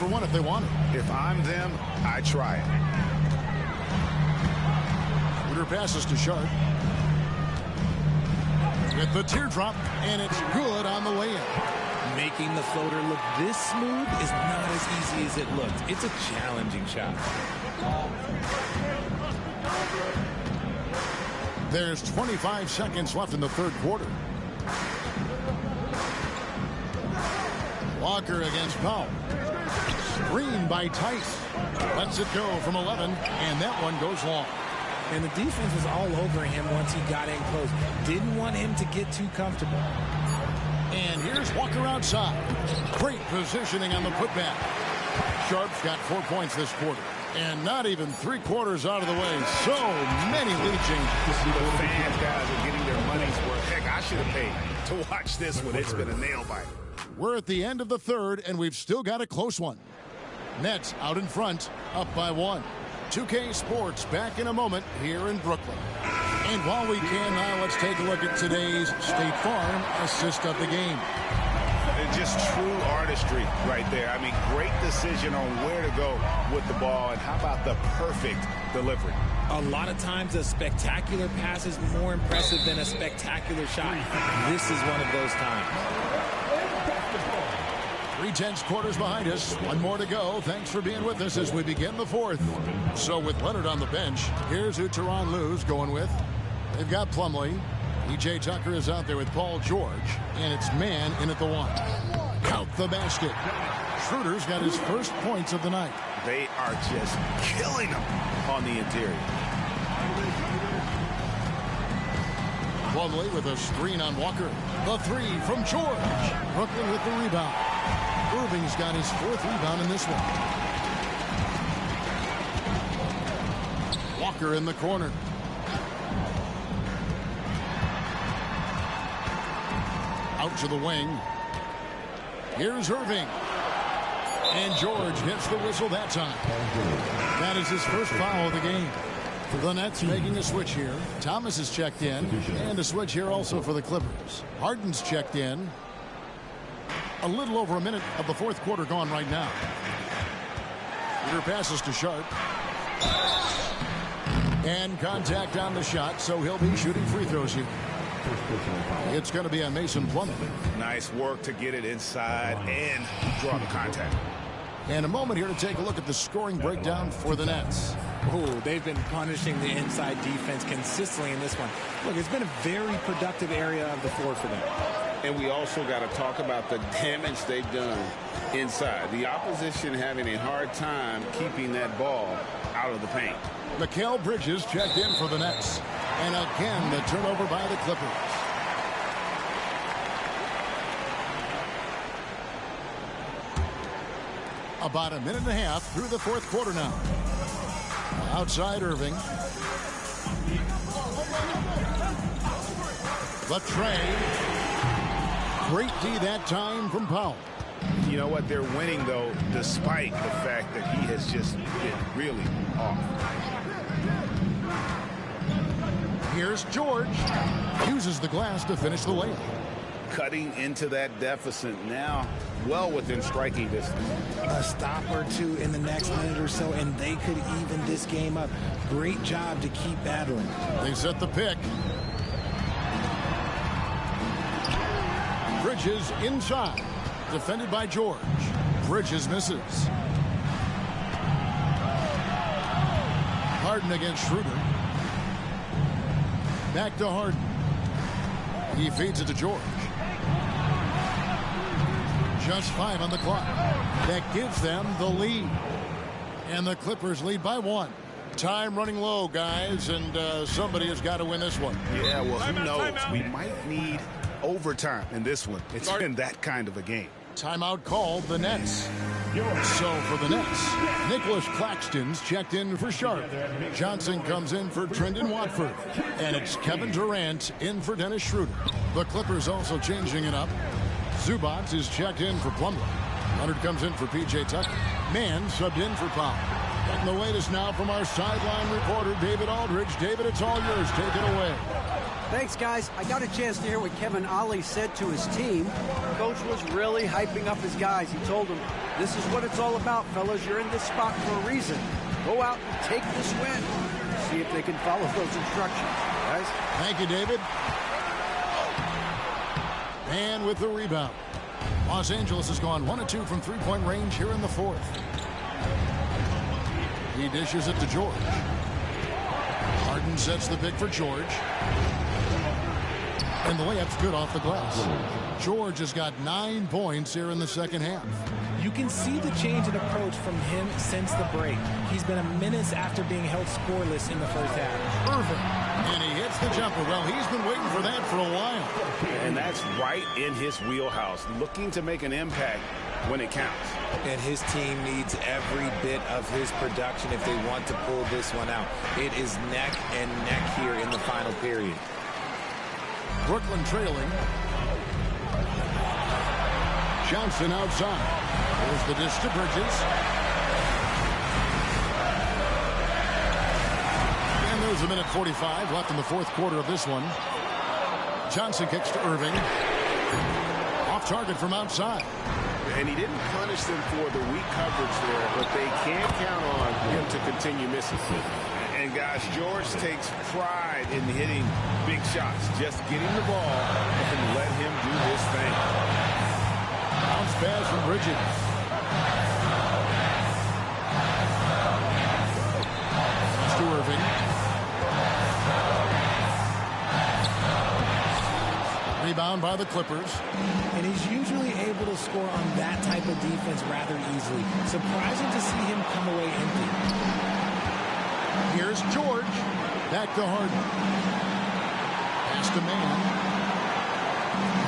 for one if they want it. If I'm them, I try it. Schroeder passes to Sharp. With the teardrop, and it's good on the layup. Making the floater look this smooth is not as easy as it looked. It's a challenging shot. There's 25 seconds left in the third quarter. Walker against Powell. Screen by Tice. Lets it go from 11, and that one goes long. And the defense was all over him once he got in close. Didn't want him to get too comfortable. And here's Walker outside. Great positioning on the putback. Sharp's got 4 points this quarter. And not even 3/4 out of the way. So many lead changes. The fans, guys, are getting their money's worth. Heck, I should have paid to watch this one. It's been a nail biter. We're at the end of the third, and we've still got a close one. Nets out in front, up by 1. 2K Sports back in a moment here in Brooklyn. And while we can now, let's take a look at today's State Farm assist of the game. It's just true artistry right there. I mean, great decision on where to go with the ball, and how about the perfect delivery? A lot of times a spectacular pass is more impressive than a spectacular shot. This is one of those times. 3/10 quarters behind us. One more to go. Thanks for being with us as we begin the fourth. So with Leonard on the bench, here's who Teron Lou's going with. They've got Plumlee. E.J. Tucker is out there with Paul George. And it's man in at the 1. Count the basket. Schroeder's got his first points of the night. They are just killing them on the interior. Plumlee with a screen on Walker. The 3 from George. Brooklyn with the rebound. Irving's got his 4th rebound in this one. Walker in the corner. Out to the wing. Here's Irving. And George hits the whistle that time. That is his first foul of the game. The Nets making a switch here. Thomas is checked in. And a switch here also for the Clippers. Harden's checked in. A little over a minute of the fourth quarter gone right now. Peter passes to Sharp. And contact on the shot, so he'll be shooting free throws here. It's going to be on Mason Plumlee. Nice work to get it inside and draw the contact. And a moment here to take a look at the scoring breakdown for the Nets. Oh, they've been punishing the inside defense consistently in this one. Look, it's been a very productive area of the floor for them. And we also got to talk about the damage they've done inside. The opposition having a hard time keeping that ball out of the paint. Mikal Bridges checked in for the Nets. And again, the turnover by the Clippers. About a minute and a half through the fourth quarter now. Outside Irving. The tray. Great D that time from Powell. You know what? They're winning, though, despite the fact that he has just been really off. Here's George. Uses the glass to finish the layup. Cutting into that deficit now, well within striking distance. A stop or two in the next minute or so, and they could even this game up. Great job to keep battling. They set the pick. Bridges inside. Defended by George. Bridges misses. Harden against Schroeder. Back to Harden. He feeds it to George. Just 5 on the clock. That gives them the lead. And the Clippers lead by 1. Time running low, guys, and somebody has got to win this one. Yeah, well, who knows? We might need overtime in this one. It's been that kind of a game. Timeout called the Nets. So for the Nets, Nicholas Claxton's checked in for Sharp. Johnson comes in for Trendon Watford. And it's Kevin Durant in for Dennis Schroeder. The Clippers also changing it up. Zubac is checked in for Plumlee. Leonard comes in for P.J. Tucker. Mann subbed in for Powell. And the latest now from our sideline reporter, David Aldridge. David, it's all yours. Take it away. Thanks, guys. I got a chance to hear what Kevin Ollie said to his team. Coach was really hyping up his guys. He told them, this is what it's all about, fellas. You're in this spot for a reason. Go out and take this win. See if they can follow those instructions, guys. Thank you, David. And with the rebound, Los Angeles has gone 1 of 2 from three-point range here in the fourth. He dishes it to George. Harden sets the pick for George. And the layup's good off the glass. George has got 9 points here in the second half. You can see the change in approach from him since the break. He's been a menace after being held scoreless in the first half. Irving. And he hits the jumper. Well, he's been waiting for that for a while. And that's right in his wheelhouse, looking to make an impact when it counts. And his team needs every bit of his production if they want to pull this one out. It is neck and neck here in the final period. Brooklyn trailing. Johnson outside. There's the dish to Bridges. And there's a minute 45 left in the fourth quarter of this one. Johnson kicks to Irving. Off target from outside. And he didn't punish them for the weak coverage there, but they can't count on him to continue missing. And guys, George takes pride in hitting big shots. Just getting the ball and let him do his thing. Bounce pass from Bridges. To Irving. Rebound by the Clippers. And he's usually able to score on that type of defense rather easily. Surprising to see him come away empty. Here's George. Back to Harden. Pass to Mann.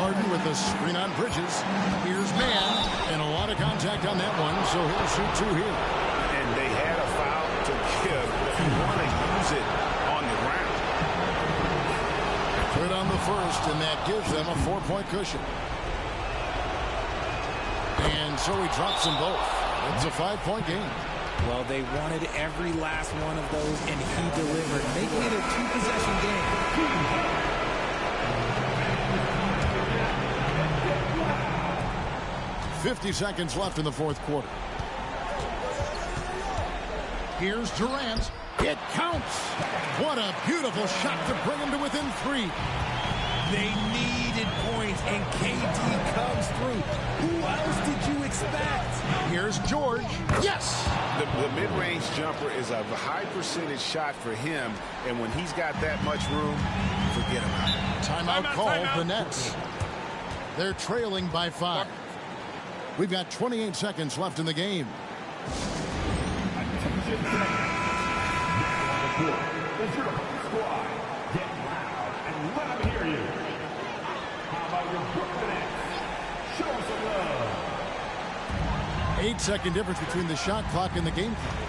Harden with a screen on Bridges. Here's Mann. And a lot of contact on that one, so he'll shoot 2 here. And they had a foul to give. If you want to use it on the ground. Good on the first, and that gives them a 4-point cushion. And so he drops them both. It's a 5-point game. Well, they wanted every last one of those, and he delivered, making it a 2-possession game. 50 seconds left in the fourth quarter. Here's Durant. It counts. What a beautiful shot to bring him to within 3. They needed points, and KD comes through. Who else did you expect? Here's George. Yes! The mid-range jumper is a high percentage shot for him, and when he's got that much room, forget about it. Timeout called the Nets. They're trailing by 5. We've got 28 seconds left in the game. Squad, get loud and let them hear you. How about your Brooklyn Nets? Show us some love. 8-second difference between the shot clock and the game clock.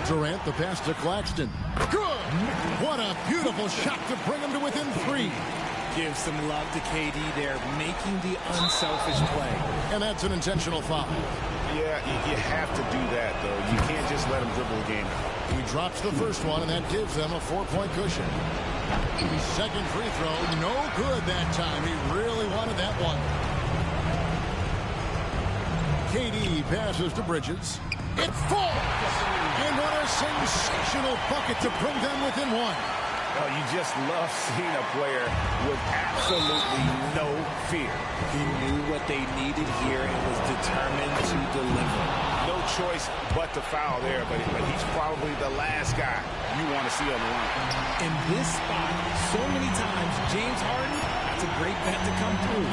Durant, the pass to Claxton. Good! What a beautiful shot to bring him to within 3. Give some love to KD there, making the unselfish play. And that's an intentional foul. Yeah, you have to do that, though. You can't just let him dribble the game out. He drops the first one, and that gives them a 4-point cushion. Second free throw, no good that time. He really wanted that one. KD passes to Bridges. It falls! And what a sensational bucket to bring them within 1. Oh, you just love seeing a player with absolutely no fear. He knew what they needed here and was determined to deliver. No choice but to foul there, but he's probably the last guy you want to see on the line. In this spot, so many times, James Harden, that's a great bet to come through.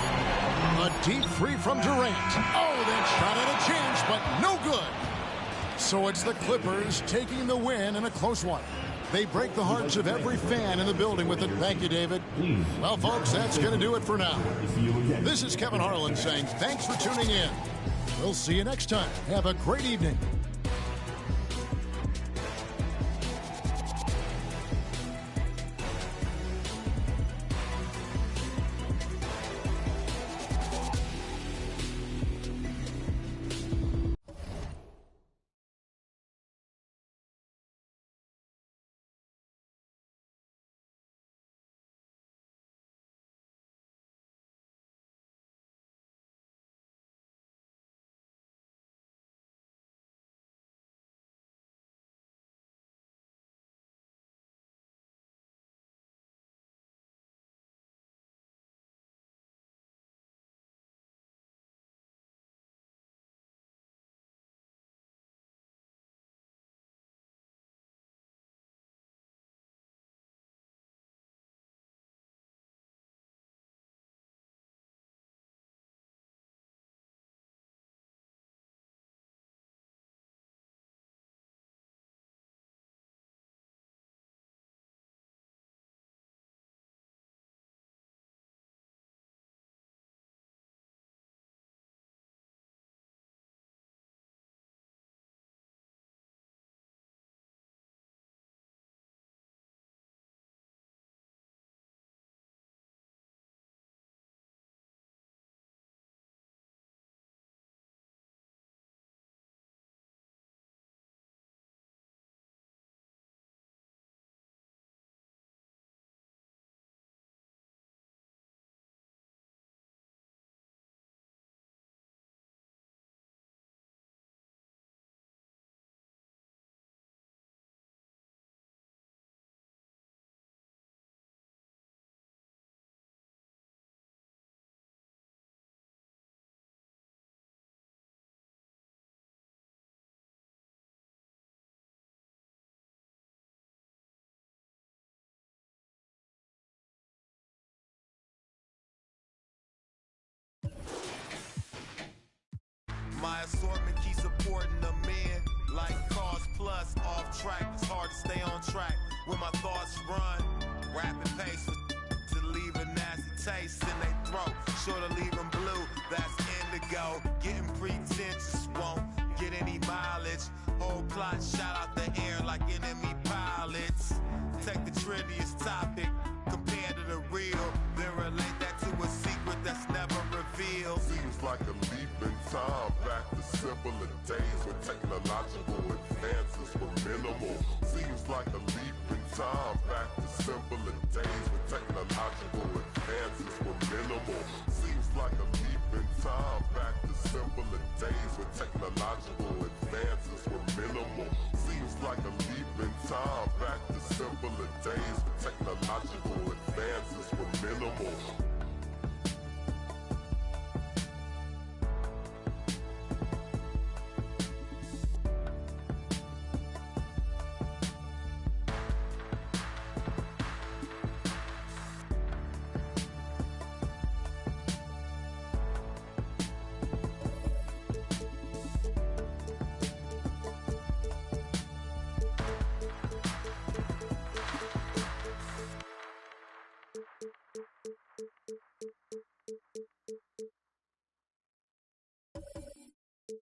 A deep three from Durant. Oh, that shot had a chance, but no good. So it's the Clippers taking the win in a close one. They break the hearts of every fan in the building with it. Thank you, David. Well, folks, that's going to do it for now. This is Kevin Harlan saying thanks for tuning in. We'll see you next time. Have a great evening. track. It's hard to stay on track when my thoughts run. Rapid pace to leave a nasty taste in their throat. Sure to leave them blue, that's indigo. Getting pretentious won't get any mileage. Whole plot shot out the air like enemy pilots. Take the trendiest topic compared to the real, then relate that to a secret that's never revealed. Seems like a leap in time back to simpler days when technological advances were minimal. Seems like a leap in time back to simpler days when technological advances were minimal. Seems like a leap in time back to simpler days when technological advances were minimal. Seems like a leap in time back to simpler days when technological advances were minimal.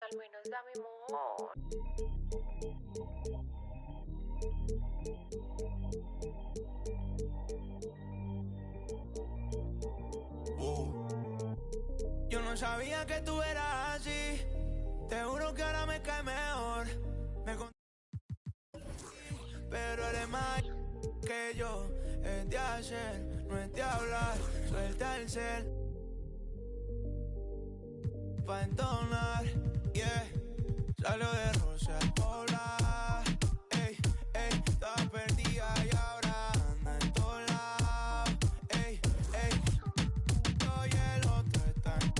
Al menos dame amor. Yo no sabía que tú eras así. Te juro que ahora me cae mejor. Pero eres más que yo. Es de hacer, no es de hablar. Suelta el cel pa' entonar, yeah. Salió de Rosa al Pobla. Ey, ey, estaba perdida y ahora anda en todos lados. Ey, ey, yo y el otro están.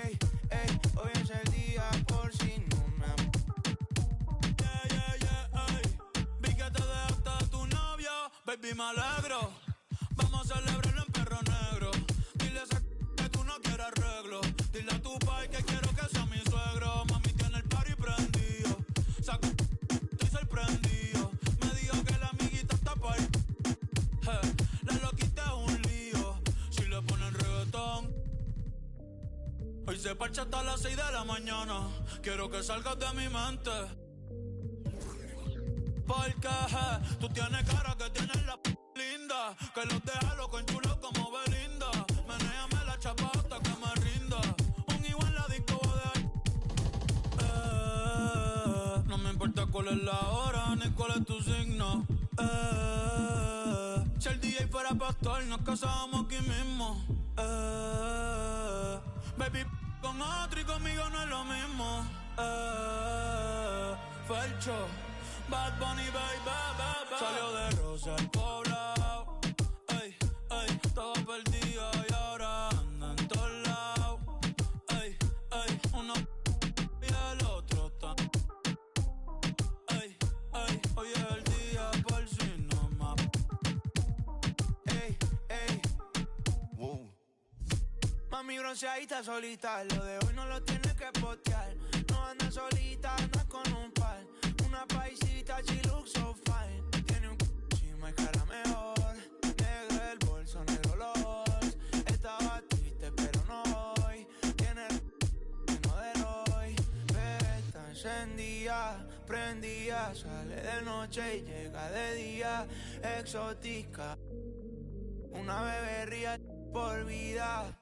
Ey, ey, hoy es el día por si no me amo. Yeah, yeah, yeah, ey. Vi que te dejaste a tu novio, baby, me alegro. Vamos a celebrarlo en perro negro. Dile a esa que tú no quieres arreglo. Dile a tu pai que quiero que sea mi suegro. Mami tiene el party prendido. Estoy sorprendido. Me dijo que la amiguita está por la loquita es un lío. Si le ponen reggaetón. Hoy se parcha hasta las 6 de la mañana. Quiero que salgas de mi mente. Porque tú tienes cara que tienes la linda. Que los deja loco en chulo como Belinda. Menéame la chapa hasta que me rinda. Un igual la disco va de no me importa cuál es la hora ni cuál es tu signo. Si el DJ fuera pastor nos casábamos aquí mismo. Baby, con otro y conmigo no es lo mismo. Felcho, Bad Bunny, baby, baby. Salió de Rosa al Poblado. Ey, ey, estaba perdida y ahora anda en todos lados. Ey, ey, uno y el otro está. Ey, ey, hoy es el día por si no más. Ey, ey, wow. Mami bronceadita solita, lo de hoy no lo tienes que postear. No anda solita, anda con un par. Una paisita, she looks so fine. Tiene un chima y cara mejor. Negro el bolso, negro los. Estaba triste pero no hoy. Tiene no de hoy. Está encendida, prendida. Sale de noche y llega de día. Exótica, una bebé ría por vida.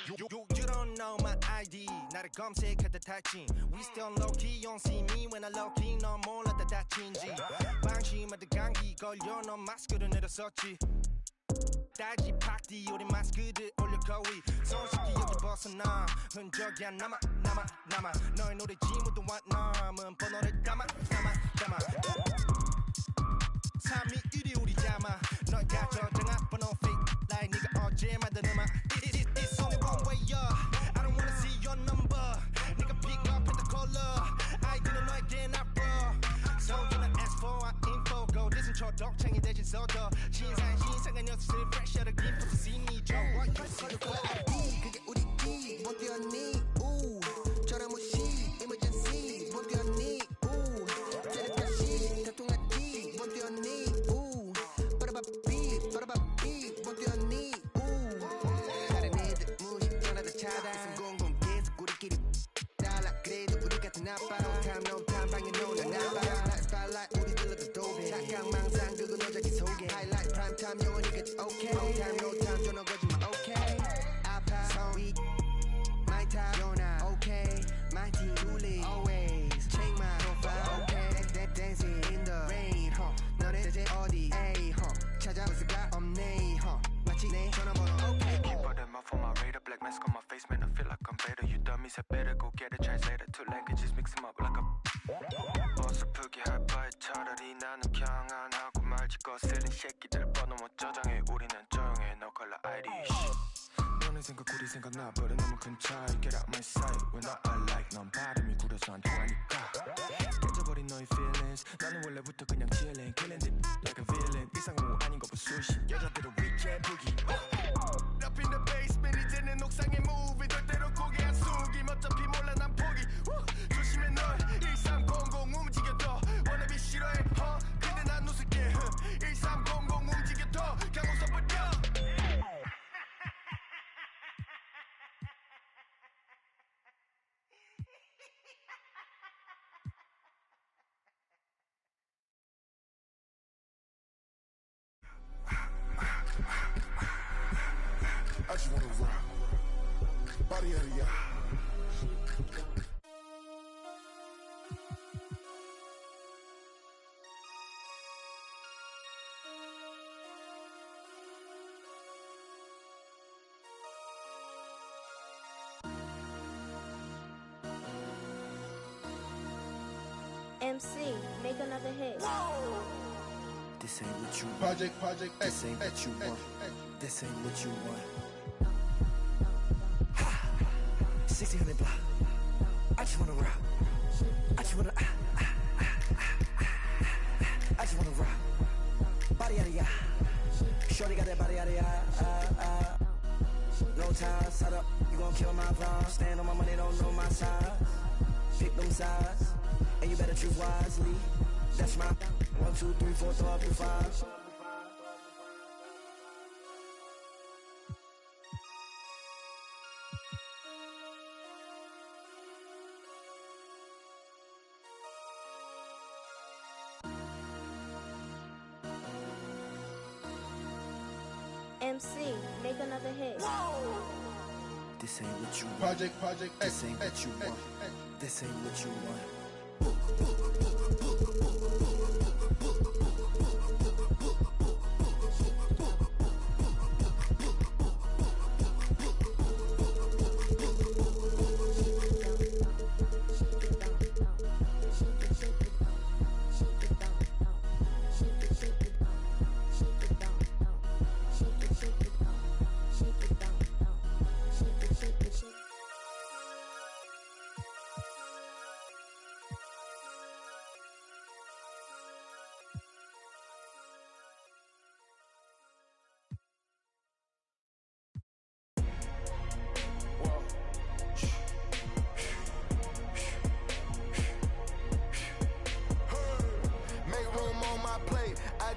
You don't know my ID. 나를 검색할 듯 할지. We still low key, you don't see me when I low key. 넌 몰랐다 다친지. 방심하듯 감기 걸려 넌 마스크를 내렸었지. 딸기 팍디 우리 마스크들 올려 거위. 손쉽게 여기 벗어나 흔적이 안 남아. 너의 노래 지문도 안 남은 번호를 담아. 3위 1위 우리 자마. 너가 저장한 번호 fake like 네가 어제 만든 음악. It's only one way up. I don't wanna see your number. 네가 pick up in the caller. 아이디는 너에게 나빠. So you not ask for our info. Go listen to 독창이 대신 써도 신상한 녀석들 fresh out of green for see me Joe what you see the ID 그게 우리 기 못 뛰었니 우 전화 무시 emergency 못 뛰었니 우 텔레파시 대통하기 못 뛰었니 우 빠라바삐 못 뛰었니 우 다른 애들 무시 전화다 차다 있음 공공 계속 우리끼리 달라 그래도 우리 같은 아빠 no time 방에 노는 나봐 스타일라이트 우리 들러도 도배 착각 망상 그거 너저기 속에 하이라이트 프라임 타임 영원히 끝이 오케이 no time 전화 거짓말 오케이 아파 성위 my time you're not okay my team truly always check my profile okay dancing in the rain 너네 대체 어디 에이 찾아볼 수가 없네 마치 내 전화번호 okay keep all them off on my radar black mask on my face man I feel like I'm better you dummies I better go get a translator two languages mix them up like a 어설프게 할 바에 차라리 나는 그냥 안 하고 말지 거슬린 새끼들 번호 못 저장해 우리는 조용해 no color ID 너네 생각 우리 생각 나버려 너무 큰 차이 get out my sight when I like 넌 발음이 구려서 안 통하니까 깨져버린 너의 feelings 나는 원래부터 그냥 chilling killing it like a villain 이상호 아닌 거 부수시 여자들은 weekend boogie up in the basement 이제는 옥상에 move 절대로 고개 안 숙임 어차피 몰라 난 포기 조심해 널 1300 움직여도 wannabe 싫어해 근데 난 웃을게 1300 움직여도 그냥 웃어버려 I just wanna rock, body out of ya. MC, make another hit. This ain't what you want. Project, This ain't what you want. This ain't what you want. 1600 block. I just wanna rock. I just wanna. I just wanna rock. Body out of ya. Shorty got that body out of ya. No time, set up. You gon' kill my vibe. Stand on my money, don't know my size. Pick them sides, and you better choose wisely. That's my 1, 2, 3, 4, throw up your 5. MC, make another hit. This ain't what you want. Project, This ain't what you want. This ain't what you want.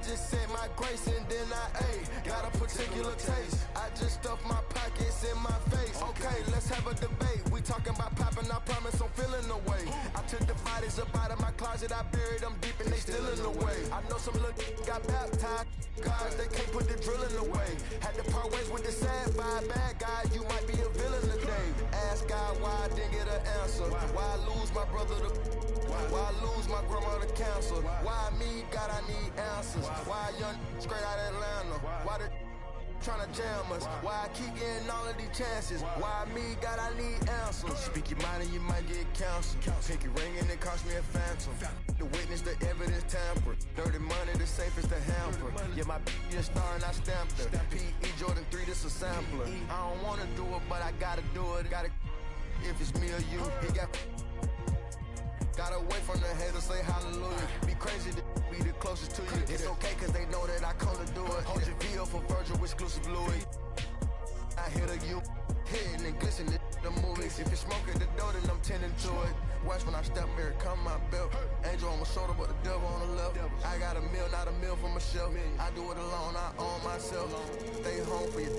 just said my grace and then I ate. Got a particular taste. I just stuffed my pockets in my face. Okay, let's have a debate. We talking about popping, I promise I'm feeling the way. I took the bodies up out of my closet, I buried them deep and they still in the way. I know some little got baptized, guys, they can't put the drilling away. Had to part ways with the sad vibe, bad guy, you might be a villain today. Ask God why I didn't get an answer. Why I lose my brother to why I lose my grandma to cancer? Why me, God, I need answers. Why a young straight out of Atlanta? Why the tryna jam us? Why I keep getting all of these chances? Why me, God, I need answers. Speak your mind and you might get counseled. Pinky ring and it cost me a phantom. The witness, the evidence tampered. Dirty money, the safest to hamper. Yeah, my bitch a star and I stamped her. P.E. Jordan 3, this a sampler. I don't wanna do it, but I gotta do it. Gotta, if it's me or you, he got Gotta wait from the haters, say hallelujah. Be crazy to be the closest to you. It's okay, cause they know that I come to do it. Hold your V up for Virgil, exclusive Louis. I hit a you, hitting and glistening the movies. If you're smoking the dough, then I'm tending to it. Watch when I step here, come my belt. Angel on my shoulder, but the devil on the left. I got a meal, not a meal for myself. I do it alone, I own myself. Stay home for you.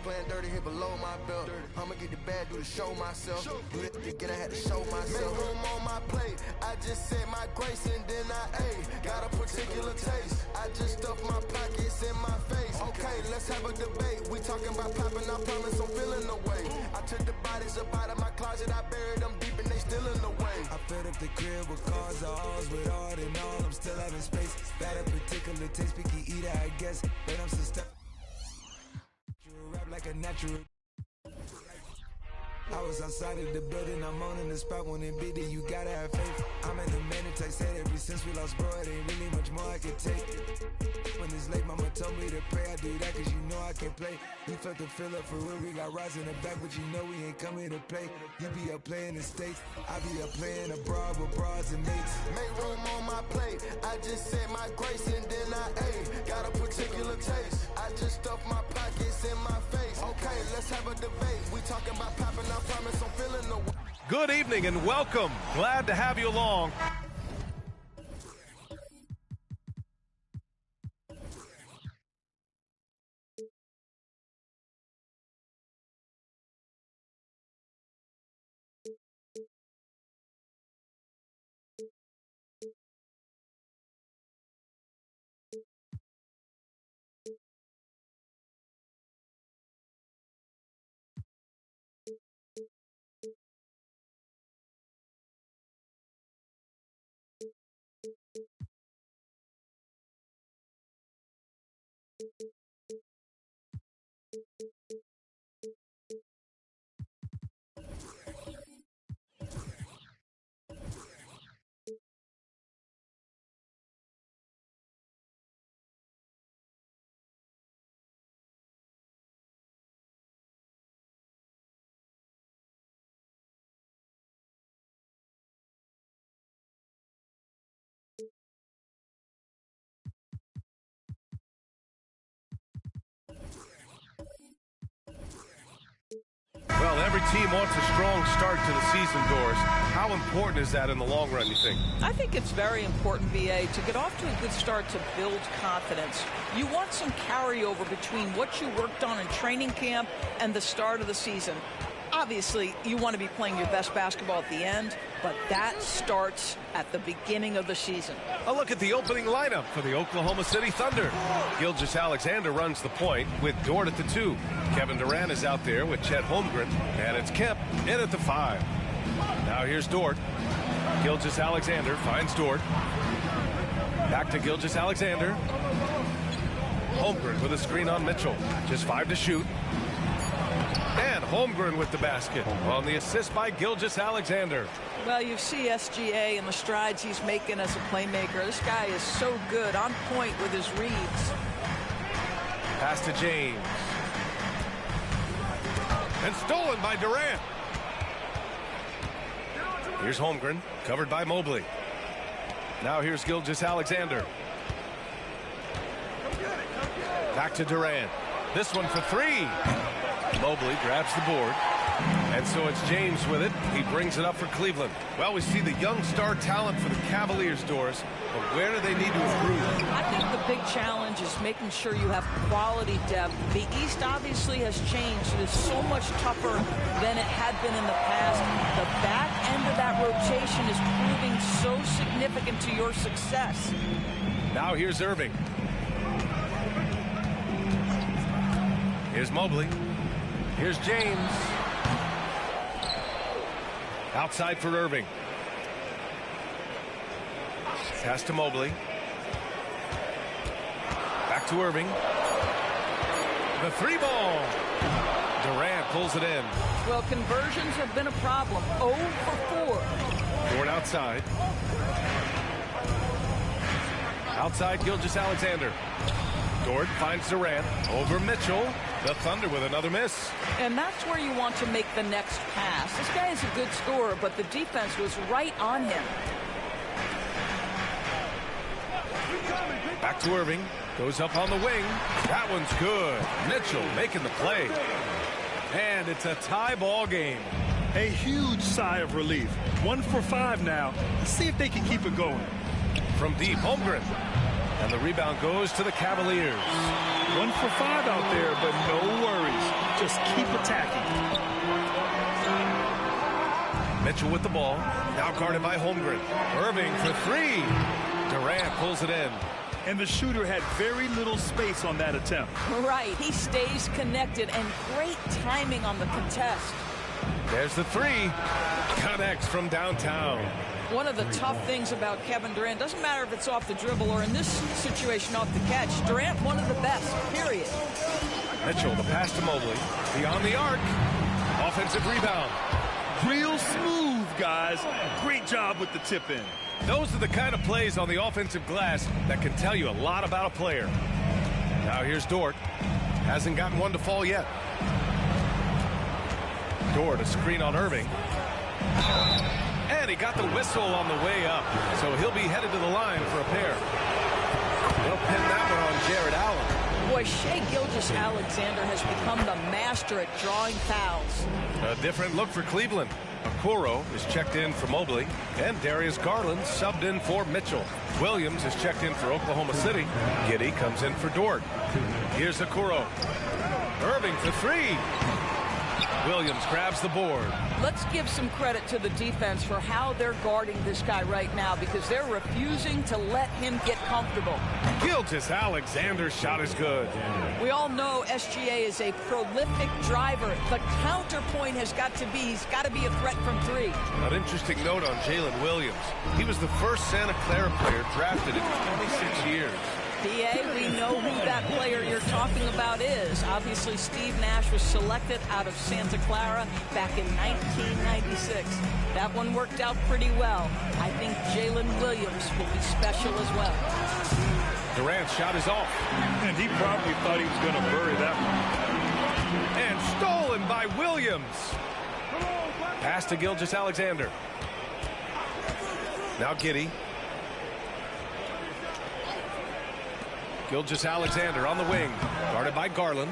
Playing dirty here below my belt. I'ma get the bad, do the show myself. Do it again, I had to show myself. Make room on my plate. I just said my grace and then I ate. Got a particular taste. I just stuffed my pockets in my face. Okay, let's have a debate. We talking about popping, I promise I'm feeling the way. I took the bodies up out of my closet, I buried them deep and they still in the way. I filled up the crib with cars, the halls with art and all. I'm still having space. Got a particular taste, picky eater, I guess. But I'm so stuck. Rap like a natural. I was outside of the building, I'm on in the spot when it beat it, you gotta have faith. I'm in the minute, I said ever since we lost bro, it ain't really much more I can take. When it's late, mama told me to pray, I do that cause you know I can play. You felt the fill up for real, we got rise in the back, but you know we ain't coming to play. You be up playing the States, I be up playing abroad with bras and mates. Make room on my plate, I just said my grace and then I ate. Got a particular taste, I just stuffed my pockets in my face. Okay, let's have a debate, we talking about popping, I promise I'm feeling the way. Good evening and welcome. Glad to have you along. Well, every team wants a strong start to the season, Doris. How important is that in the long run, you think? I think it's very important, VA, to get off to a good start to build confidence. You want some carryover between what you worked on in training camp and the start of the season. Obviously, you want to be playing your best basketball at the end, but that starts at the beginning of the season. A look at the opening lineup for the Oklahoma City Thunder. Gilgeous-Alexander runs the point with Dort at the 2. Kevin Durant is out there with Chet Holmgren, and it's Kemp in at the 5. Now here's Dort. Gilgeous-Alexander finds Dort. Back to Gilgeous-Alexander. Holmgren with a screen on Mitchell. Just 5 to shoot. And Holmgren with the basket on the assist by Gilgeous-Alexander. Well, you see SGA and the strides he's making as a playmaker. This guy is so good, on point with his reads. Pass to James. And stolen by Durant. Here's Holmgren, covered by Mobley. Now here's Gilgeous-Alexander. Back to Durant. This one for 3. Mobley grabs the board. And so it's James with it. He brings it up for Cleveland. Well, we see the young star talent for the Cavaliers, Doris. But where do they need to improve? I think the big challenge is making sure you have quality depth. The East obviously has changed. It is so much tougher than it had been in the past. The back end of that rotation is proving so significant to your success. Now here's Irving. Here's Mobley. Here's James. Outside for Irving. Pass to Mobley. Back to Irving. The 3 ball. Durant pulls it in. Well, conversions have been a problem. 0 for 4. Dort outside. Outside Gilgeous-Alexander. Dort finds Durant over Mitchell. The Thunder with another miss. And that's where you want to make the next pass. This guy is a good scorer, but the defense was right on him. Back to Irving. Goes up on the wing. That one's good. Mitchell making the play. And it's a tie ball game. A huge sigh of relief. 1 for 5 now. Let's see if they can keep it going. From deep, Holmgren. And the rebound goes to the Cavaliers. 1 for 5 out there, but no worries. Just keep attacking. Mitchell with the ball. Now guarded by Holmgren. Irving for 3. Durant pulls it in. And the shooter had very little space on that attempt. Right. He stays connected, and great timing on the contest. There's the 3. Connects from downtown. One of the tough things about Kevin Durant, doesn't matter if it's off the dribble or in this situation off the catch, Durant, one of the best, period. Mitchell, the pass to Mobley. Beyond the arc. Offensive rebound. Real smooth, guys. Great job with the tip in. Those are the kind of plays on the offensive glass that can tell you a lot about a player. Now here's Dort. Hasn't gotten one to fall yet. Dort, a screen on Irving. And he got the whistle on the way up. So he'll be headed to the line for a pair. They'll pin that one on Jared Allen. Boy, Shai Gilgeous-Alexander has become the master at drawing fouls. A different look for Cleveland. Okoro is checked in for Mobley, and Darius Garland subbed in for Mitchell. Williams is checked in for Oklahoma City. Giddey comes in for Dort. Here's Okoro. Irving for 3. Williams grabs the board. Let's give some credit to the defense for how they're guarding this guy right now, because they're refusing to let him get comfortable. Gilgeous-Alexander's shot is good. We all know SGA is a prolific driver. The counterpoint has got to be, he's got to be a threat from 3. An interesting note on Jalen Williams. He was the first Santa Clara player drafted in 26 years. PA, we know who that player you're talking about is. Obviously, Steve Nash was selected out of Santa Clara back in 1996. That one worked out pretty well. I think Jalen Williams will be special as well. Durant's shot is off. And he probably thought he was going to bury that one. And stolen by Williams. Pass to Gilgeous-Alexander. Now Giddey. Gilgeous-Alexander on the wing, guarded by Garland.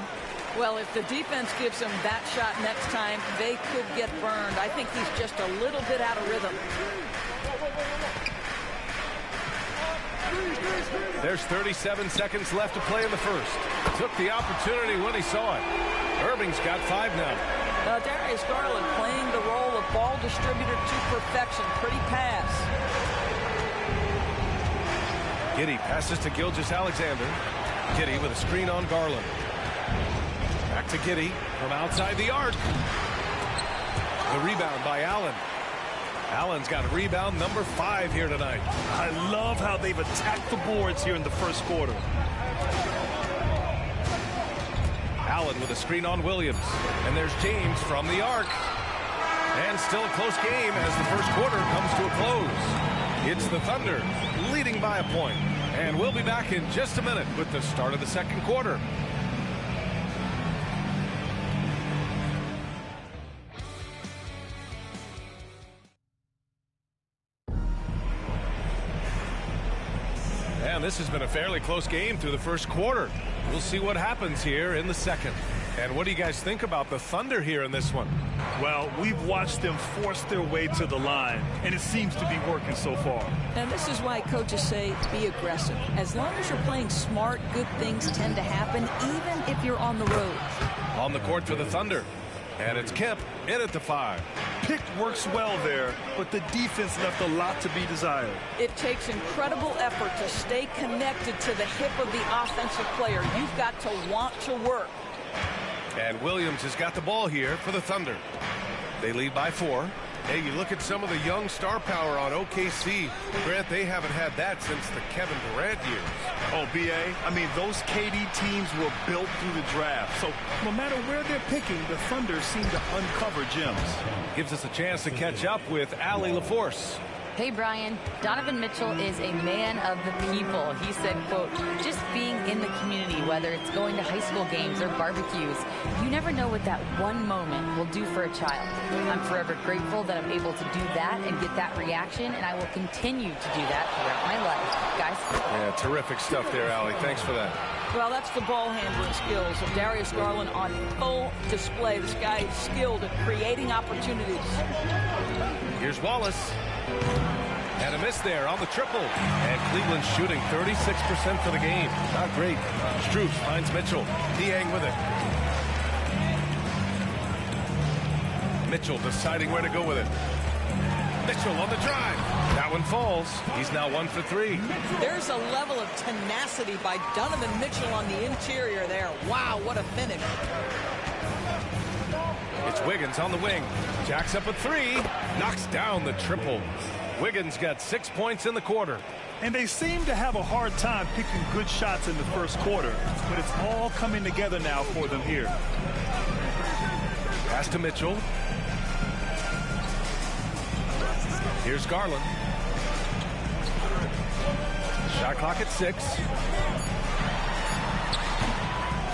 Well, if the defense gives him that shot next time, they could get burned. I think he's just a little bit out of rhythm. There's 37 seconds left to play in the first. Took the opportunity when he saw it. Irving's got 5 now. Darius Garland playing the role of ball distributor to perfection. Pretty pass. Giddey passes to Gilgeous-Alexander. Giddey with a screen on Garland. Back to Giddey from outside the arc. The rebound by Allen. Allen's got rebound number 5 here tonight. I love how they've attacked the boards here in the first quarter. Allen with a screen on Williams. And there's James from the arc. And still a close game as the first quarter comes to a close. It's the Thunder leading by a point. And we'll be back in just a minute with the start of the second quarter. And this has been a fairly close game through the first quarter. We'll see what happens here in the second. And what do you guys think about the Thunder here in this one? Well, we've watched them force their way to the line, and it seems to be working so far. And this is why coaches say be aggressive. As long as you're playing smart, good things tend to happen, even if you're on the road. On the court for the Thunder. And it's Kemp in at the 5. Pick works well there, but the defense left a lot to be desired. It takes incredible effort to stay connected to the hip of the offensive player. You've got to want to work. And Williams has got the ball here for the Thunder. They lead by 4. Hey, you look at some of the young star power on OKC. Grant, they haven't had that since the Kevin Durant years. Oh, B.A., I mean, those KD teams were built through the draft. So no matter where they're picking, the Thunder seem to uncover gems. Gives us a chance to catch up with Allie LaForce. Hey, Brian. Donovan Mitchell is a man of the people. He said, quote, just being in the community, whether it's going to high school games or barbecues, you never know what that one moment will do for a child. I'm forever grateful that I'm able to do that and get that reaction, and I will continue to do that throughout my life. Guys? Yeah, terrific stuff there, Allie. Thanks for that. Well, that's the ball handling skills of Darius Garland on full display. This guy is skilled at creating opportunities. Here's Wallace. And a miss there on the triple. And Cleveland shooting 36% for the game. Not great. Strus finds Mitchell. Niang with it. Mitchell deciding where to go with it. Mitchell on the drive. That one falls. He's now 1 for 3. There's a level of tenacity by Donovan Mitchell on the interior there. Wow, what a finish. It's Wiggins on the wing. Jacks up a 3. Knocks down the triple. Wiggins got 6 points in the quarter. And they seem to have a hard time picking good shots in the first quarter, but it's all coming together now for them here. Pass to Mitchell. Here's Garland. Shot clock at 6.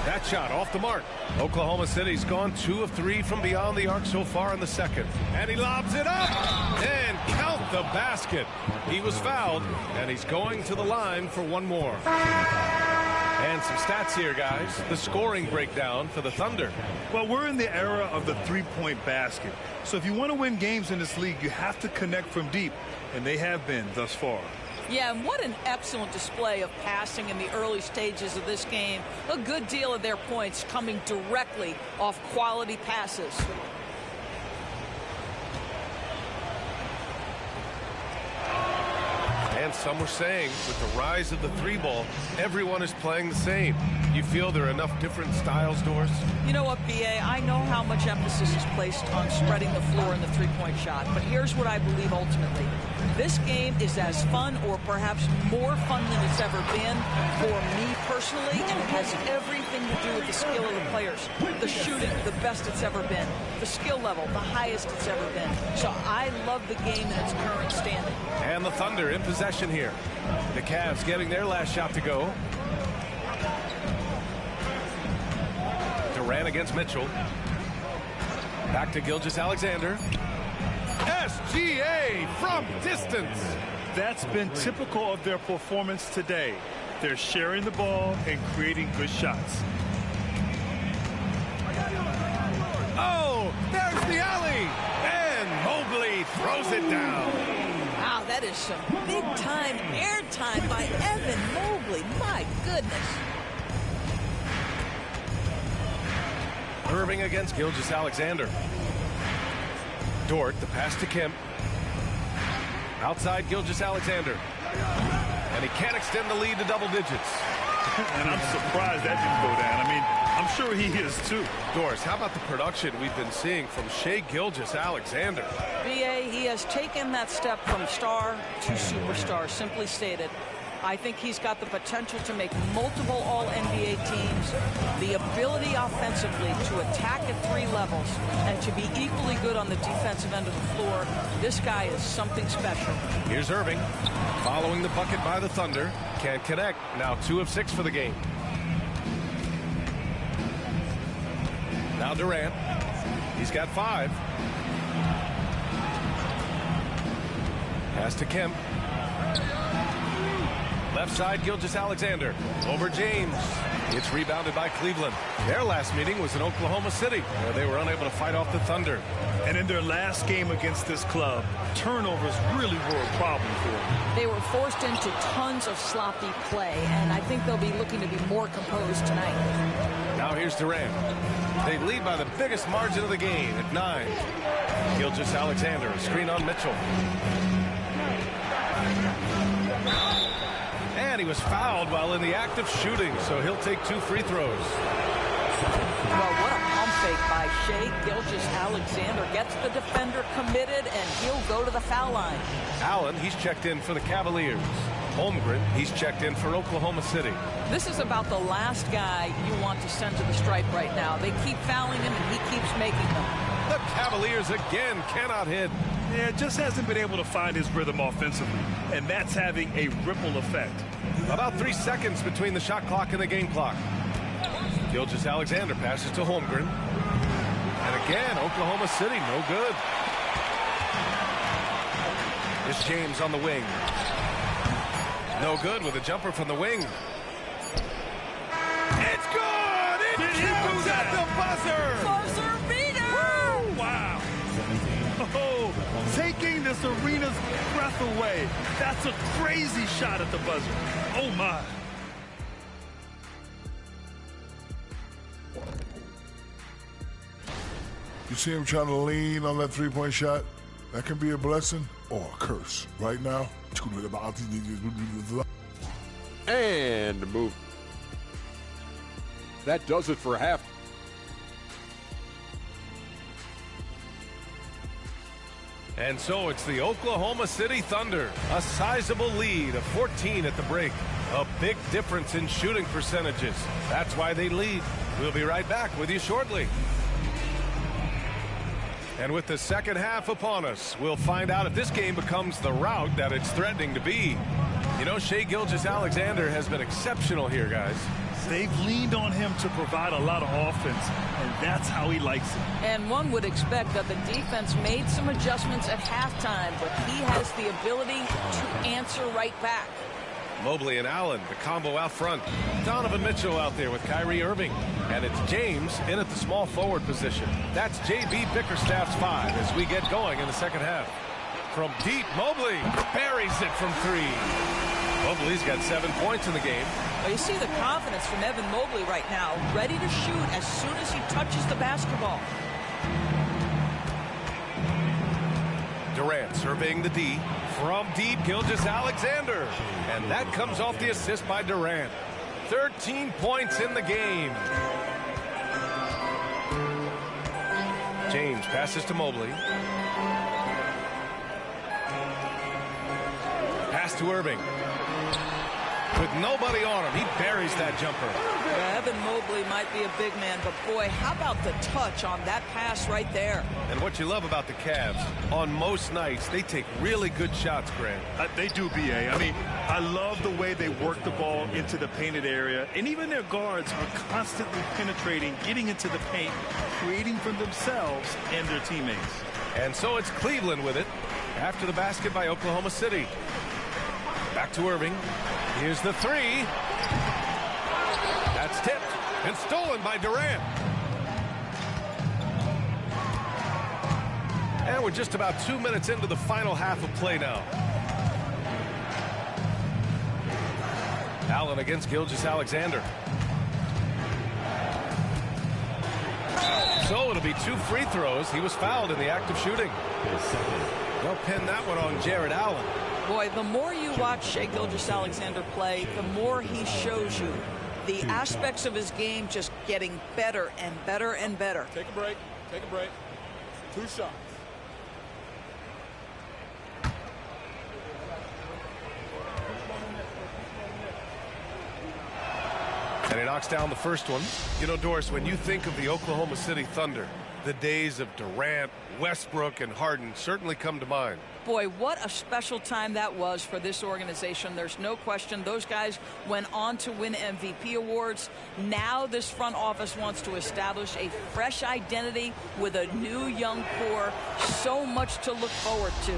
That shot off the mark. Oklahoma City's gone 2 of 3 from beyond the arc so far in the second. And he lobs it up. And count the basket. He was fouled, and he's going to the line for one more. And some stats here, guys. The scoring breakdown for the Thunder. Well, we're in the era of the three-point basket. So if you want to win games in this league, you have to connect from deep, and they have been thus far. Yeah, and what an excellent display of passing in the early stages of this game. A good deal of their points coming directly off quality passes. And some were saying, with the rise of the 3-ball, everyone is playing the same. You feel there are enough different styles, Doris? You know what, B.A., I know how much emphasis is placed on spreading the floor in the three-point shot, but here's what I believe ultimately. This game is as fun or perhaps more fun than it's ever been for me personally, and it has everything to do with the skill of the players. The shooting, the best it's ever been. The skill level, the highest it's ever been. So I love the game in its current standing. And the Thunder in possession here. The Cavs getting their last shot to go. Durant against Mitchell. Back to Gilgeous-Alexander. SGA from distance. That's been typical of their performance today. They're sharing the ball and creating good shots. Oh, there's the alley. And Mobley throws it down. Wow, that is some big-time airtime by Evan Mobley. My goodness. Irving against Gilgeous-Alexander. Dort, the pass to Kemp. Outside Gilgeous-Alexander. And he can't extend the lead to double digits. And I'm surprised that didn't go down. I mean, I'm sure he is too. Doris, how about the production we've been seeing from Shai Gilgeous-Alexander? B.A., he has taken that step from star to superstar, simply stated. I think he's got the potential to make multiple All-NBA teams, the ability offensively to attack at 3 levels, and to be equally good on the defensive end of the floor. This guy is something special. Here's Irving, following the bucket by the Thunder. Can't connect. Now 2 of 6 for the game. Now Durant. He's got 5. Pass to Kemp. Left side, Gilgeous-Alexander. Over James. It's rebounded by Cleveland. Their last meeting was in Oklahoma City, where they were unable to fight off the Thunder. And in their last game against this club, turnovers really were a problem for them. They were forced into tons of sloppy play, and I think they'll be looking to be more composed tonight. Now here's Durant. They lead by the biggest margin of the game at 9. Gilgeous-Alexander, a screen on Mitchell. And he was fouled while in the act of shooting, so he'll take 2 free throws. Well, what a pump fake by Shai Gilgeous-Alexander. Gets the defender committed, and he'll go to the foul line. Allen, he's checked in for the Cavaliers. Holmgren, he's checked in for Oklahoma City. This is about the last guy you want to send to the stripe right now. They keep fouling him, and he keeps making them. The Cavaliers again cannot hit. Yeah, just hasn't been able to find his rhythm offensively, and that's having a ripple effect. About 3 seconds between the shot clock and the game clock. Gilgeous-Alexander passes to Holmgren. And again, Oklahoma City, no good. It's James on the wing. No good with a jumper from the wing. It's good! It counts at the buzzer! Buzzer beater! Wow. Oh, taking this arena's breath away. That's a crazy shot at the buzzer. Oh, my. You see him trying to lean on that three-point shot? That can be a blessing or a curse. Right now, and move. That does it for half. And so it's the Oklahoma City Thunder. A sizable lead of 14 at the break. A big difference in shooting percentages. That's why they lead. We'll be right back with you shortly. And with the second half upon us, we'll find out if this game becomes the rout that it's threatening to be. You know, Shai Gilgeous-Alexander has been exceptional here, guys. They've leaned on him to provide a lot of offense, and that's how he likes it. And one would expect that the defense made some adjustments at halftime, but he has the ability to answer right back. Mobley and Allen, the combo out front. Donovan Mitchell out there with Kyrie Irving. And it's James in at the small forward position. That's J.B. Bickerstaff's 5 as we get going in the second half. From deep, Mobley buries it from 3. Mobley's got 7 points in the game. Well, you see the confidence from Evan Mobley right now, ready to shoot as soon as he touches the basketball. Durant surveying the D. From deep, Gilgeous-Alexander. And that comes off the assist by Durant. 13 points in the game. James passes to Mobley. Pass to Irving. With nobody on him, he buries that jumper. Yeah, Evan Mobley might be a big man, but boy, how about the touch on that pass right there? And what you love about the Cavs, on most nights, they take really good shots, Grant. They do, B.A. I mean, I love the way they work the ball into the painted area, and even their guards are constantly penetrating, getting into the paint, creating for themselves and their teammates. And so it's Cleveland with it after the basket by Oklahoma City. Back to Irving. Here's the 3. That's tipped and stolen by Durant. And we're just about 2 minutes into the final half of play now. Allen against Gilgeous-Alexander. So it'll be 2 free throws. He was fouled in the act of shooting. They'll pin that one on Jared Allen. Boy, the more you watch Shai Gilgeous-Alexander play, the more he shows you the aspects of his game just getting better and better and better. Take a break. Take a break. 2 shots. And he knocks down the first one. You know, Doris, when you think of the Oklahoma City Thunder, the days of Durant, Westbrook, and Harden certainly come to mind. Boy, what a special time that was for this organization. There's no question those guys went on to win MVP awards. Now this front office wants to establish a fresh identity with a new young core. So much to look forward to.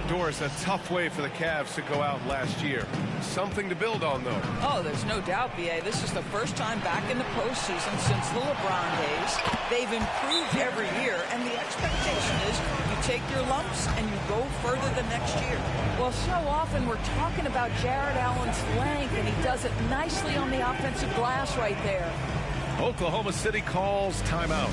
Doris, a tough way for the Cavs to go out last year. Something to build on, though. Oh, there's no doubt, B.A. This is the first time back in the postseason since the LeBron days. They've improved every year, and the expectation is you take your lumps and you go further the next year. Well, so often we're talking about Jared Allen's length, and he does it nicely on the offensive glass right there. Oklahoma City calls timeout.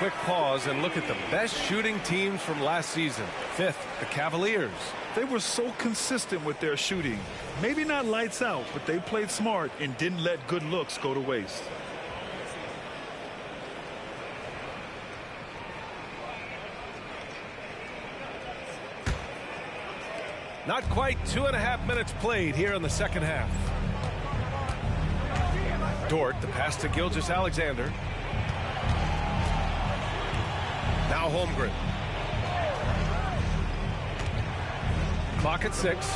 quick pause and look at the best shooting teams from last season. 5th, the Cavaliers. They were so consistent with their shooting. Maybe not lights out, but they played smart and didn't let good looks go to waste. Not quite 2.5 minutes played here in the second half. Dort, the pass to Gilgeous-Alexander. Now Holmgren. Clock at 6.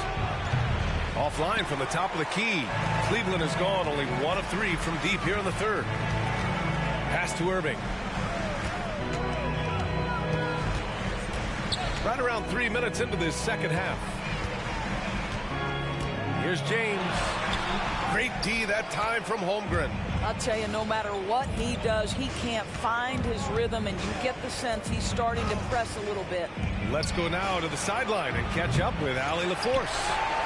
Offline from the top of the key. Cleveland is gone, only 1 of 3 from deep here in the third. Pass to Irving. Right around 3 minutes into this second half. Here's James. Great D that time from Holmgren. I'll tell you, no matter what he does, he can't find his rhythm, and you get the sense he's starting to press a little bit. Let's go now to the sideline and catch up with Allie LaForce.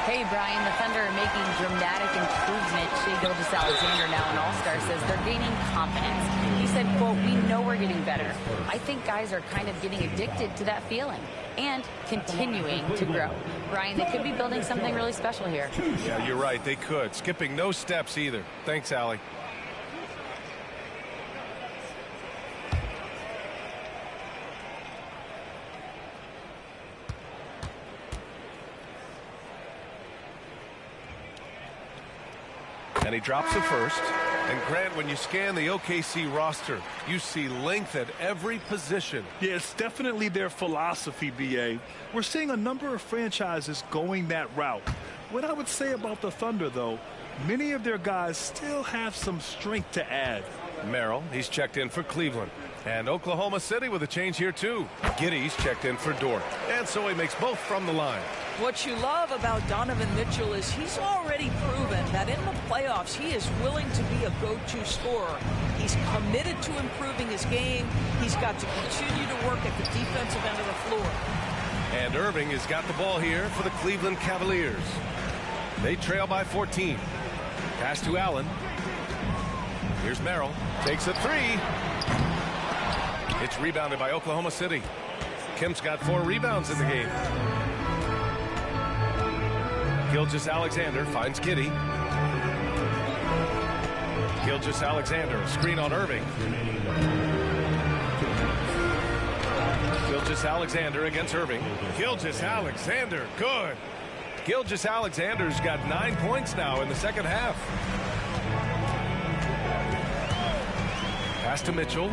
Hey, Brian, the Thunder are making dramatic improvement. Shai Gilgeous-Alexander, now an all-star, says they're gaining confidence. He said, quote, "We know we're getting better. I think guys are kind of getting addicted to that feeling and continuing to grow." Brian, they could be building something really special here. Yeah, you're right. They could. Skipping no steps either. Thanks, Allie. And he drops the first. And Grant, when you scan the OKC roster, you see length at every position. Yeah, it's definitely their philosophy, BA. We're seeing a number of franchises going that route. What I would say about the Thunder, though, many of their guys still have some strength to add. Merrill, he's checked in for Cleveland. And Oklahoma City with a change here, too. Giddey's checked in for Dort. And so he makes both from the line. What you love about Donovan Mitchell is he's already proven that in the playoffs he is willing to be a go-to scorer. He's committed to improving his game. He's got to continue to work at the defensive end of the floor. And Irving has got the ball here for the Cleveland Cavaliers. They trail by 14. Pass to Allen. Here's Merrill. Takes a 3. It's rebounded by Oklahoma City. Kemp's got 4 rebounds in the game. Gilgeous-Alexander finds Giddey. Gilgeous-Alexander, a screen on Irving. Gilgeous-Alexander against Irving. Gilgeous-Alexander, good. Gilgeous-Alexander's got 9 points now in the second half. Pass to Mitchell.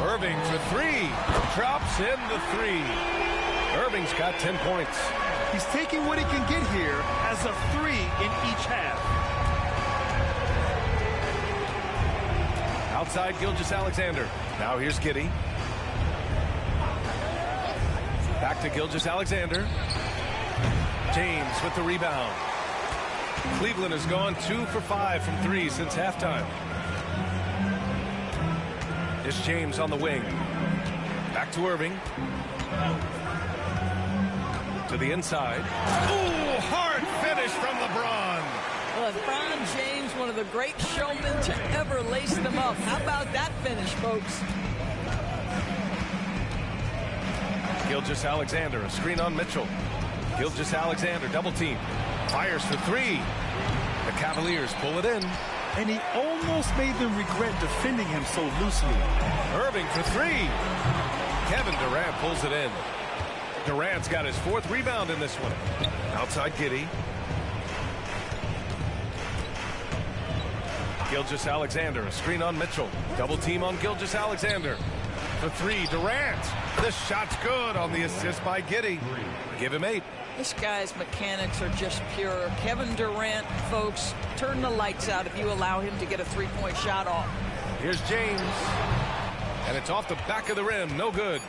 Irving for 3. Drops in the 3. Irving's got 10 points. He's taking what he can get here as a 3 in each half. Outside Gilgeous-Alexander. Now here's Giddey. Back to Gilgeous-Alexander. James with the rebound. Cleveland has gone 2 for 5 from 3 since halftime. It's James on the wing. Back to Irving. To the inside. Ooh, hard finish from LeBron. LeBron James, one of the great showmen to ever lace them up. How about that finish, folks? Gilgeous-Alexander, a screen on Mitchell. Gilgeous-Alexander, double team. Fires for 3. The Cavaliers pull it in. And he almost made them regret defending him so loosely. Irving for 3. Kevin Durant pulls it in. Durant's got his 4th rebound in this one. Outside Giddey. Gilgeous-Alexander, a screen on Mitchell. Double team on Gilgeous-Alexander. For 3, Durant. The shot's good on the assist by Giddey. Give him 8. This guy's mechanics are just pure. Kevin Durant, folks, turn the lights out if you allow him to get a 3-point shot off. Here's James. And it's off the back of the rim. No good.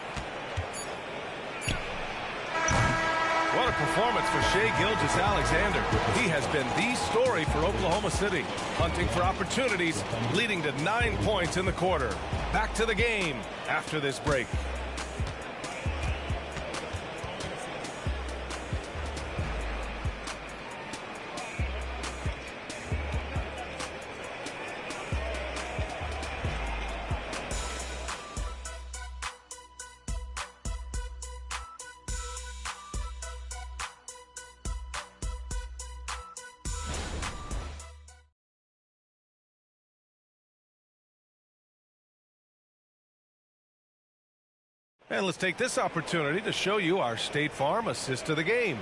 What a performance for Shai Gilgeous-Alexander. He has been the story for Oklahoma City, hunting for opportunities, leading to 9 points in the quarter. Back to the game after this break. And let's take this opportunity to show you our State Farm assist of the game.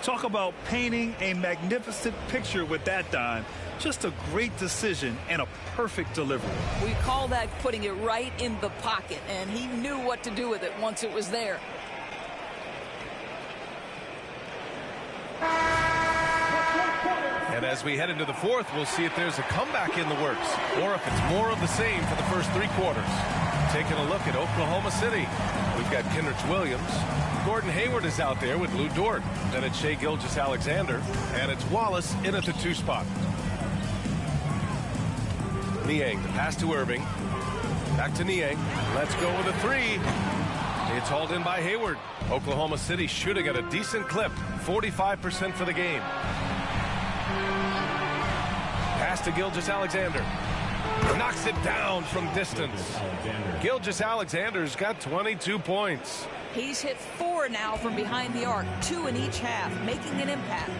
Talk about painting a magnificent picture with that dime. Just a great decision and a perfect delivery. We call that putting it right in the pocket, and he knew what to do with it once it was there. And as we head into the fourth, we'll see if there's a comeback in the works or if it's more of the same for the first three quarters. Taking a look at Oklahoma City. We've got Kendrick Williams. Gordon Hayward is out there with Lou Dort. Then it's Shai Gilgeous-Alexander. And it's Wallace in at the 2 spot. Niang, the pass to Irving. Back to Niang. Let's go with a 3. It's hauled in by Hayward. Oklahoma City shooting at a decent clip. 45% for the game. Pass to Gilgeous-Alexander. Knocks it down from distance. Gilgeous-Alexander's got 22 points. He's hit 4 now from behind the arc, 2 in each half, making an impact.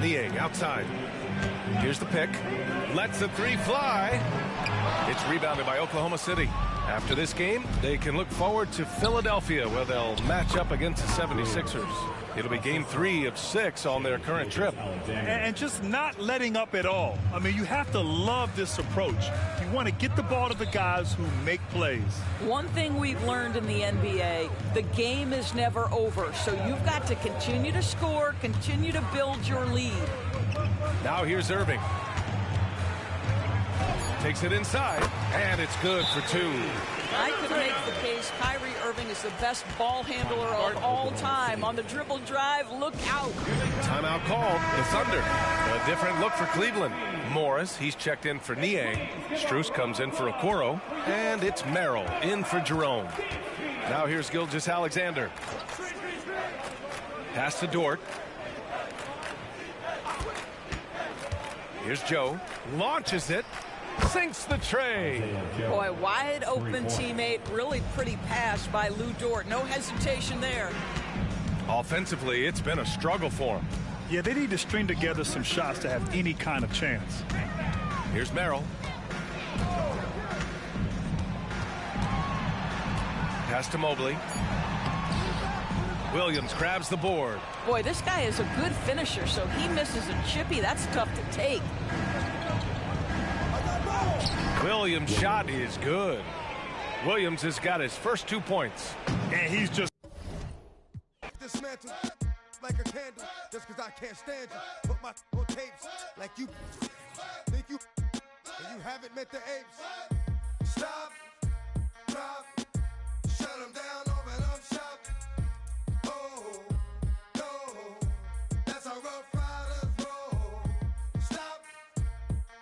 Niang outside. Here's the pick. Lets the 3 fly. It's rebounded by Oklahoma City. After this game, they can look forward to Philadelphia, where they'll match up against the 76ers. It'll be game 3 of 6 on their current trip. And just not letting up at all. I mean, you have to love this approach. You want to get the ball to the guys who make plays. One thing we've learned in the NBA, the game is never over. So you've got to continue to score, continue to build your lead. Now here's Irving. Takes it inside, and it's good for 2. I could make the case Kyrie Irving is the best ball handler of all time. On the dribble drive, look out. Timeout called. The Thunder. A different look for Cleveland. Morris, he's checked in for Niang. Strus comes in for Okoro. And it's Merrill in for Jerome. Now here's Gilgeous-Alexander. Pass to Dort. Here's Joe. Launches it. Sinks the tray. Boy, wide open teammate. Really pretty pass by Lou Dort. No hesitation there. Offensively, it's been a struggle for him. Yeah, they need to string together some shots to have any kind of chance. Here's Merrill. Pass to Mobley. Williams grabs the board. Boy, this guy is a good finisher, so he misses a chippy. That's tough to take. Williams' shot is good. Williams has got his first 2 points. And he's just dismantled like a candle just because I can't stand you. Put my on tapes like you think you and you haven't met the apes. Stop, drop, shut them down, open up shop. Oh, no, that's how Rough Riders roll. Stop,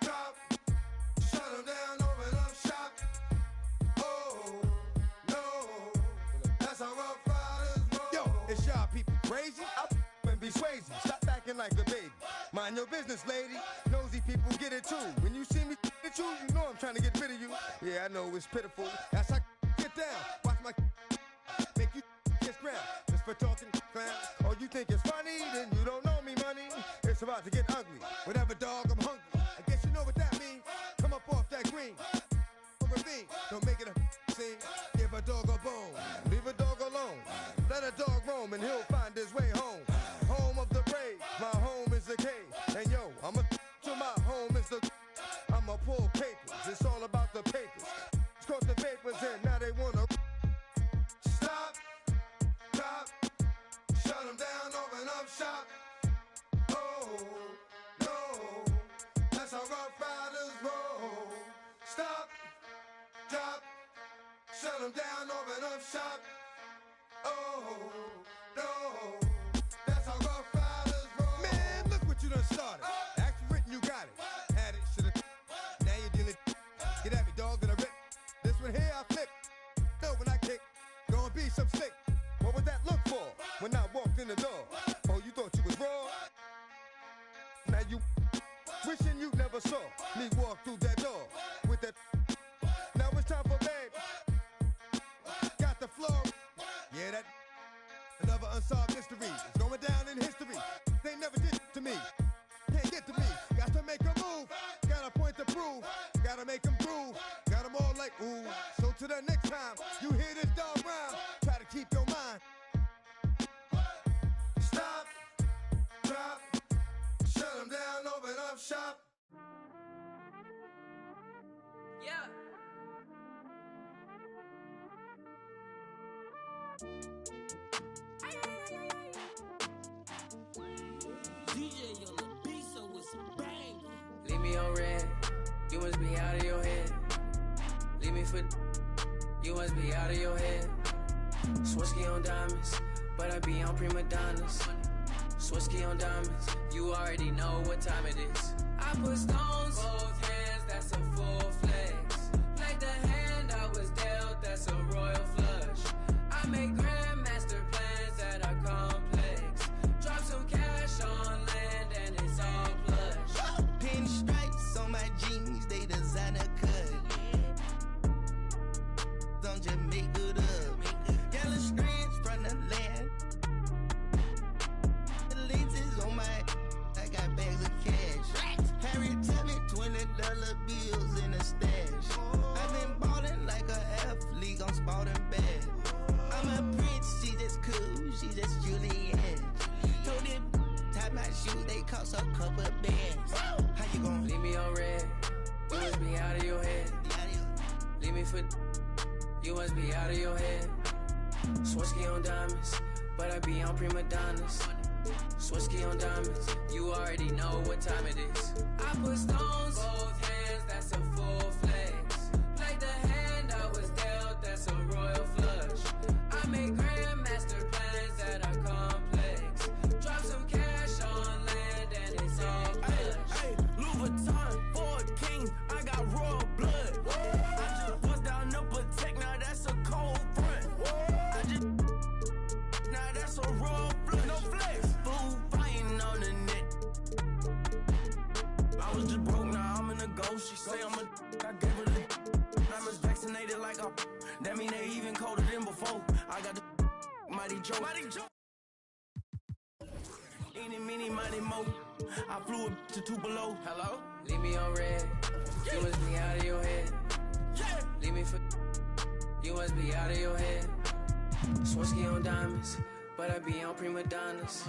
drop, shut them down, open up shop. Oh, no, that's how Rough Riders roll. Yo, it's y'all people crazy? And be swayzy. Stop acting like a baby. Mind your business, lady. Nosy people get it too. When you see me at you, you know I'm trying to get rid of you. Yeah, I know it's pitiful. That's how get down. Watch my make you kiss ground. Just for talking clown. Oh, you think it's funny? Then you don't know me, money. It's about to get ugly. Whatever, dog, I'm hungry. I guess you know what that means. Come up off that green. Ravine. Don't make it a scene. Give a dog a bone. Leave a dog alone. Let a dog roam and he'll find his way home. Home of the brave. My home is the cave. And yo, I'm a to my home is the. I'm a pull papers. It's all about the papers. Caught the papers and now they wanna stop, drop, shut them down, open up shop. Oh, no, that's how Rough Riders roll. Stop, drop, shut them down, open up shop. Oh, no, that's how Rough Riders roll. Man, look what you done started. Action written, you got it. Had it, should've. Now you're dealing. Get at me, dog, that I rip. This one here, I flip. No, when I kick, gonna be some slick. What would that look for when I walked in the door? Oh, you thought you was raw? Now you wishing you never saw me walk through that door with that. Now it's time for babe. Got the floor. Yeah, that another unsolved mystery. It's going down in history. They never did to me. Can't get to me. Got to make a move. Got a point to prove. Gotta make them groove. Got them all like ooh. So to the next time you hear this dog rhyme, shop. Yeah. DJ on the beat, so it's a bang. Leave me on red, you must be out of your head. Leave me for, you must be out of your head. Swirsky on diamonds, but I be on prima donnas. Swirsky on diamonds, you already know what time it is. I put stones, both hands, that's a full flex. Played the hand I was dealt, that's a royal flush. I make grandmaster plans that are complex. Drop some cash on land and it's all plush. Pinstripes on my jeans, they designer cut. Don't just make good up. Yellow strands from the land. The lenses on my, I got bags of cash. Harry tell me $20 bills in a stash. I've been ballin' like a athlete, I'm sporting bad. I'm a prince, she just cool, she just Julianne. Told them, tie my shoes, they cost a couple bands. How you gon' leave me on red? You must be out of your head. Leave me for, you must be out of your head. Swirsky on diamonds, but I be on prima donnas. Swirsky on diamonds, you already know what time it is. I put stones, both hands, that's a full flex. Played the hand I was dealt, that's a royal flush. I make grandmaster plans that are complex. Drop some cash on land and it's all plush. Hey, Louis Vuitton for a king, I got royal blood. I just bust down the Protect, now that's a cold front. I just, now that's a royal blood, no flex. Food fighting on the net. I was just broke, now I'm in a ghost. She say I'm a, I gave her the, diamonds vaccinated like a, that mean they even colder than before. I got the mighty Joe. Any, mini, mighty mo. I flew up to Tupelo. Hello? Leave me on red, you must be out of your head. Leave me for, you must be out of your head. Swirsky on diamonds, but I be on prima donnas.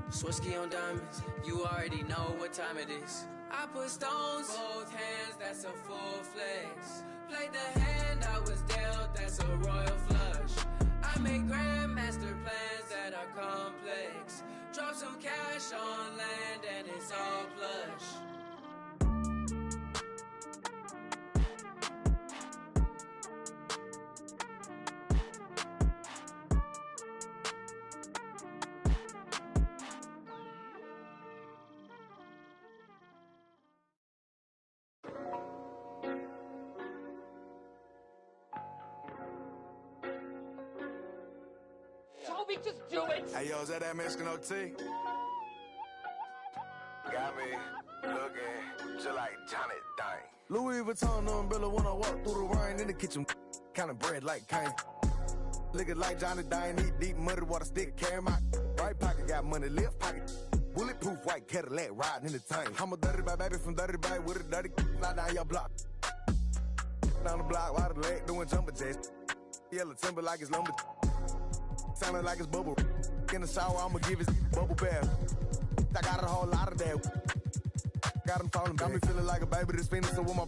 Swirsky on diamonds, you already know what time it is. I put stones, both hands, that's a full flex. Played the hand I was dealt, that's a royal flush. I make grandmaster plans that are complex. Drop some cash on land and it's all plush. Toby, just do it! Hey, yo, is that Mexican OT? Got me looking just like Johnny Dang. Louis Vuitton umbrella when I walk through the rain in the kitchen. Kind of bread like Kane. Looking like Johnny Dang, eat deep muddy water stick, carry my right pocket, got money, left pocket. Bulletproof white Cadillac riding in the tank. I'm a dirty bad baby from dirty bag with a dirty fly down your block. Down the block, wide the leg, doing jumper jacks. Yellow timber like it's lumber. Sounding like it's bubble. In the shower, I'ma give his bubble bath. I got a whole lot of that. Got him falling, got me feeling like a baby that's fiending. So with my,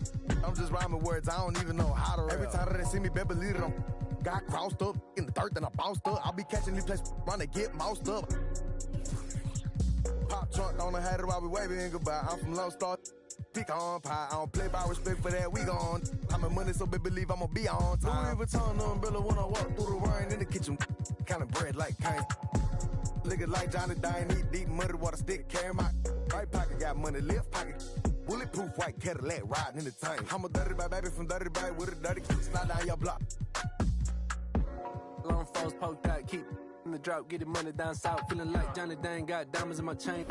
I'm just rhyming words, I don't even know how to rap. Every time that they see me, better believe it, I'm got crossed up in the dirt, then I bounced up. I'll be catching these places, run to get moused up. Pop trunk on the hat while we waving goodbye. I'm from Lone Star. Pick on pie, I don't play by respect for that, we gone. I'm in money, so baby believe I'ma be on time. Louis Vuitton umbrella when I walk through the rain in the kitchen. Kind of bread like Kane. Looking like Johnny Dang, eat deep muddy water stick, carry my right pocket, got money, left pocket. Bulletproof white Cadillac riding in the tank. I'm a dirty bad baby from dirty bag with a dirty slide down your block. Long foes poked out, keep in the drop, getting money down south. Feeling like Johnny Dang, got diamonds in my chain.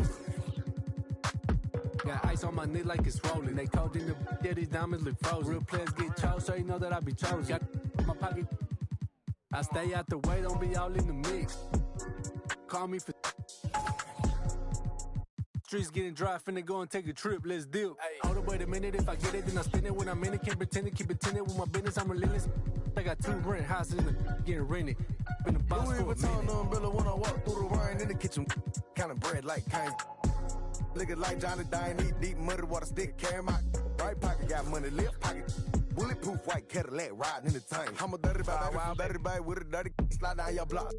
Got ice on my knee like it's rolling. They cold in the yeah, these diamonds look frozen. Real players get chose, so you know that I be chosen. Got my pocket. I stay out the way, don't be all in the mix. Call me for streets getting dry, finna go and take a trip, let's deal. Hold up, wait a minute, if I get it, then I spend it. When I'm in it, can't pretend it, keep pretending with my business, I'm relentless. I got 2 rent houses getting rented. Been a boss for a minute. Louis Vuitton umbrella when I walk through the rain in the kitchen. Kind of bread like Kane. Nigga like Johnny Dine, eat deep muddy water stick, carry my right pocket, got money, left pocket. Bulletproof white Cadillac riding in the tank. I'm a dirty baby with a dirty slide down your block.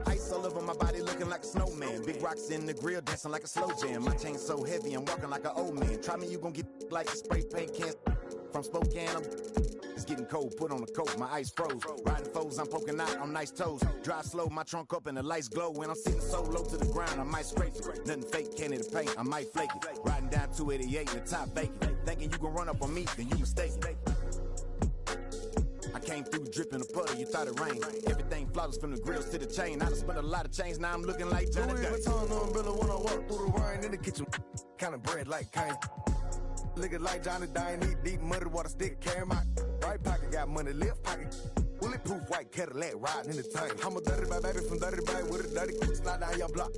Ice all over my body looking like a snowman. Big rocks in the grill dancing like a slow jam. My chain so heavy I'm walking like an old man. Try me, you gon' get like a spray paint can. From Spokane, it's getting cold, put on a coat, my ice froze. Riding foes, I'm poking out on nice toes. Drive slow, my trunk up and the lights glow. When I'm sitting so low to the ground, I might scrape it. Nothing fake, candy to paint, I might flake it. Riding down 288 in the top vacant. Thinking you gon' run up on me, then you mistaken. I came through dripping a puddle, you thought it rained. Everything flawless from the grills to the chain. I done spent a lot of change, now I'm looking like Johnny Depp. Louis Vuitton umbrella when I walk through the rain in the kitchen. Kind of bread like cane. Looking like Johnny Dine, eat deep muddy water stick, carry my right pocket, got money, left pocket. Bulletproof white Cadillac riding in the tank. I'm a dirty baby from dirty baby with a dirty slide down your block.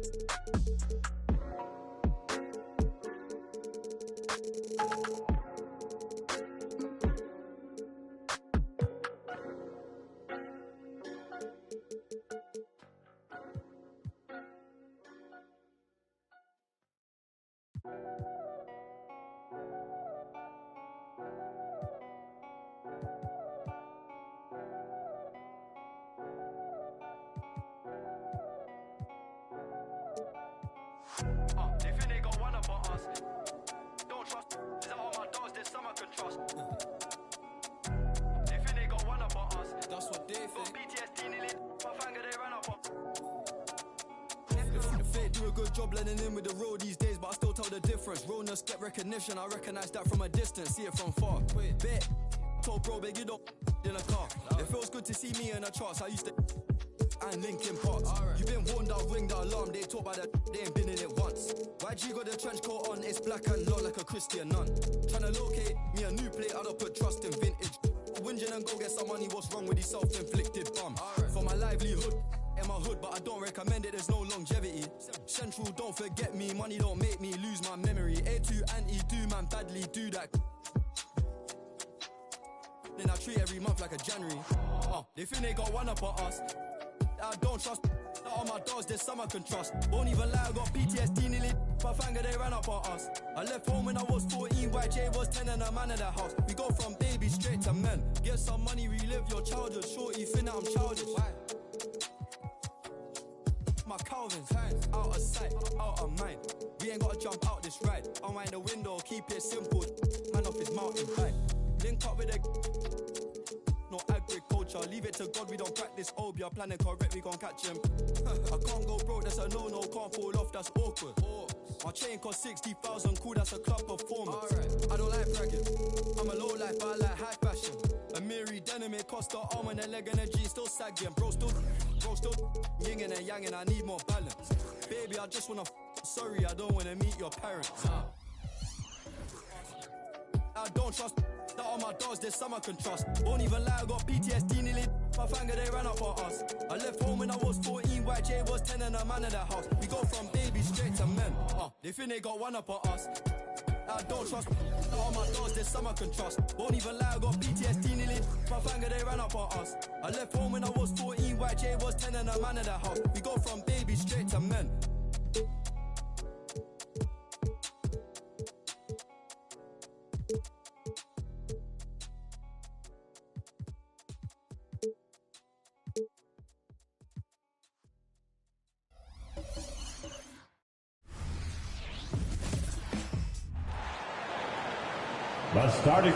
They think they got one up on us. Don't trust. Is that all my dogs? There's some I can trust. They think they got one up on us. That's what they think. PTSD nearly. My finger they ran up on. The fake do a good job blending in with the road these days, but I still tell the difference. Realness get recognition. I recognize that from a distance. See it from far. Wait, bet. Told bro, big you don't in a car. It feels good to see me in the charts. I used to. And Linkin Parks. Right. You been warned, I'll ring the alarm. They talk about that, they ain't been in it once. YG got the trench coat on, it's black and low like a Christian nun. Tryna locate me a new plate, I don't put trust in vintage. Whinging and go get some money, what's wrong with these self-inflicted bum? Right. For my livelihood, in my hood, but I don't recommend it, there's no longevity. Central, don't forget me, money don't make me lose my memory. A2 anti-do, man, badly do that. Then I treat every month like a January. They think they got one up on us. I don't trust. Not on my dogs, there's some I can trust. Won't even lie, I got PTSD nearly. My finger they ran up on us. I left home when I was 14, YJ was 10 and a man in the house. We go from baby straight to men. Get some money, relive your childhood. Shorty, think that I'm childish. Why? My Calvin's out of sight, out of mind. We ain't gotta jump out this ride. Unwind the window, keep it simple. Man off his mountain bike. Link up with a. No agriculture, leave it to God, we don't practice obia. Planning correct, we gon' catch him. I can't go broke, that's a no-no, can't fall off, that's awkward. My chain cost 60,000, cool, that's a club performance. Right. I don't like bragging, I'm a low life, but I like high fashion. A Miri denim, it cost the arm and a leg and a G, still sagging. Bro still yin and yang and I need more balance. Baby, I just wanna sorry, I don't wanna meet your parents. I don't trust. That on my dogs, there's some I can trust. Won't even lie, I got PTSD nearly. My finger they ran up on us. I left home when I was 14, YJ was 10 and a man in the house. We go from babies straight to men. They think they got one up on us. I don't trust. That on my dogs, there's some I can trust. Won't even lie, I got PTSD nearly. My finger they ran up on us. I left home when I was 14, YJ was 10 and a man in the house. We go from babies straight to men. The starting.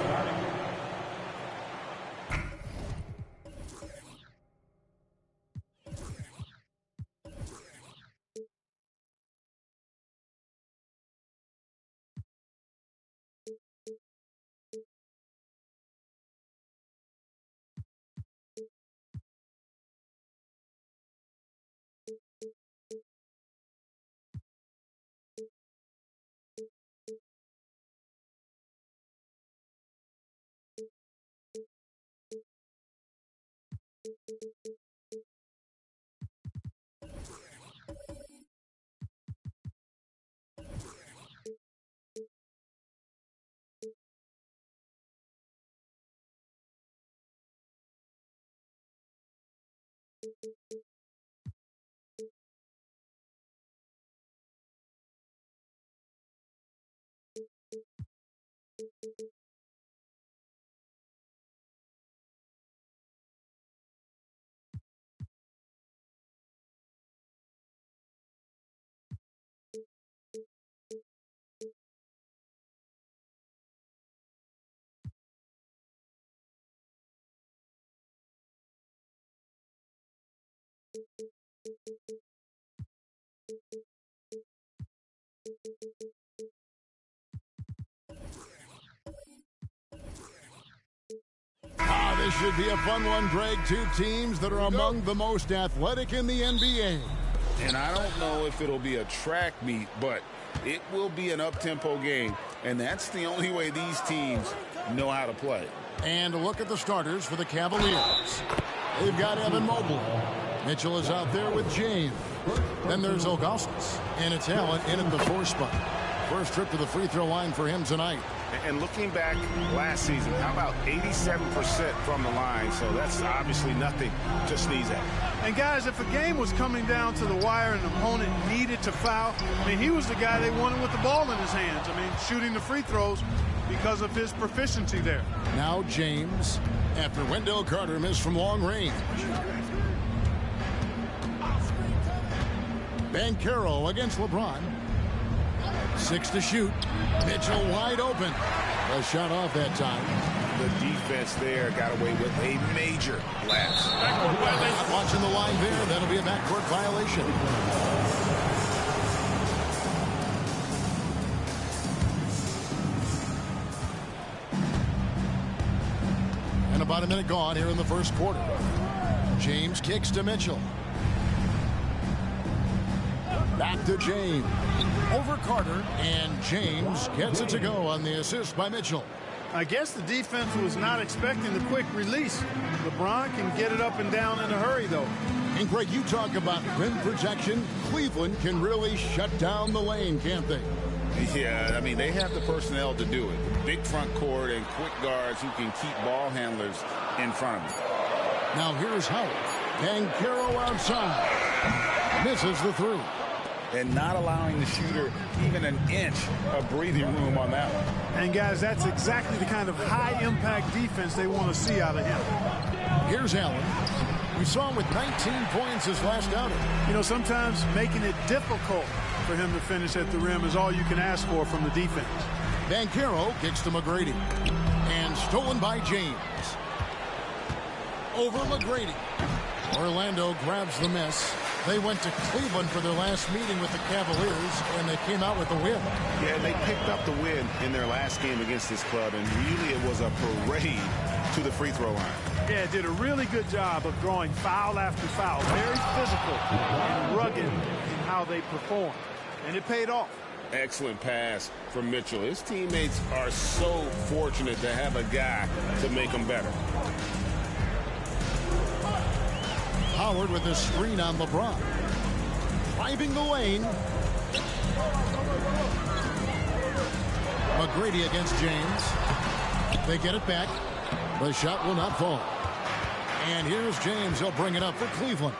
This should be a fun one, Greg. Two teams that are among the most athletic in the NBA. And I don't know if it'll be a track meet, but it will be an up-tempo game. And that's the only way these teams know how to play. And a look at the starters for the Cavaliers. They've got Evan Mobley. Mitchell is out there with James. Then there's Ilgauskas. And it's Allen in at the 4 spot. First trip to the free throw line for him tonight. And looking back last season, how about 87% from the line? So that's obviously nothing to sneeze at. And guys, if a game was coming down to the wire and an opponent needed to foul, I mean, he was the guy they wanted with the ball in his hands. I mean, shooting the free throws because of his proficiency there. Now James, after Wendell Carter missed from long range. Banchero against LeBron. 6 to shoot. Mitchell wide open. A shot off that time. The defense there got away with a major lapse. Watching the line there, that'll be a backcourt violation. And about a minute gone here in the first quarter. James kicks to Mitchell. Back to James. Over Carter, and James gets it to go on the assist by Mitchell. I guess the defense was not expecting the quick release. LeBron can get it up and down in a hurry, though. And, Greg, you talk about rim protection. Cleveland can really shut down the lane, can't they? Yeah, I mean, they have the personnel to do it. Big front court and quick guards who can keep ball handlers in front of them. Now here's Howard. Banchero outside. Misses the 3. And not allowing the shooter even an inch of breathing room on that one. And, guys, that's exactly the kind of high-impact defense they want to see out of him. Here's Allen. We saw him with 19 points his last outing. You know, sometimes making it difficult for him to finish at the rim is all you can ask for from the defense. Banchero kicks to McGrady. And stolen by James. Over McGrady. Orlando grabs the miss. They went to Cleveland for their last meeting with the Cavaliers, and they came out with a win. Yeah, they picked up the win in their last game against this club, and really it was a parade to the free throw line. Yeah, did a really good job of drawing foul after foul. Very physical and rugged in how they performed, and it paid off. Excellent pass from Mitchell. His teammates are so fortunate to have a guy to make them better. Howard with a screen on LeBron. Driving the lane. McGrady against James. They get it back. The shot will not fall. And here's James. He'll bring it up for Cleveland.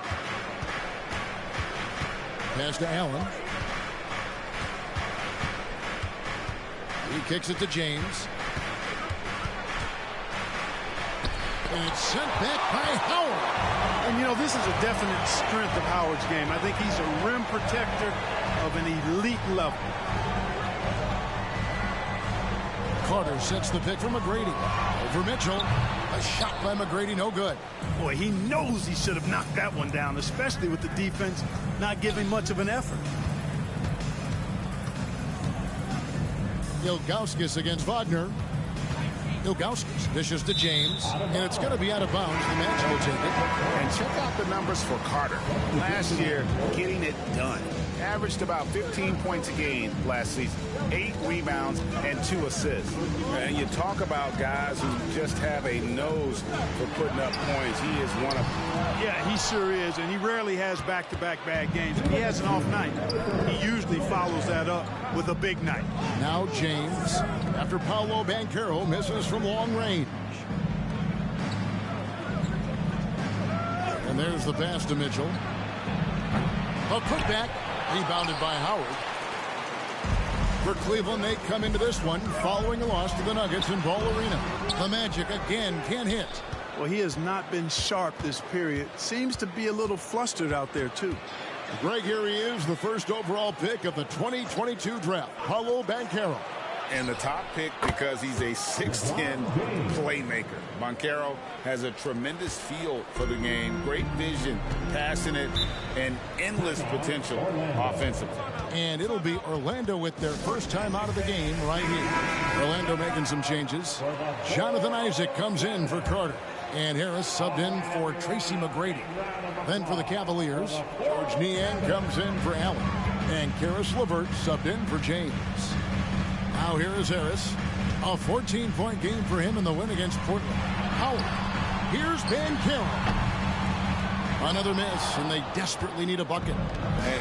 Pass to Allen. He kicks it to James. And it's sent back by Howard. And, you know, this is a definite strength of Howard's game. I think he's a rim protector of an elite level. Carter sets the pick for McGrady. Over Mitchell. A shot by McGrady, no good. Boy, he knows he should have knocked that one down, especially with the defense not giving much of an effort. Ilgauskas against Wagner. Ilgauskas dishes to James, and it's going to be out of bounds. The Magic will take it. And check out the numbers for Carter. Last year, getting it done. Averaged about 15 points a game last season. 8 rebounds and 2 assists. And you talk about guys who just have a nose for putting up points. He is one of them. Yeah, he sure is, and he rarely has back-to-back bad games. If he has an off night, he usually follows that up with a big night. Now James, after Paolo Banchero misses from long range. And there's the pass to Mitchell. A putback, rebounded by Howard. For Cleveland, they come into this one following a loss to the Nuggets in Ball Arena. The Magic again can't hit. Well, he has not been sharp this period. Seems to be a little flustered out there, too. Greg, here he is, the first overall pick of the 2022 draft, Paolo Banchero. And the top pick because he's a 6'10 playmaker. Banchero has a tremendous feel for the game, great vision, passing it, and endless potential offensively. And it'll be Orlando with their first time out of the game right here. Orlando making some changes. Jonathan Isaac comes in for Carter. And Harris subbed in for Tracy McGrady. Then for the Cavaliers, George Niang comes in for Allen. And Karis LeVert subbed in for James. Now here is Harris. A 14-point game for him in the win against Portland. Howard. Here's Banchero. Another miss, and they desperately need a bucket.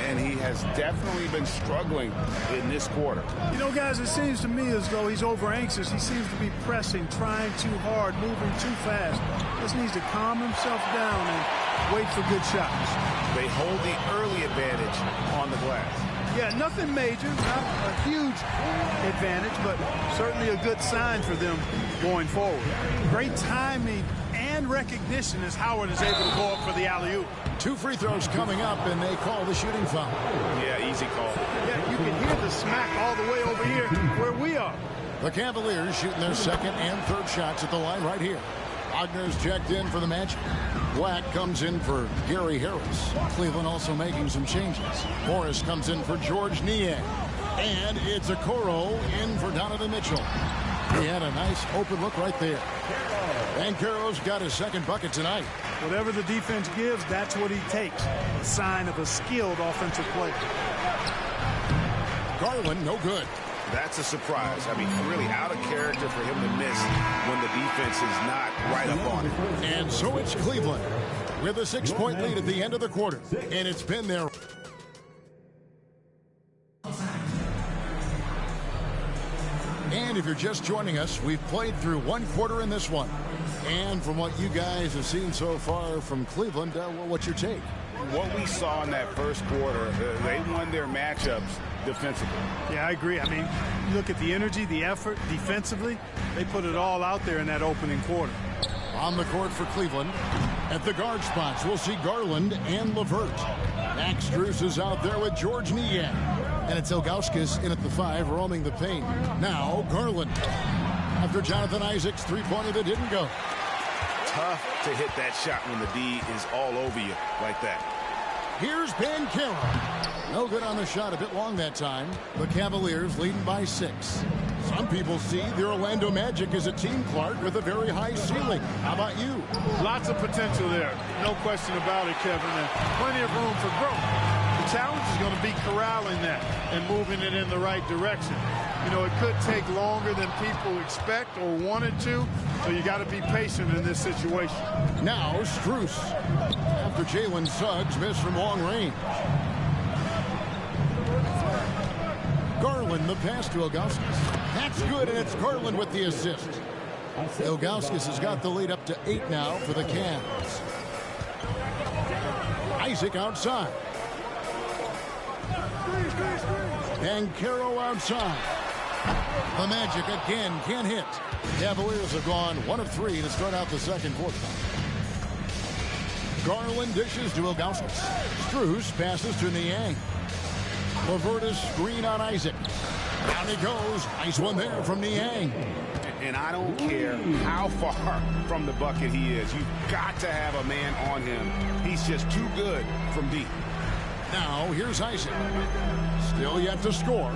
And he has definitely been struggling in this quarter. You know, guys, it seems to me as though he's over anxious. He seems to be pressing, trying too hard, moving too fast. Just needs to calm himself down and wait for good shots. They hold the early advantage on the glass. Yeah, nothing major, not a huge advantage, but certainly a good sign for them going forward. Great timing and recognition as Howard is able to go up for the alley-oop. 2 free throws coming up, and they call the shooting foul. Yeah, easy call. Yeah, you can hear the smack all the way over here where we are. The Cavaliers shooting their second and third shots at the line right here. Wagner's checked in for the Magic. Black comes in for Gary Harris. Cleveland also making some changes. Morris comes in for George Niang. And it's Okoro in for Donovan Mitchell. He had a nice open look right there. Banchero's got his second bucket tonight. Whatever the defense gives, that's what he takes. A sign of a skilled offensive player. Garland, no good. That's a surprise. I mean, really out of character for him to miss when the defense is not right up on him. And so it's Cleveland with a 6-point lead at the end of the quarter. And it's been there. And if you're just joining us, we've played through 1 quarter in this one. And from what you guys have seen so far from Cleveland, what's your take? What we saw in that first quarter, they won their matchups defensively. Yeah, I agree. I mean, you look at the energy, the effort defensively, they put it all out there in that opening quarter. On the court for Cleveland, at the guard spots, we'll see Garland and LeVert. Max Strus is out there with George Niang. And it's Ilgauskas in at the 5, roaming the paint. Now, Garland. After Jonathan Isaac's three-pointer that didn't go. Tough to hit that shot when the D is all over you like that. Here's Banchero. No good on the shot, a bit long that time. The Cavaliers leading by 6. Some people see the Orlando Magic as a team, Clark, with a very high ceiling. How about you? Lots of potential there. No question about it, Kevin. And plenty of room for growth. The challenge is going to be corralling that and moving it in the right direction. You know, it could take longer than people expect or wanted to, so you got to be patient in this situation. Now, Strus. After Jalen Suggs missed from long range. Garland, the pass to Ilgauskas. That's good, and it's Garland with the assist. Ilgauskas has got the lead up to 8 now for the Cavs. Isaac outside. Banchero outside. The Magic again can't hit. Cavaliers have gone 1 of 3 to start out the second quarter. Garland dishes to Ilgauskas. Strus passes to Niang. LeVert screen on Isaac. Down he goes. Nice one there from Niang. And I don't care how far from the bucket he is. You've got to have a man on him. He's just too good from deep. Now, here's Isaac. Still yet to score.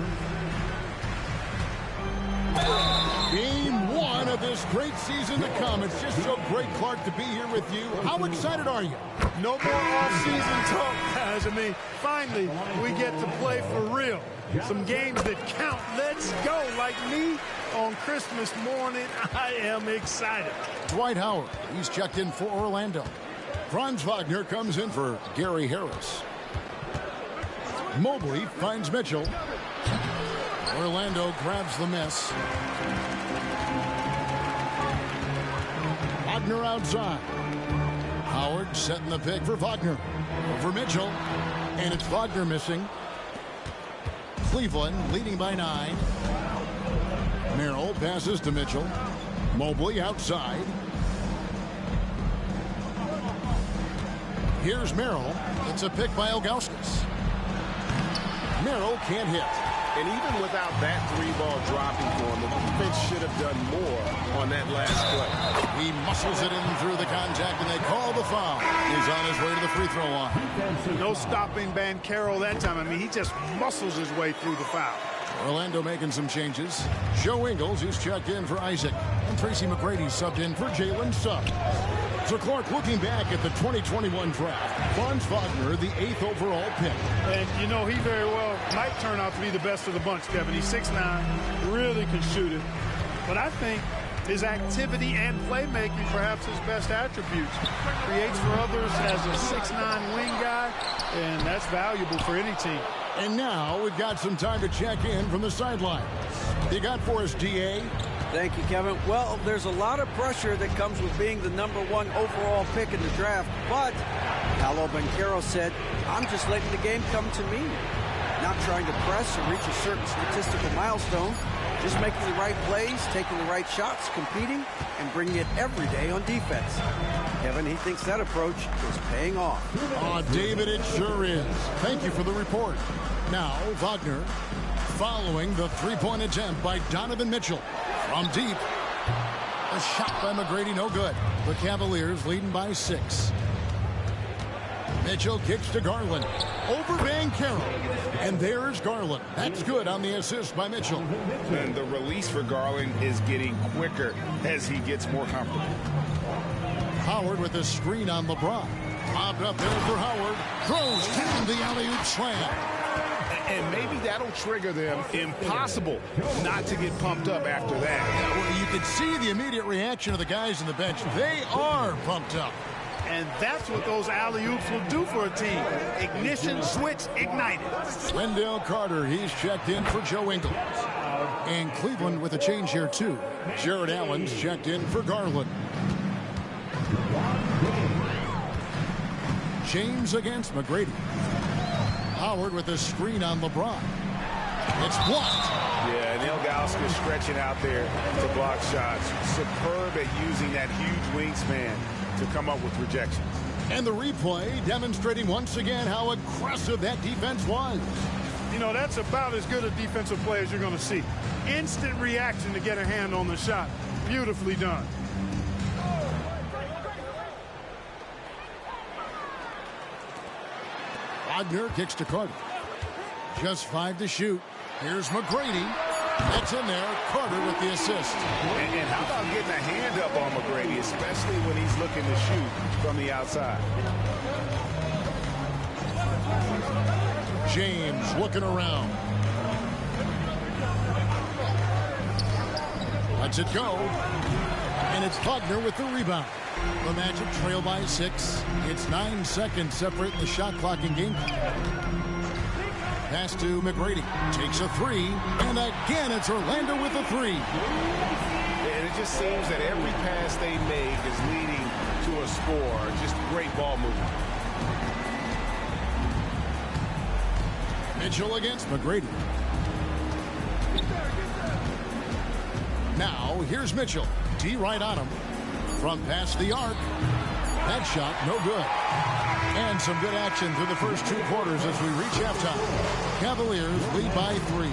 Game 1 of this great season to come. It's just so great, Clark, to be here with you. How excited are you? No more off-season talk, guys. I mean, finally, we get to play for real. Some games that count. Let's go. Like me on Christmas morning, I am excited. Dwight Howard, he's checked in for Orlando. Franz Wagner comes in for Gary Harris. Mobley finds Mitchell. Orlando grabs the miss. Wagner outside. Howard setting the pick for Wagner. Over Mitchell. And it's Wagner missing. Cleveland leading by 9. Merrill passes to Mitchell. Mobley outside. Here's Merrill. It's a pick by Ilgauskas. Merrill can't hit. And even without that 3-ball dropping for him, the defense should have done more on that last play. He muscles it in through the contact, and they call the foul. He's on his way to the free throw line. No stopping Banchero that time. I mean, he just muscles his way through the foul. Orlando making some changes. Joe Ingles, he's checked in for Isaac. And Tracy McGrady subbed in for Jalen Suggs. So Clark, looking back at the 2021 draft, Franz Wagner, the 8th overall pick. And, you know, he very well might turn out to be the best of the bunch, Kevin. He's 6'9", really can shoot it. But I think his activity and playmaking, perhaps his best attributes. Creates for others as a 6'9" wing guy, and that's valuable for any team. And now we've got some time to check in from the sidelines. You got for us, D.A.? Thank you, Kevin. Well, there's a lot of pressure that comes with being the #1 overall pick in the draft, but Paolo Banchero said, I'm just letting the game come to me. Not trying to press or reach a certain statistical milestone, just making the right plays, taking the right shots, competing, and bringing it every day on defense. Kevin, he thinks that approach is paying off. Oh, David, it sure is. Thank you for the report. Now, Wagner, following the three-point attempt by Donovan Mitchell. From deep, a shot by McGrady, no good. The Cavaliers leading by 6. Mitchell kicks to Garland. Over Banchero. And there's Garland. That's good on the assist by Mitchell. And the release for Garland is getting quicker as he gets more comfortable. Howard with a screen on LeBron. Popped up there for Howard. Throws down the alley-oop slam. And maybe that'll trigger them. Impossible not to get pumped up after that. Well, you can see the immediate reaction of the guys on the bench. They are pumped up. And that's what those alley-oops will do for a team. Ignition, switch, ignited. Wendell Carter, he's checked in for Joe Ingles. And Cleveland with a change here, too. Jared Allen's checked in for Garland. James against McGrady. Howard with a screen on LeBron. It's blocked. Yeah, Neil Gausker stretching out there to block shots. Superb at using that huge wingspan to come up with rejections. And the replay demonstrating once again how aggressive that defense was. You know, that's about as good a defensive play as you're going to see. Instant reaction to get a hand on the shot. Beautifully done. Wagner kicks to Carter. Just 5 to shoot. Here's McGrady. That's in there. Carter with the assist. And how about getting a hand up on McGrady, especially when he's looking to shoot from the outside. James looking around. Lets it go. And it's Wagner with the rebound. The Magic trail by 6. It's 9 seconds separating the shot clock and game clock. Pass to McGrady. Takes a 3. And again, it's Orlando with a 3. And it just seems that every pass they make is leading to a score. Just great ball movement. Mitchell against McGrady. Now, here's Mitchell. D right on him. From past the arc. That shot, no good. And some good action through the first 2 quarters as we reach halftime. Cavaliers lead by 3.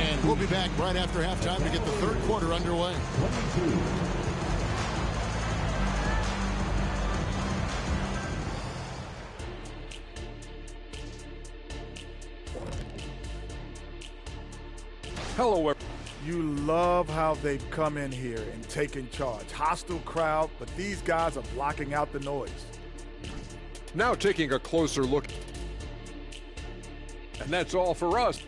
And we'll be back right after halftime to get the 3rd quarter underway. Hello. You love how they've come in here and taken charge. Hostile crowd, but these guys are blocking out the noise. Now taking a closer look. And that's all for us.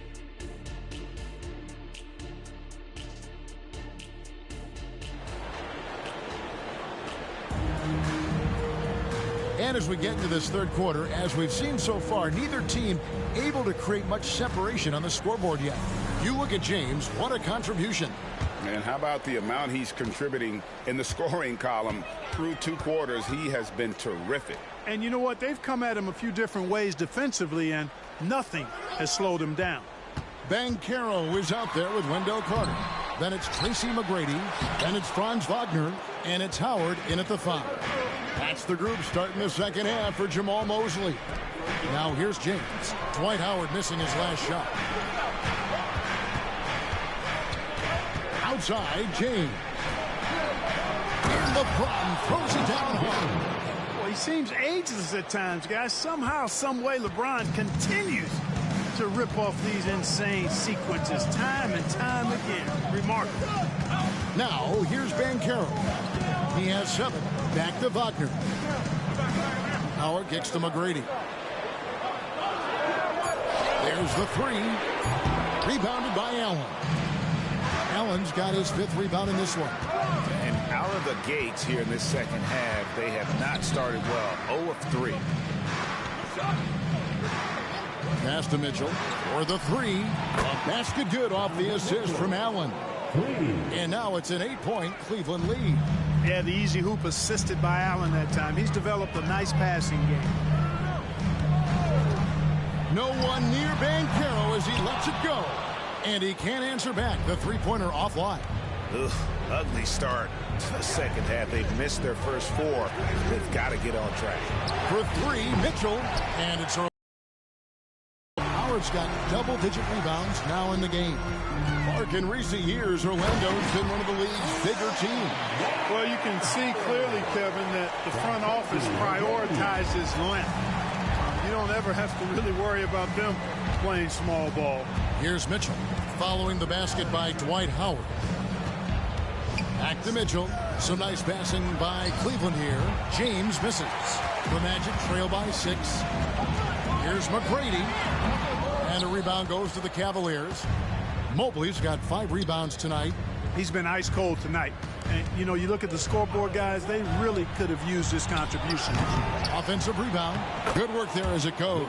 And as we get into this 3rd quarter, as we've seen so far, neither team able to create much separation on the scoreboard yet. You look at James, what a contribution. And how about the amount he's contributing in the scoring column through 2 quarters? He has been terrific. And you know what? They've come at him a few different ways defensively, and nothing has slowed him down. Banchero is out there with Wendell Carter. Then it's Tracy McGrady. Then it's Franz Wagner. And it's Howard in at the 5. That's the group starting the 2nd half for Jamal Mosley. Now here's James. Dwight Howard missing his last shot. outside, James. And LeBron throws it down hard. Well, he seems ageless at times, guys. Somehow, some way, LeBron continues to rip off these insane sequences time and time again. Remarkable. Now, here's Banchero. He has 7. Back to Wagner. Howard kicks to McGrady. There's the 3. Rebounded by Allen. Allen's got his 5th rebound in this one. And out of the gates here in this second half, they have not started well. 0 of 3. Pass to Mitchell for the 3. A basket good off the assist from Allen. And now it's an 8-point Cleveland lead. Yeah, the easy hoop assisted by Allen that time. He's developed a nice passing game. No one near Banchero as he lets it go. And he can't answer back. The three-pointer offline. Ugh, ugly start to the second half. They've missed their first 4. They've got to get on track. For 3, Mitchell. And it's Howard's got double-digit rebounds now in the game. Mark, in recent years, Orlando's been one of the league's bigger teams. Well, you can see clearly, Kevin, that the front office prioritizes length. You don't ever have to really worry about them playing small ball. Here's Mitchell following the basket by Dwight Howard. Back to Mitchell. Some nice passing by Cleveland here. James misses. The Magic trail by 6. Here's McGrady. And a rebound goes to the Cavaliers. Mobley's got 5 rebounds tonight. He's been ice cold tonight. And, you know, you look at the scoreboard, guys, they really could have used this contribution. Offensive rebound. Good work there as it goes.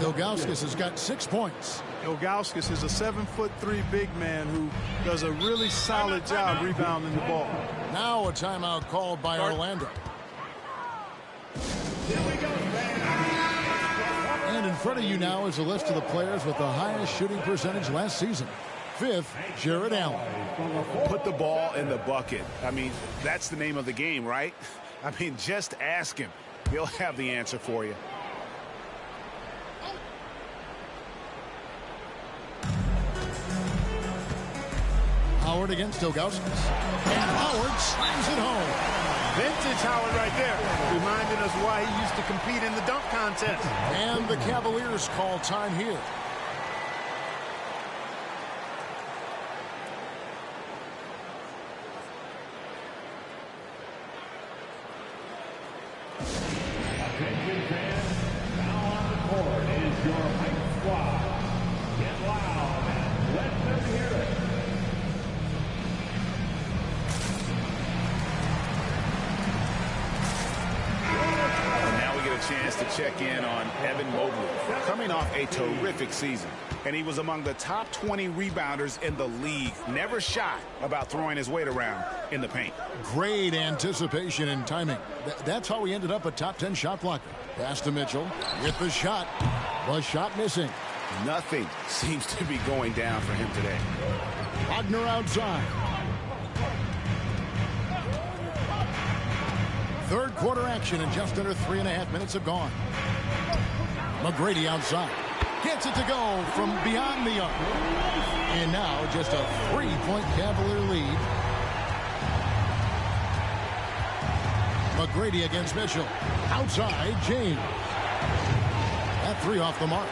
Ilgauskas has got 6 points. Ilgauskas is a 7'3" big man who does a really solid job rebounding the ball. Now a timeout called by Orlando. And in front of you now is a list of the players with the highest shooting percentage last season. 5th, Jared Allen. Put the ball in the bucket. I mean, that's the name of the game, right? I mean, just ask him. He'll have the answer for you. Howard against Ilgauskas. And Howard slams it home. Vintage Howard right there, reminding us why he used to compete in the dunk contest. And the Cavaliers call time here. Attention fans, now on the court is your hype squad. Get loud and let them hear it. Chance to check in on Evan Mobley, coming off a terrific season. And he was among the top 20 rebounders in the league. Never shy about throwing his weight around in the paint. Great anticipation and timing. That's how he ended up a top 10 shot blocker. Pass to Mitchell with the shot. The shot missing. Nothing seems to be going down for him today. Wagner outside. Third quarter action and just under 3.5 minutes have gone. McGrady outside. Gets it to go from beyond the arc. And now just a 3-point Cavalier lead. McGrady against Mitchell. Outside, James. That 3 off the mark.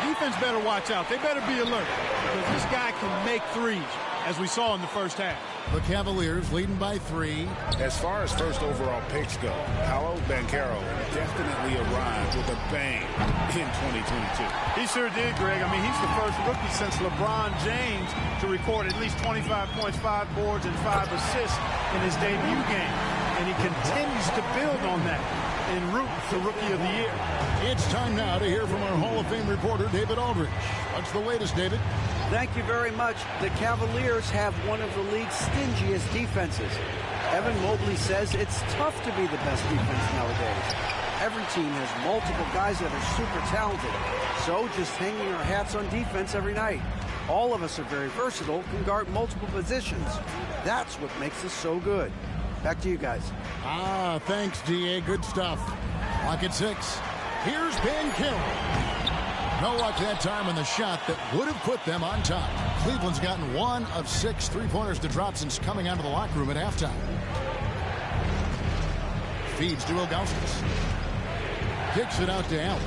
Defense better watch out. They better be alert because this guy can make threes, as we saw in the first half. The Cavaliers leading by 3. As far as first overall picks go, Paolo Banchero definitely arrived with a bang in 2022. He sure did, Greg. I mean, he's the first rookie since LeBron James to record at least 25 points, 5 boards, and 5 assists in his debut game. And he continues to build on that en route to Rookie of the Year. It's time now to hear from our Hall of Fame reporter, David Aldridge. What's the latest, David? Thank you very much. The Cavaliers have one of the league's stingiest defenses. Evan Mobley says it's tough to be the best defense nowadays. Every team has multiple guys that are super talented. So just hanging our hats on defense every night. All of us are very versatile, can guard multiple positions. That's what makes us so good. Back to you guys. Thanks, D.A. Good stuff. Clock at 6. Here's Banchero. No luck that time on the shot that would have put them on top. Cleveland's gotten 1 of 6 3-pointers to drop since coming out of the locker room at halftime. Feeds to Ilgauskas. Kicks it out to Allen.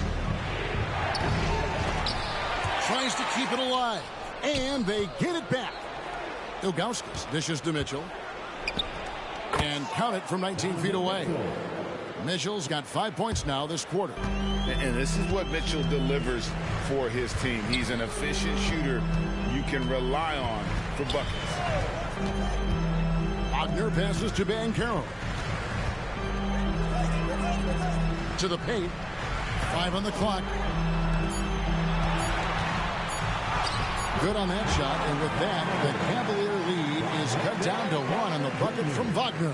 Tries to keep it alive. And they get it back. Ilgauskas dishes to Mitchell. And count it from 19 feet away. Mitchell's got 5 points now this quarter. And this is what Mitchell delivers for his team. He's an efficient shooter you can rely on for buckets. Wagner passes to Banchero. To the paint. 5 on the clock. Good on that shot, and with that, the Cavalier lead is cut down to 1 on the bucket from Wagner.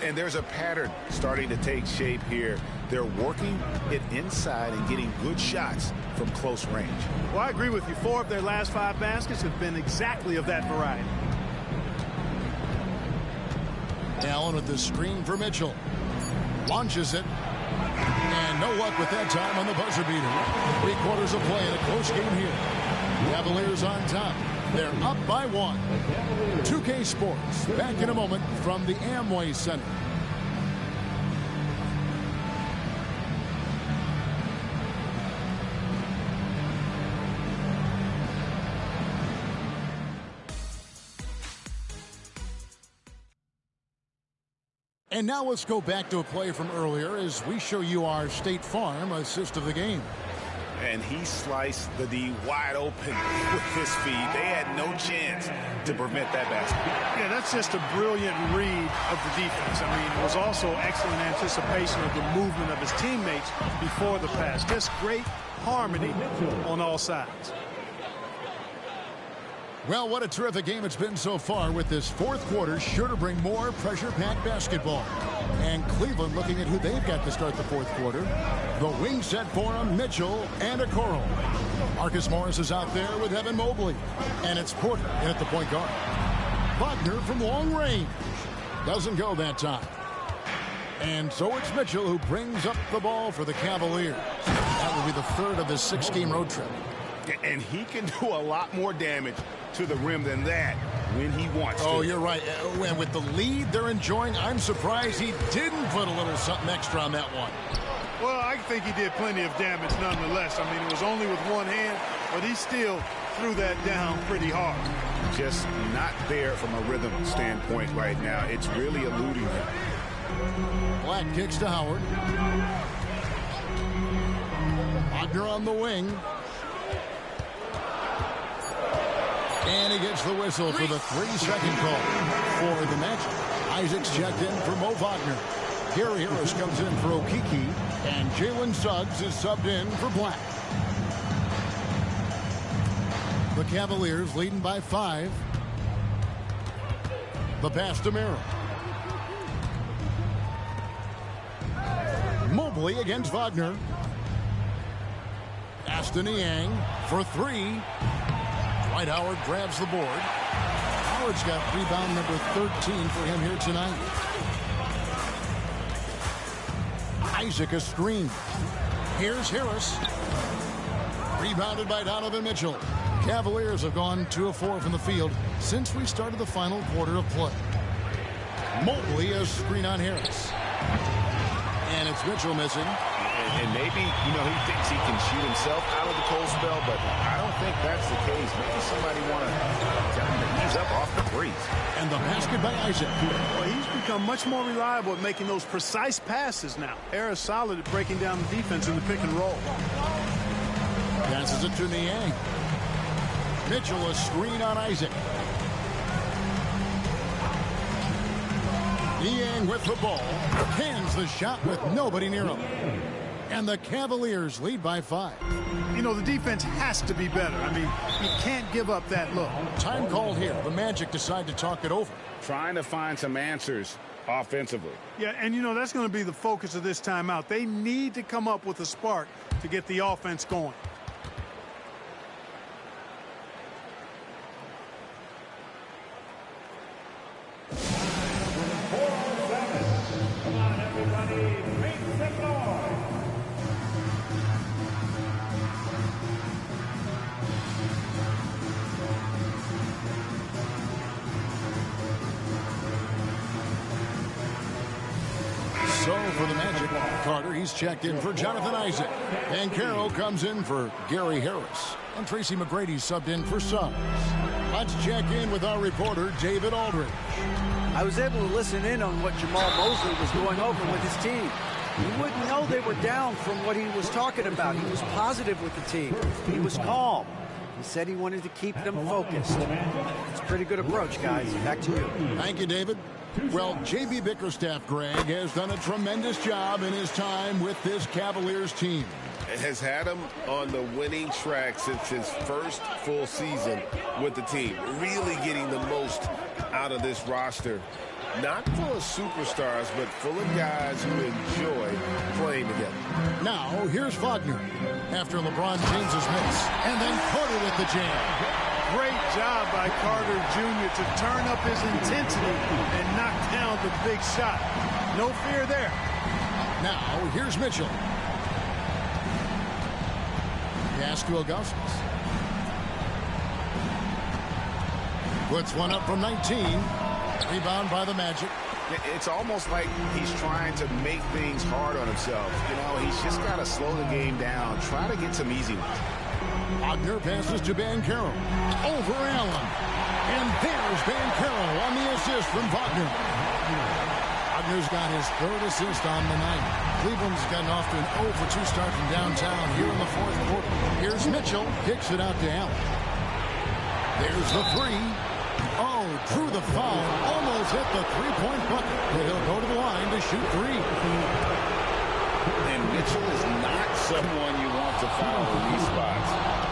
And there's a pattern starting to take shape here. They're working it inside and getting good shots from close range. Well, I agree with you. 4 of their last 5 baskets have been exactly of that variety. Allen with the screen for Mitchell. Launches it. And no luck with that time on the buzzer beater. 3 quarters of play in a close game here. Cavaliers on top. They're up by 1. 2K Sports back in a moment from the Amway Center. And now let's go back to a play from earlier as we show you our State Farm assist of the game. And he sliced the D wide open with his feet. They had no chance to prevent that basket. Yeah, that's just a brilliant read of the defense. I mean, it was also excellent anticipation of the movement of his teammates before the pass. Just great harmony on all sides. Well, what a terrific game it's been so far, with this 4th quarter sure to bring more pressure-packed basketball. And Cleveland looking at who they've got to start the 4th quarter. The wing set for them, Mitchell and Okoro. Marcus Morris is out there with Evan Mobley. And it's Porter in at the point guard. Wagner from long range. Doesn't go that time. And so it's Mitchell who brings up the ball for the Cavaliers. That will be the 3rd of this 6-game road trip. And he can do a lot more damage to the rim than that when he wants to. Oh, you're right. And with the lead they're enjoying, I'm surprised he didn't put a little something extra on that one. Well, I think he did plenty of damage nonetheless. I mean, it was only with one hand, but he still threw that down pretty hard. Just not there from a rhythm standpoint right now. It's really eluding him. Black kicks to Howard. Wagner on the wing. And he gets the whistle for the 3-second call for the match. Isaac's checked in for Mo Wagner. Gary Harris comes in for Okiki. And Jalen Suggs is subbed in for Black. The Cavaliers leading by 5. The pass to Merrill. Mobley against Wagner. Aston Yang for 3. Dwight Howard grabs the board. Howard's got rebound number 13 for him here tonight. Isaac a screen. Here's Harris. Rebounded by Donovan Mitchell. Cavaliers have gone 2 of 4 from the field since we started the final quarter of play. Mobley a screen on Harris. And it's Mitchell missing. And maybe, you know, he thinks he can shoot himself out of the cold spell, but I don't think that's the case. Maybe somebody want to tell him to ease up off the breeze. And the basket by Isaac. Well, he's become much more reliable at making those precise passes now. Harris solid at breaking down the defense in the pick and roll. Passes it to Niang. Mitchell a screen on Isaac. Niang with the ball. Hands the shot with nobody near him. And the Cavaliers lead by 5. You know, the defense has to be better. I mean, you can't give up that look. Time called here. The Magic decide to talk it over. Trying to find some answers offensively. Yeah, and you know, that's going to be the focus of this timeout. They need to come up with a spark to get the offense going. Carter, he's checked in for Jonathan Isaac. Bancaro comes in for Gary Harris. And Tracy McGrady subbed in for Suggs. Let's check in with our reporter, David Aldridge. I was able to listen in on what Jamal Mosley was going over with his team. You wouldn't know they were down from what he was talking about. He was positive with the team. He was calm. He said he wanted to keep them focused. It's a pretty good approach, guys. Back to you. Thank you, David. Well, J.B. Bickerstaff, Greg, has done a tremendous job in his time with this Cavaliers team. Has had him on the winning track since his first full season with the team. Really getting the most out of this roster. Not full of superstars, but full of guys who enjoy playing together. Now, here's Wagner after LeBron James's miss. And then Carter with the jam. Great job by Carter Jr. to turn up his intensity and knock down the big shot. No fear there. Now, here's Mitchell. Pass to Augustus. Puts one up from 19. Rebound by the Magic. It's almost like he's trying to make things hard on himself. You know, he's just got to slow the game down. Try to get some easy ones. Wagner passes to Bancaro. Over Allen. And there's Bancaro on the assist from Wagner. Wagner's got his third assist on the night. Cleveland's gotten off to an 0-for-2 start from downtown here in the fourth quarter. Here's Mitchell. Kicks it out to Allen. There's the three. Oh, drew the foul. Almost hit the three-point bucket. But he'll go to the line to shoot three. And Mitchell is not someone you want to foul in these spots.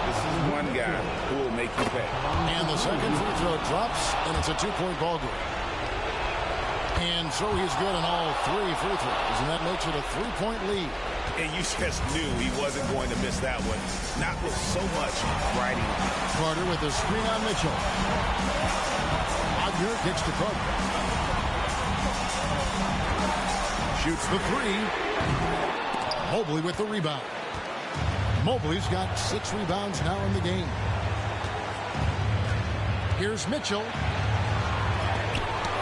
This is one guy who will make you pay. And the second free throw drops, and it's a two-point ball game. And so he's good on all three free throws, and that makes it a three-point lead. And you just knew he wasn't going to miss that one. Not with so much riding. Carter with a screen on Mitchell. Wagner kicks to Carter. Shoots the three. Mobley with the rebound. Mobley's got 6 rebounds now in the game. Here's Mitchell.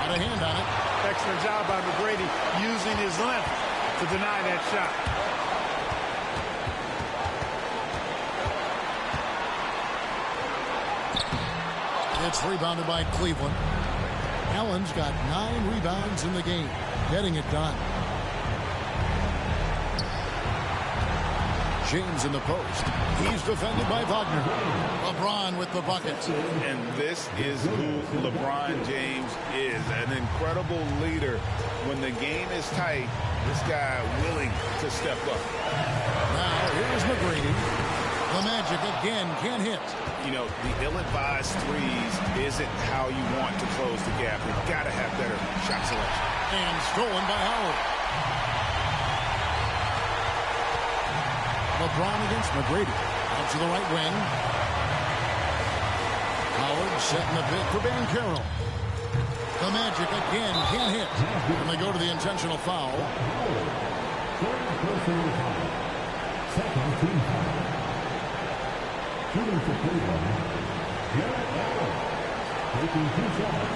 Got a hand on it. Excellent job by McGrady using his length to deny that shot. It's rebounded by Cleveland. Allen's got 9 rebounds in the game, getting it done. James in the post. He's defended by Wagner. LeBron with the bucket. And this is who LeBron James is. An incredible leader. When the game is tight, this guy willing to step up. Now, here's McGrady. The Magic again can't hit. You know, the ill-advised threes isn't how you want to close the gap. You've got to have better shot selection. And stolen by Howard. LeBron against McGrady. Out to the right wing. Howard setting a bid for Bancaro. The Magic again can't hit. And they go to the intentional foul. Second team foul. Shooting for Cleveland, Jarrett Allen, taking 2 shots.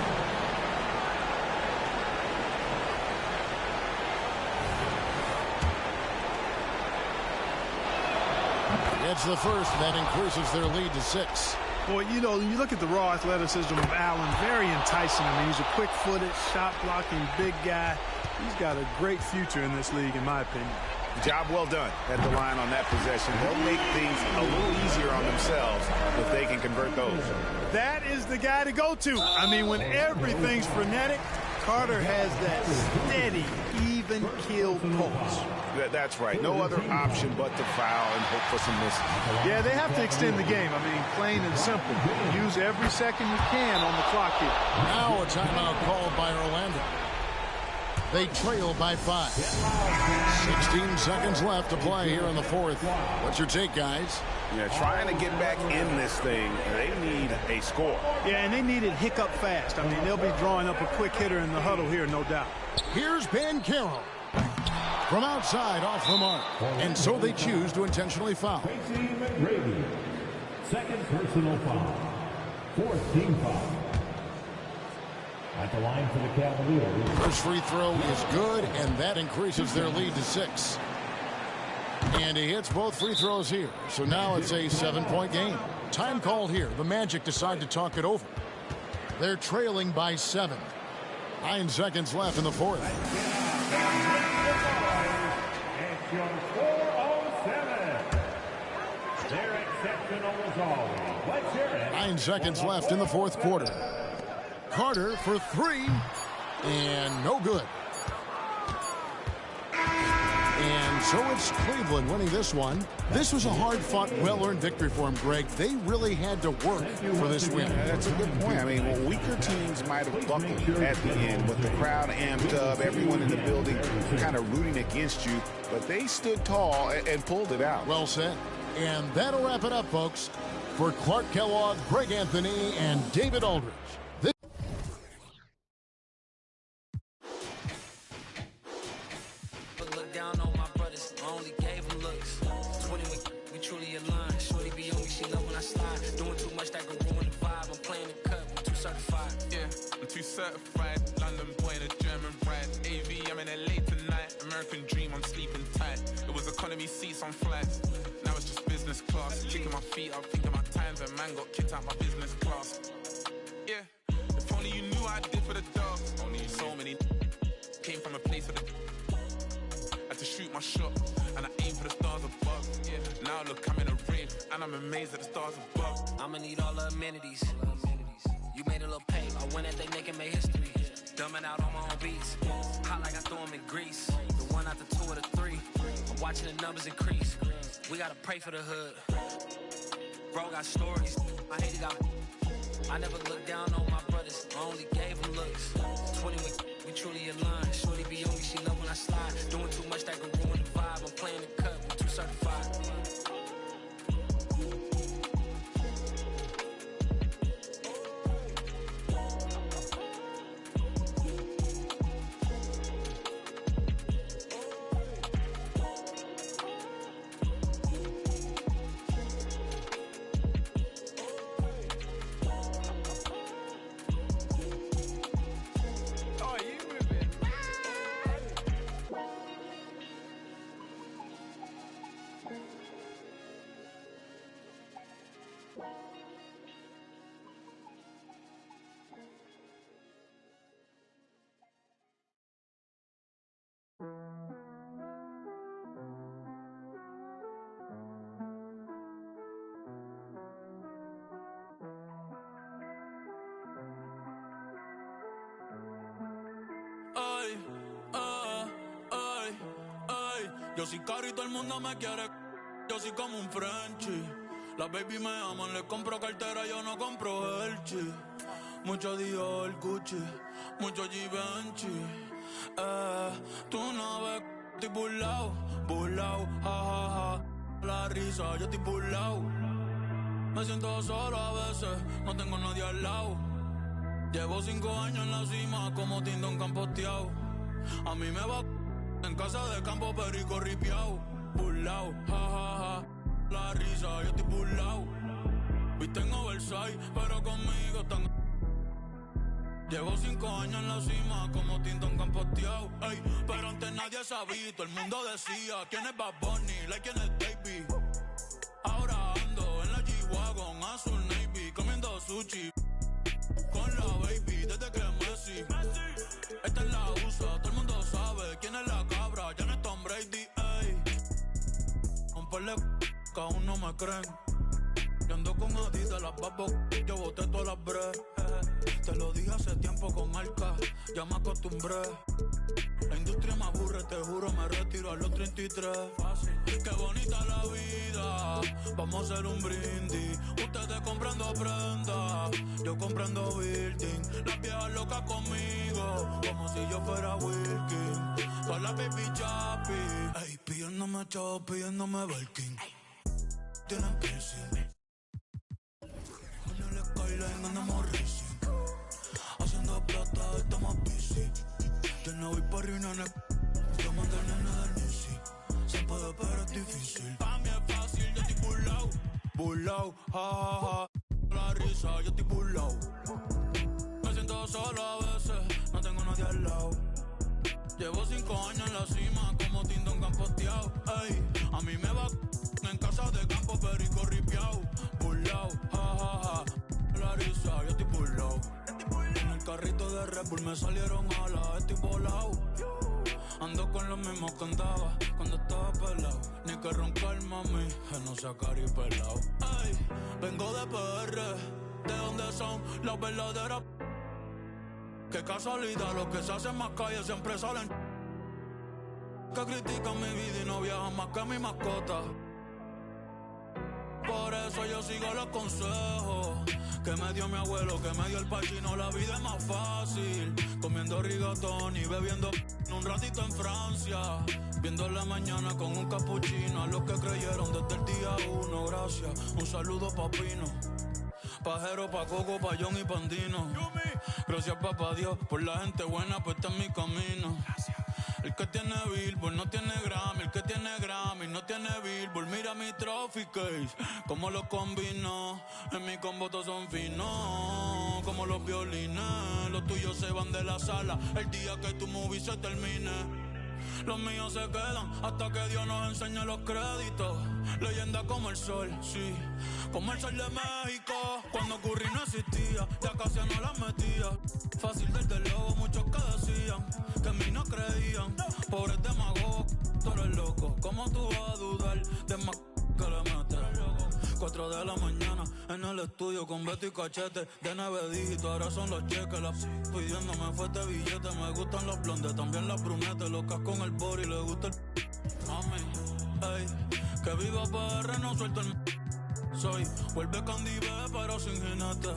It's the first. That increases their lead to 6. Boy, you know, you look at the raw athleticism of Allen, very enticing. I mean, he's a quick-footed, shot-blocking, big guy. He's got a great future in this league, in my opinion. Job well done at the line on that possession. They'll make things a little easier on themselves if they can convert those. That is the guy to go to. I mean, when everything's frenetic, Carter has that steady, even keel pulse. That's right. No other option but to foul and hope for some misses. Yeah, they have to extend the game. I mean, plain and simple. Use every second you can on the clock here. Now a timeout called by Orlando. They trail by 5. 16 seconds left to play here in the fourth. What's your take, guys? Yeah, trying to get back in this thing, they need a score. Yeah, and they need it hiccup fast. I mean, they'll be drawing up a quick hitter in the huddle here, no doubt. Here's Bancaro. From outside, off the mark. And so they choose to intentionally foul. Second personal foul. Fourth team foul. At the line for the Cavaliers. First free throw is good, and that increases their lead to 6. And he hits both free throws here. So now it's a 7-point game. Time called here. The Magic decide to talk it over. They're trailing by 7. 9 seconds left in the fourth. It's your 407. Their exceptional as always. Let's hear it. 9 seconds left in the fourth quarter. Carter for 3, and no good. And so it's Cleveland winning this one. This was a hard-fought, well-earned victory for him, Greg. They really had to work for this win. That's a good point. I mean, well, weaker teams might have buckled at the end, with the crowd amped up, everyone in the building kind of rooting against you. But they stood tall and pulled it out. Well said. And that'll wrap it up, folks. For Clark Kellogg, Greg Anthony, and David Aldridge. Look down on my brothers, I only gave them looks. 20, we truly aligned. Shorty be on me, she love when I slide. Doing too much that could ruin the vibe. I'm playing the cut, I'm too certified. Yeah, I'm too certified. London boy, the German pride. AV, I'm in LA tonight. American dream, I'm sleeping tight. It was economy seats on flights. Now it's just business class. Kicking my feet up, thinking my times when man got kicked out my business class. Yeah, if only you knew what I did for the dogs. Only so many came from a place of the had to shoot my shot, and I aim for the stars above. Yeah. Now look, I'm in a rave, and I'm amazed at the stars above. I'ma need all the amenities. You made a little pay, I went at they neck and made history. Dumbing out on my own beats. Hot like I threw them in grease. The 1 after 2 or the 3. I'm watching the numbers increase. We gotta pray for the hood. Bro got stories. I hate it got. I never looked down on my brothers. I only gave them looks. 20 we truly aligned. Shorty be on me, she love when I slide. Doing too much that could ruin the vibe. I'm playing the cut, I'm too certified. Yo soy caro y todo el mundo me quiere. Yo soy como un Frenchie. Las baby me aman, le compro cartera, yo no compro Elchi. Mucho Dior, Gucci, mucho Givenchy. Tú no ves, estoy burlao, ja, ja, ja. La risa, yo estoy burlao. Me siento solo a veces, no tengo nadie al lado. Llevo 5 años en la cima, como Tindón campoteado. A mí me va en casa de campo, perico ripiao. Burlao, ja, ja, ja. La risa, yo estoy burlao. Viste en oversize, pero conmigo están. Llevo 5 años en la cima, como Tindón campoteado. Ey, pero antes nadie sabía, todo el mundo decía quién es Bad Bunny, like quién es Davey. Ahora ando en la G-Wagon, azul navy, comiendo sushi con la baby desde que Messi. Esta es la USA, todo el mundo sabe quién es la cabra, ya no es Tom Brady, ey. Un par de que aún no me creen. Yo ando con Adidas, las babos, yo boté todas las breves. Te lo dije hace tiempo con Arca, ya me acostumbré. La industria me aburre, te juro, me retiro a los 33. Fácil. Qué bonita la vida, vamos a hacer un brindis. Ustedes comprando prenda, yo comprando building. Las viejas locas conmigo, como si yo fuera Wilkin. Todas las baby chapi, ey, pidiéndome chavo, pidiéndome Belkin. Tienen piercing. Con el skyline andamos racing. Haciendo plata, estamos busy. Yo no voy por reuniones. Yo mando el nene del Nisi. Se puede, pero es difícil. Pa' mí es fácil, yo estoy burlao, ja, ja, ja. La risa, yo estoy burlao. Me siento siento solo a veces, no tengo nadie al lado. Llevo 5 años en la cima, como Tindón campoteado. Ey, a mí me va en casa de campo, perico ripiao. Burlao, ja, ja, ja. Larissa, yo estoy burlao. En el carrito de Red Bull me salieron alas, estoy volado. Ando con los mismos que andaba cuando estaba pelado. Ni que roncar, mami, que no sea caripelao. Ey, vengo de PR, ¿de dónde son las verdaderas? Qué casualidad, los que se hacen más calle siempre salen. Que critican mi vida y no viajan más que mi mascota. Por eso yo sigo los consejos que me dio mi abuelo, que me dio el pachino. La vida es más fácil comiendo rigatón y bebiendo un ratito en Francia. Viendo la mañana con un capuchino. A los que creyeron desde el día 1, gracias. Un saludo pa' Pino, Pajero, pa' Coco, pa' John y Pandino. Gracias papá Dios por la gente buena puesta en mi camino. El que tiene Billboard no tiene Grammy. El que tiene Grammy no tiene Billboard. Mira mi trophy case, como lo combino. En mi combo todos son finos, como los violines. Los tuyos se van de la sala el día que tu movie se termine. Los míos se quedan hasta que Dios nos enseñe los créditos. Leyenda como el sol, sí, como el sol de México. Cuando Curry no existía, ya casi no las metía. Fácil desde luego, muchos que decían que en mí no creían. Pobre demagogo, tú eres loco. ¿Cómo tú vas a dudar de más que le metes? 4 de la mañana en el estudio con Beto y Cachete. De 9 dígitos, ahora son los cheques. La pidiéndome fue este billete. Me gustan los blondes, también las brunettes. Locas con el body, le gusta el mami. Ey, que viva PR, no suelto el soy. Vuelve Candy B, pero sin jinete.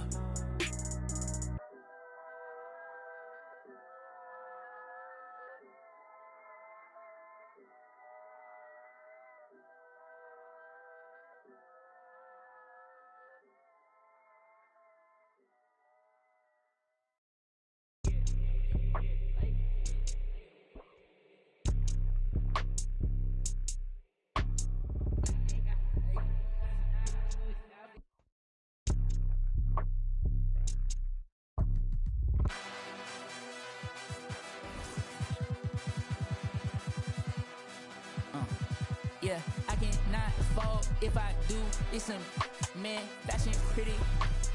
Yeah, I cannot fall if I do. It's some man, fashion pretty.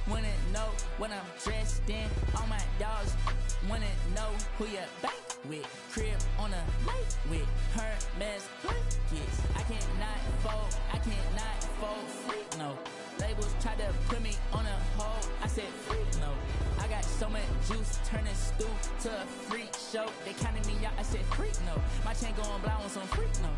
Wanna know what I'm dressed in. All my dogs wanna know who you bank with. Crib on a lake with Hermes blankets. I cannot fall, freak no. Labels try to put me on a hold. I said freak no. I got so much juice, turning stew to a freak show. They counted me out. I said freak no. My chain going blind on some freak no.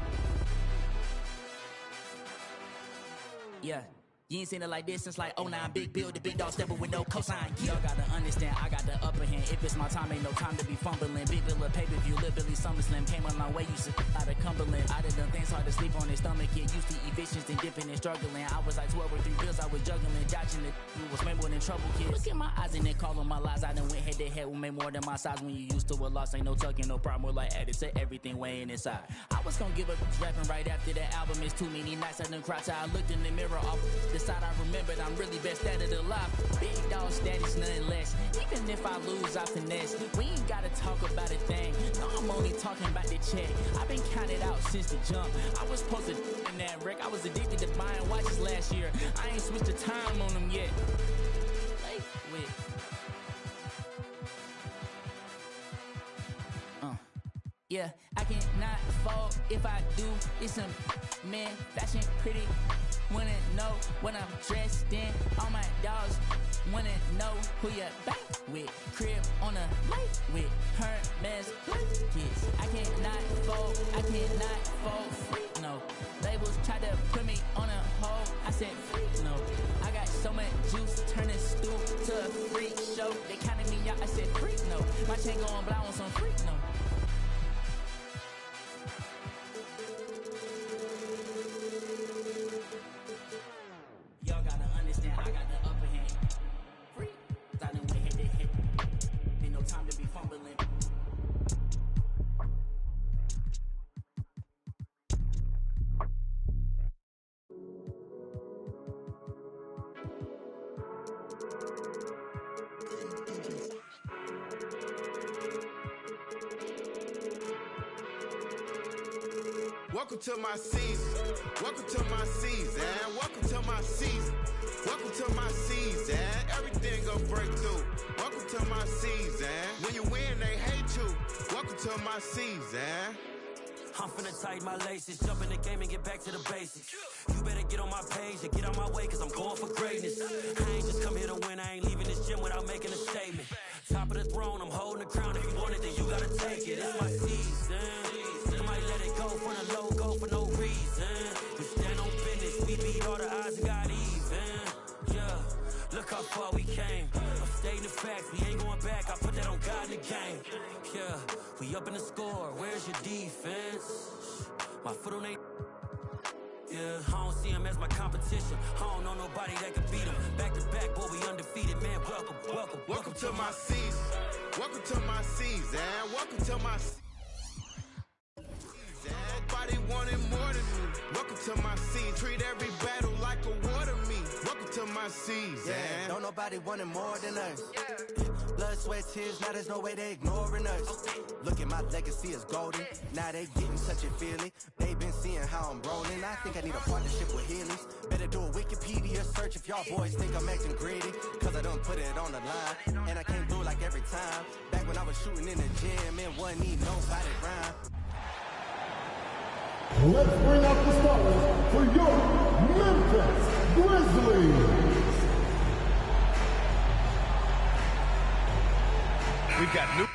Yeah, you ain't seen it like this since like 09. Big build, the big dog stepper with no cosign. Y'all gotta understand, I got the upper hand. If it's my time, ain't no time to be fumbling. Big bill of pay-per-view, Lil Billy SummerSlam. Came a long way, used to out of Cumberland. I done done things hard to sleep on his stomach. Get used to evictions and dipping and struggling. I was like 12 or 3 bills, I was juggling, dodging it. Was way more than trouble, kids. Look at my eyes and then call on my lies. I done went head to head with me more than my size. When you used to a loss, ain't no tucking, no problem. More like added to everything weighing inside. I was gonna give up rapping right after that album. It's too many nights I done cried till I looked in the mirror off the side. I remembered I'm really best at it alive. Big dog status, nothing less. Even if I lose, I finesse. We ain't gotta talk about a thing. No, I'm only talking about the check. I've been counted out since the jump. I was supposed to in that wreck. I was addicted to buying watches last year. I ain't switched the time on them yet. Wait. Yeah, I cannot fall if I do. It's some man, fashion pretty. Wanna know what I'm dressed in. All my dogs wanna know who you bank with. Crib on a lake with Hermes blankets. I cannot fall, freak no. Labels try to put me on a hold. I said freak no. I got so much juice, turning stew to a freak show. They counted me out. I said freak no. My chain going blind on some freak no. Welcome to my season. Welcome to my season. Welcome to my season. Welcome to my season. Everything gon' break through. Welcome to my season. When you win, they hate you. Welcome to my season. I'm finna tighten my laces, jump in the game and get back to the basics. You better get on my page and get on my way, cause I'm going for greatness. I ain't just come here to win, I ain't leaving this gym without making a statement. Top of the throne, I'm holding the crown. If you want it, then you gotta take it. It's my season. I might let it go for the logo for no reason. We stand on business, we beat all the odds and got even. Yeah, look how far we came. I'm stating the facts, we ain't going back. I put that on God in the game. Yeah, we up in the score, where's your defense? My foot on they... Yeah, I don't see him as my competition. I don't know nobody that can beat him. Back to back, boy, we undefeated. Man, welcome to my season. Welcome to my season. Welcome to my season. Nobody wanted more than me. Welcome to my season. Treat every battle like a war to me. Welcome to my season. Yeah, don't nobody want it more than us. Blood, sweat, tears, now there's no way they ignoring us. Look at my legacy is golden. Now they getting touchy-feely. They been seeing how I'm rolling. I think I need a partnership with Healy's. Better do a Wikipedia search if y'all boys think I'm acting greedy. Cause I done put it on the line. And I came through like every time. Back when I was shooting in the gym and wasn't need nobody rhyme. Let's bring out the starters for your Memphis Grizzlies. We've got new...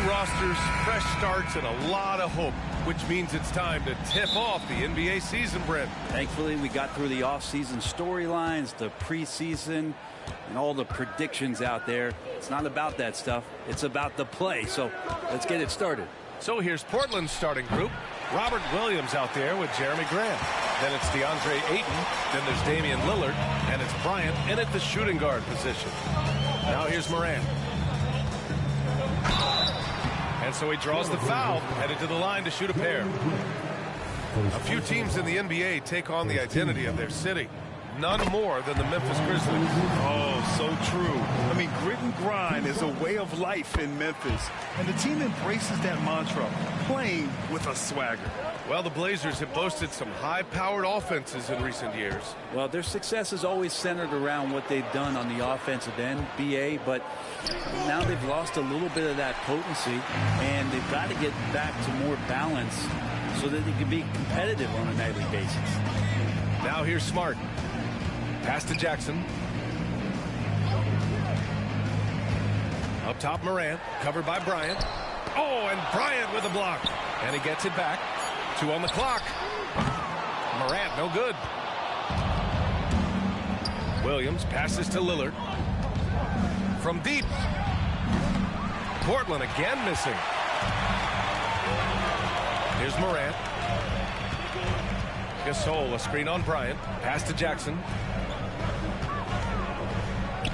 Rosters, fresh starts, and a lot of hope, which means it's time to tip off the NBA season, Brent. Thankfully, we got through the offseason storylines, the preseason, and all the predictions out there. It's not about that stuff. It's about the play. So let's get it started. So here's Portland's starting group. Robert Williams out there with Jeremy Grant. Then it's DeAndre Ayton. Then there's Damian Lillard. And it's Bryant in at the shooting guard position. Now here's Morant. And so he draws the foul, headed to the line to shoot a pair. A few teams in the NBA take on the identity of their city. None more than the Memphis Grizzlies. Oh, so true. I mean, grit and grind is a way of life in Memphis. And the team embraces that mantra, playing with a swagger. Well, the Blazers have boasted some high-powered offenses in recent years. Well, their success is always centered around what they've done on the offensive end, BA, but now they've lost a little bit of that potency, and they've got to get back to more balance so that they can be competitive on a nightly basis. Now here's Smart. Pass to Jackson. Up top, Morant, covered by Bryant. Oh, and Bryant with a block. And he gets it back. 2 on the clock. Morant, no good. Williams passes to Lillard. From deep. Portland again missing. Here's Morant. Gasol, a screen on Bryant. Pass to Jackson.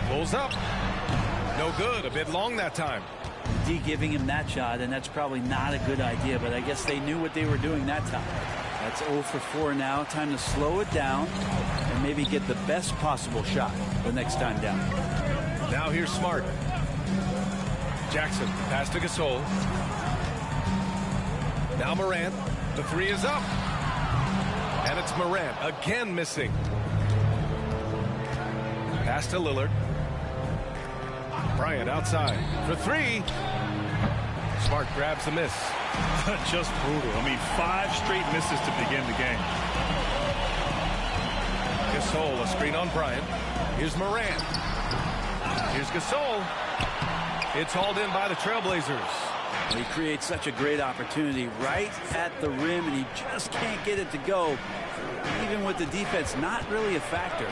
Pulls up. No good. A bit long that time. D giving him that shot, and that's probably not a good idea, but I guess they knew what they were doing that time. That's 0 for 4 now. Time to slow it down and maybe get the best possible shot the next time down. Now here's Smart. Jackson, pass to Gasol. Now Morant. The 3 is up. And it's Morant again missing. Pass to Lillard. Bryant outside for 3. Smart grabs the miss. Just brutal. I mean, 5 straight misses to begin the game. Gasol, a screen on Bryant. Here's Morant. Here's Gasol. It's hauled in by the Trailblazers. He creates such a great opportunity right at the rim, and he just can't get it to go. Even with the defense not really a factor.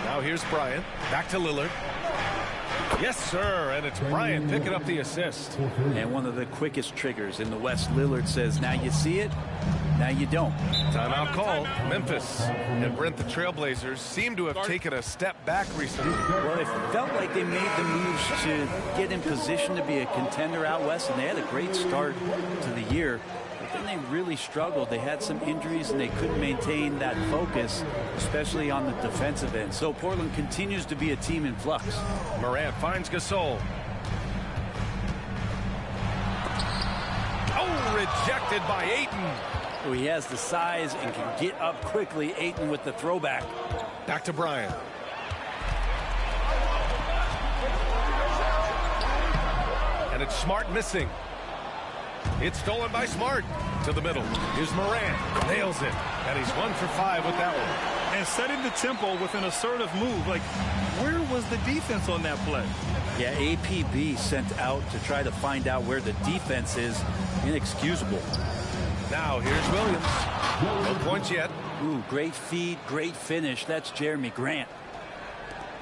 Now here's Bryant. Back to Lillard. Yes, sir, and it's Bryant picking up the assist. And one of the quickest triggers in the West. Lillard says, now you see it, now you don't. Timeout call. Memphis and Brent, the Trailblazers, seem to have taken a step back recently. Well, it felt like they made the moves to get in position to be a contender out West, and they had a great start to the year. But then they really struggled. They had some injuries, and they couldn't maintain that focus, especially on the defensive end. So Portland continues to be a team in flux. Morant finds Gasol. Oh, rejected by Ayton. Oh, he has the size and can get up quickly. Ayton with the throwback. Back to Bryant. And it's Smart missing. It's stolen by Smart. To the middle. Here's Morant. Nails it. And he's 1 for 5 with that one. And setting the tempo with an assertive move. Like, where was the defense on that play? Yeah, APB sent out to try to find out where the defense is. Inexcusable. Now here's Williams. No points yet. Ooh, great feed, great finish. That's Jeremy Grant.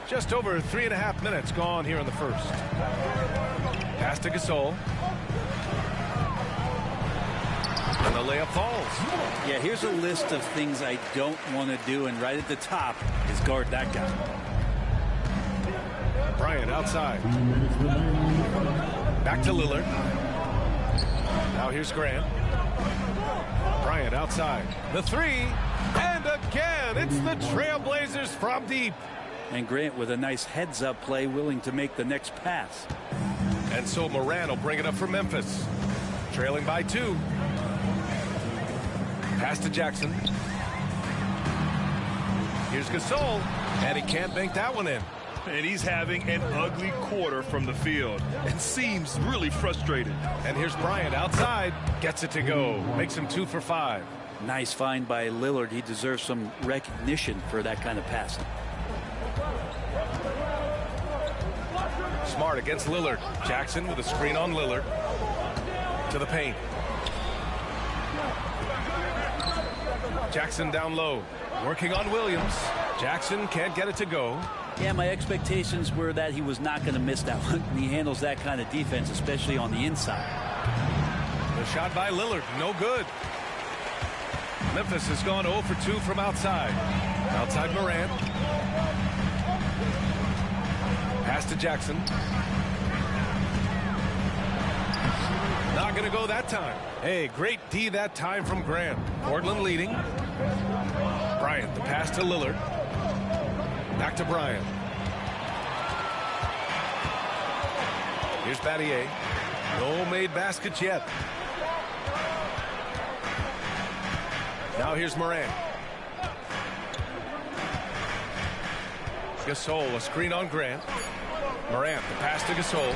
Just over 3.5 minutes gone here in the first. Pass to Gasol. And the layup falls. Yeah, here's a list of things I don't want to do, and right at the top is guard that guy. Bryant outside. Back to Lillard. Now here's Grant. Bryant outside. The 3. And again, it's the Trailblazers from deep. And Grant with a nice heads-up play, willing to make the next pass. And so Morant will bring it up for Memphis. Trailing by 2. Pass to Jackson. Here's Gasol. And he can't bank that one in. And he's having an ugly quarter from the field. It seems really frustrated. And here's Bryant outside. Gets it to go. Makes him 2 for 5. Nice find by Lillard. He deserves some recognition for that kind of passing. Smart against Lillard. Jackson with a screen on Lillard. To the paint. Jackson down low. Working on Williams. Jackson can't get it to go. Yeah, my expectations were that he was not going to miss that one. He handles that kind of defense, especially on the inside. The shot by Lillard, no good. Memphis has gone 0 for 2 from outside. Outside Morant. Pass to Jackson. Not going to go that time. Hey, great D that time from Grant. Portland leading. Bryant, the pass to Lillard. Back to Bryant. Here's Battier. No made baskets yet. Now here's Morant. Gasol, a screen on Grant. Morant, the pass to Gasol.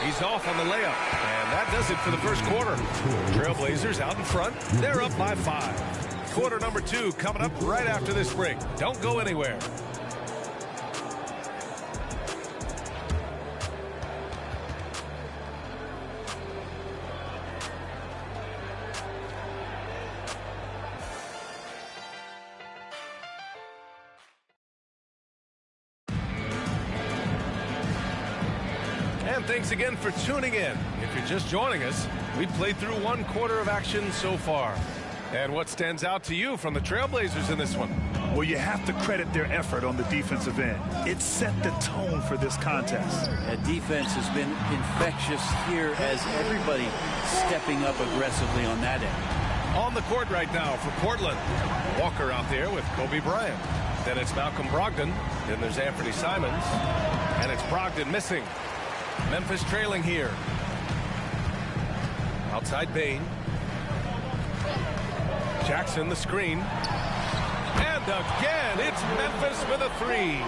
He's off on the layup. And that does it for the first quarter. Trailblazers out in front. They're up by 5. Quarter number 2 coming up right after this break. Don't go anywhere. And thanks again for tuning in. If you're just joining us, we played through 1 quarter of action so far. And what stands out to you from the Trailblazers in this one? Well, you have to credit their effort on the defensive end. It set the tone for this contest. That defense has been infectious here as everybody stepping up aggressively on that end. On the court right now for Portland. Walker out there with Kobe Bryant. Then it's Malcolm Brogdon. Then there's Anthony Simons. And it's Brogdon missing. Memphis trailing here. Outside Bane. Jackson the screen. And again, it's Memphis with a 3.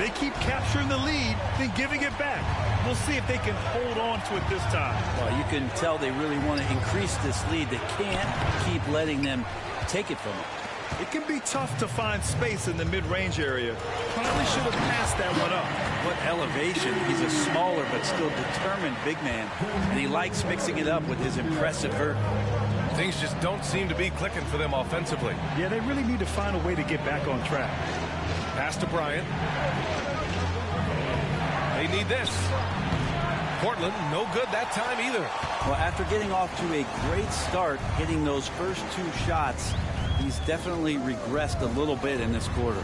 They keep capturing the lead, then giving it back. We'll see if they can hold on to it this time. Well, you can tell they really want to increase this lead. They can't keep letting them take it from them. It can be tough to find space in the mid-range area. Probably should have passed that one up. What elevation. He's a smaller but still determined big man. And he likes mixing it up with his impressive vert. Things just don't seem to be clicking for them offensively. Yeah, they really need to find a way to get back on track. Pass to Bryant. They need this. Portland, no good that time either. Well, after getting off to a great start, hitting those first 2 shots, he's definitely regressed a little bit in this quarter.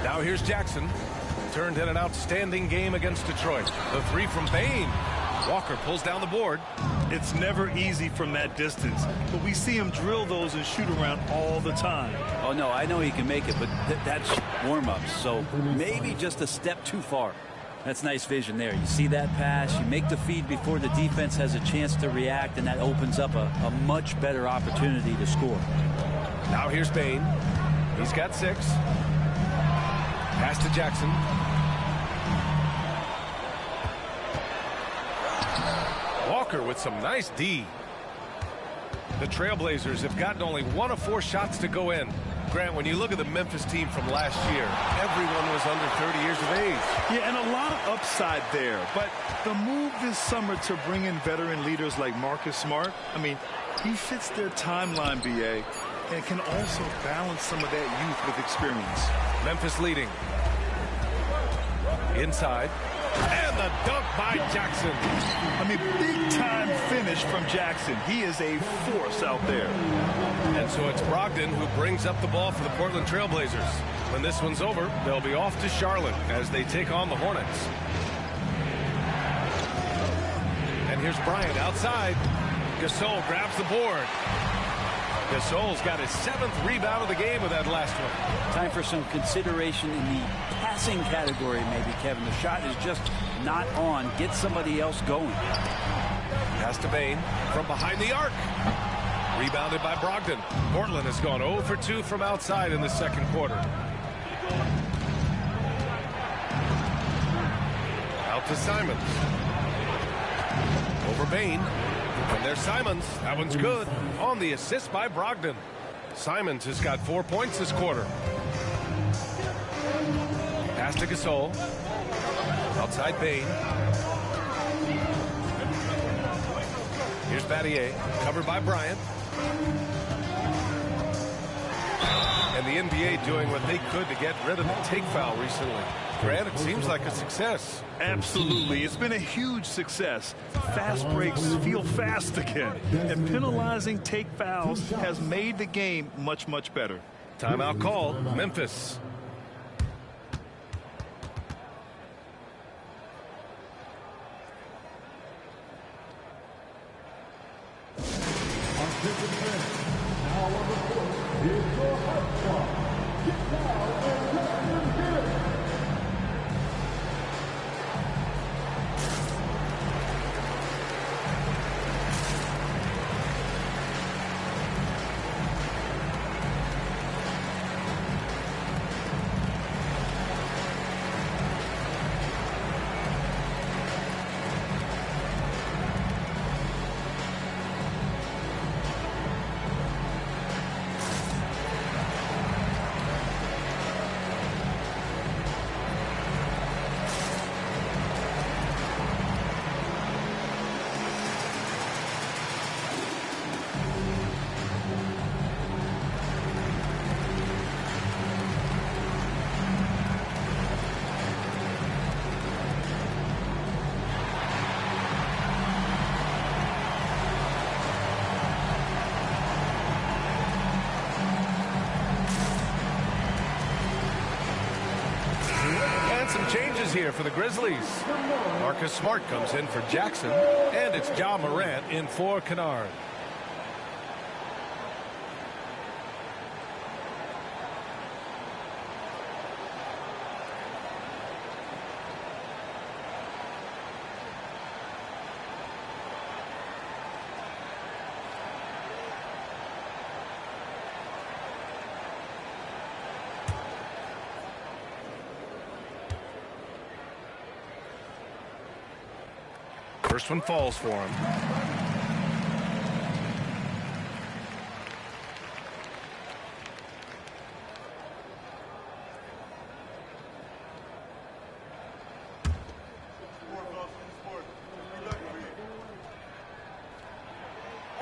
Now here's Jackson. Turned in an outstanding game against Detroit. The 3 from Bane. Walker pulls down the board. It's never easy from that distance, but we see him drill those and shoot around all the time. Oh, no, I know he can make it, but that's warm-ups, so maybe just a step too far. That's nice vision there. You see that pass, you make the feed before the defense has a chance to react, and that opens up a much better opportunity to score. Now here's Bane. He's got 6. Pass to Jackson. Walker with some nice D. The Trailblazers have gotten only 1 of 4 shots to go in. Grant, when you look at the Memphis team from last year, everyone was under 30 years of age. Yeah, and a lot of upside there. But the move this summer to bring in veteran leaders like Marcus Smart, I mean, he fits their timeline, BA, and can also balance some of that youth with experience. Memphis leading. Inside. And the dunk by Jackson. I mean, big-time finish from Jackson. He is a force out there. And so it's Brogdon who brings up the ball for the Portland Trailblazers. When this one's over, they'll be off to Charlotte as they take on the Hornets. And here's Bryant outside. Gasol grabs the board. Gasol's got his 7th rebound of the game with that last one. Time for some consideration in the passing category, maybe, Kevin. The shot is just not on. Get somebody else going. Pass to Bane from behind the arc. Rebounded by Brogdon. Portland has gone 0 for 2 from outside in the second quarter. Out to Simons. Over Bane. And there's Simons. That one's good. On the assist by Brogdon. Simons has got 4 points this quarter. Pass to Gasol. Outside Bane. Here's Battier. Covered by Bryant. And the NBA doing what they could to get rid of the take foul recently. Grant, it seems like a success. Absolutely. It's been a huge success. Fast breaks feel fast again. And penalizing take fouls has made the game much, much better. Timeout call, Memphis. Now on the court, here's your hot spot. Get down and let them hear it. changes here for the Grizzlies. Marcus Smart comes in for Jackson, and it's Ja Morant in for Kennard. First one falls for him.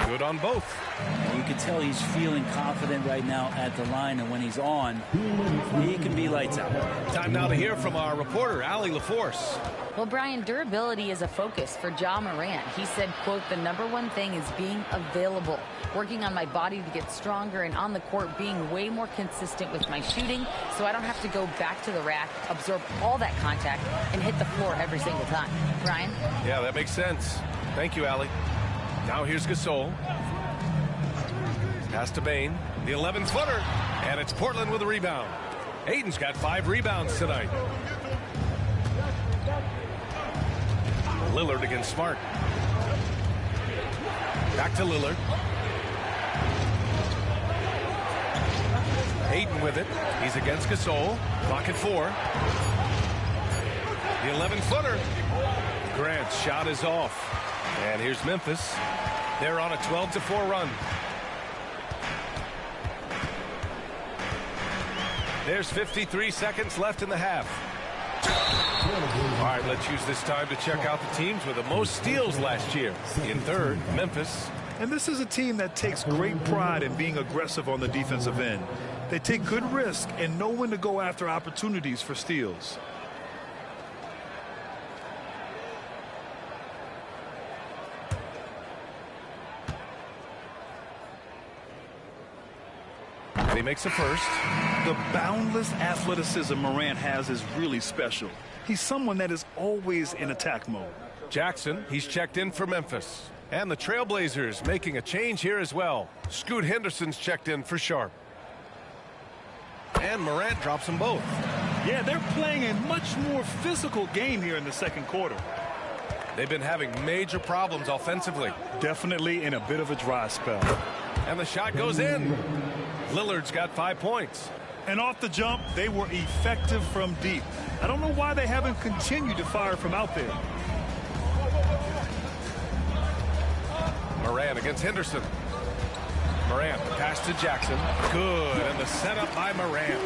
Good on both. You can tell he's feeling confident right now at the line, and when he's on, he can be lights out. Time now to hear from our reporter, Allie LaForce. Well, Brian, durability is a focus for Ja Morant. He said, quote, the #1 thing is being available, working on my body to get stronger, and on the court being way more consistent with my shooting so I don't have to go back to the rack, absorb all that contact, and hit the floor every single time. Brian? Yeah, that makes sense. Thank you, Allie. Now here's Gasol. Pass to Bane. The 11th footer. And it's Portland with a rebound. Aiden's got 5 rebounds tonight. Lillard against Smart. Back to Lillard. Aiden with it. He's against Gasol. Clock at 4. The 11th footer. Grant's shot is off. And here's Memphis. They're on a 12-4 run. There's 53 seconds left in the half. All right, let's use this time to check out the teams with the most steals last year. In third, Memphis. And this is a team that takes great pride in being aggressive on the defensive end. They take good risk and know when to go after opportunities for steals. And he makes a first. The boundless athleticism Morant has is really special. He's someone that is always in attack mode. Jackson, he's checked in for Memphis. And the Trailblazers making a change here as well. Scoot Henderson's checked in for Sharp. And Morant drops them both. Yeah, they're playing a much more physical game here in the second quarter. They've been having major problems offensively. Definitely in a bit of a dry spell. And the shot goes in. Lillard's got 5 points. And off the jump, they were effective from deep. I don't know why they haven't continued to fire from out there. Morant against Henderson. Morant, pass to Jackson. Good, and the setup by Morant.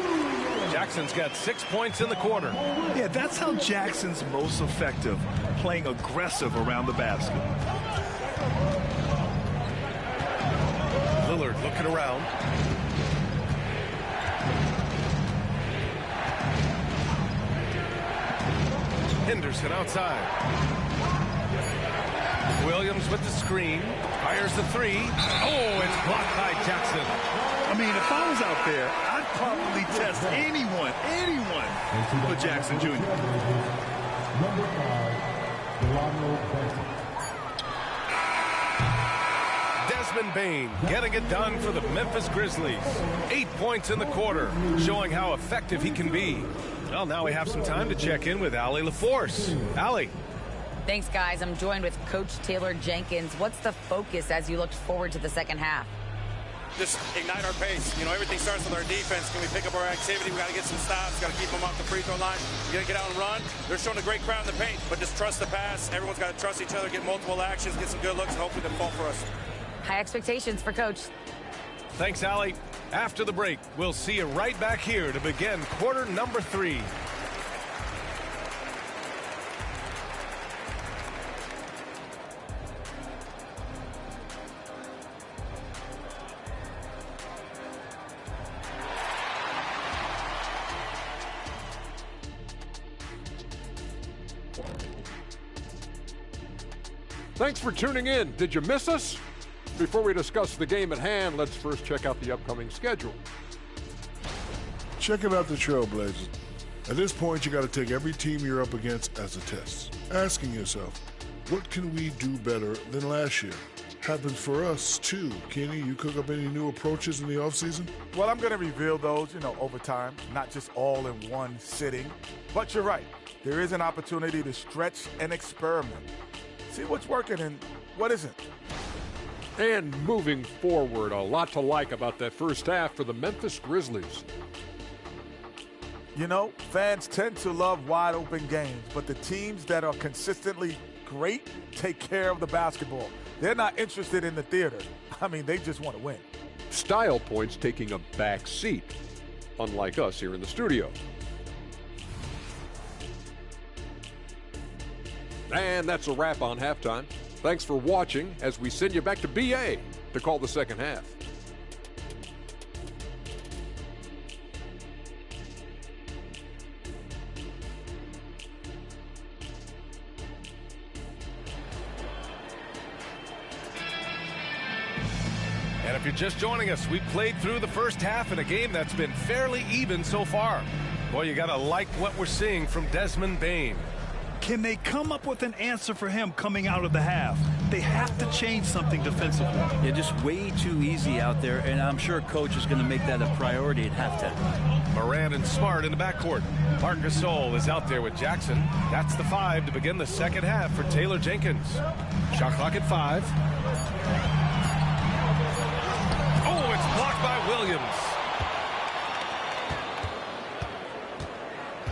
Jackson's got 6 points in the quarter. Yeah, that's how Jackson's most effective, playing aggressive around the basket. Lillard looking around. Henderson outside. Williams with the screen. Fires the 3. Oh, it's blocked by Jackson. I mean, if I was out there, I'd probably test anyone but Jackson Jr. Number 5, Desmond Bane getting it done for the Memphis Grizzlies. 8 points in the quarter, showing how effective he can be. Well, now we have some time to check in with Allie LaForce. Allie. Thanks, guys. I'm joined with Coach Taylor Jenkins. What's the focus as you look forward to the second half? Just ignite our pace. You know, everything starts with our defense. Can we pick up our activity? We got to get some stops. Got to keep them off the free throw line. We got to get out and run. They're showing a great crowd in the paint, but just trust the pass. Everyone's got to trust each other, get multiple actions, get some good looks, and hopefully they'll fall for us. High expectations for Coach. Thanks, Allie. After the break, we'll see you right back here to begin quarter number 3. Thanks for tuning in. Did you miss us? Before we discuss the game at hand, let's first check out the upcoming schedule. Checking out the Trailblazers. At this point, you got to take every team you're up against as a test, asking yourself, what can we do better than last year? Happens for us, too. Kenny, you cook up any new approaches in the offseason? Well, I'm going to reveal those, over time, not just all in one sitting. But you're right. There is an opportunity to stretch and experiment. See what's working and what isn't. And moving forward, a lot to like about that first half for the Memphis Grizzlies. Fans tend to love wide-open games, but the teams that are consistently great take care of the basketball. They're not interested in the theater. They just want to win. Style points taking a back seat, unlike us here in the studio. And that's a wrap on halftime. Thanks for watching as we send you back to BA to call the second half. And if you're just joining us, we played through the first half in a game that's been fairly even so far. Boy, you got to like what we're seeing from Desmond Bane. Can they come up with an answer for him coming out of the half? They have to change something defensively. Yeah, just way too easy out there, and I'm sure coach is going to make that a priority at halftime. Morant and Smart in the backcourt. Marc Gasol is out there with Jackson. That's the 5 to begin the second half for Taylor Jenkins. Shot clock at 5. Oh, it's blocked by Williams.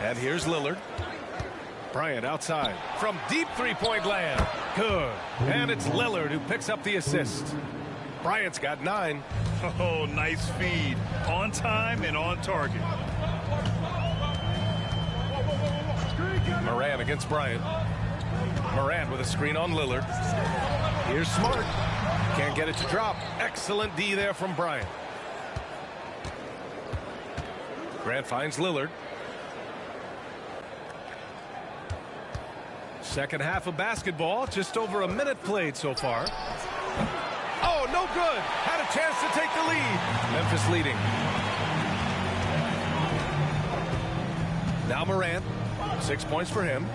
And here's Lillard. Bryant outside from deep three-point land. Good. And it's Lillard who picks up the assist. Bryant's got 9. Oh, nice feed. On time and on target. Morant against Bryant. Morant with a screen on Lillard. Here's Smart. Can't get it to drop. Excellent D there from Bryant. Grant finds Lillard. Second half of basketball, just over a minute played so far. Oh, no good. Had a chance to take the lead. Memphis leading. Now Morant. 6 points for him.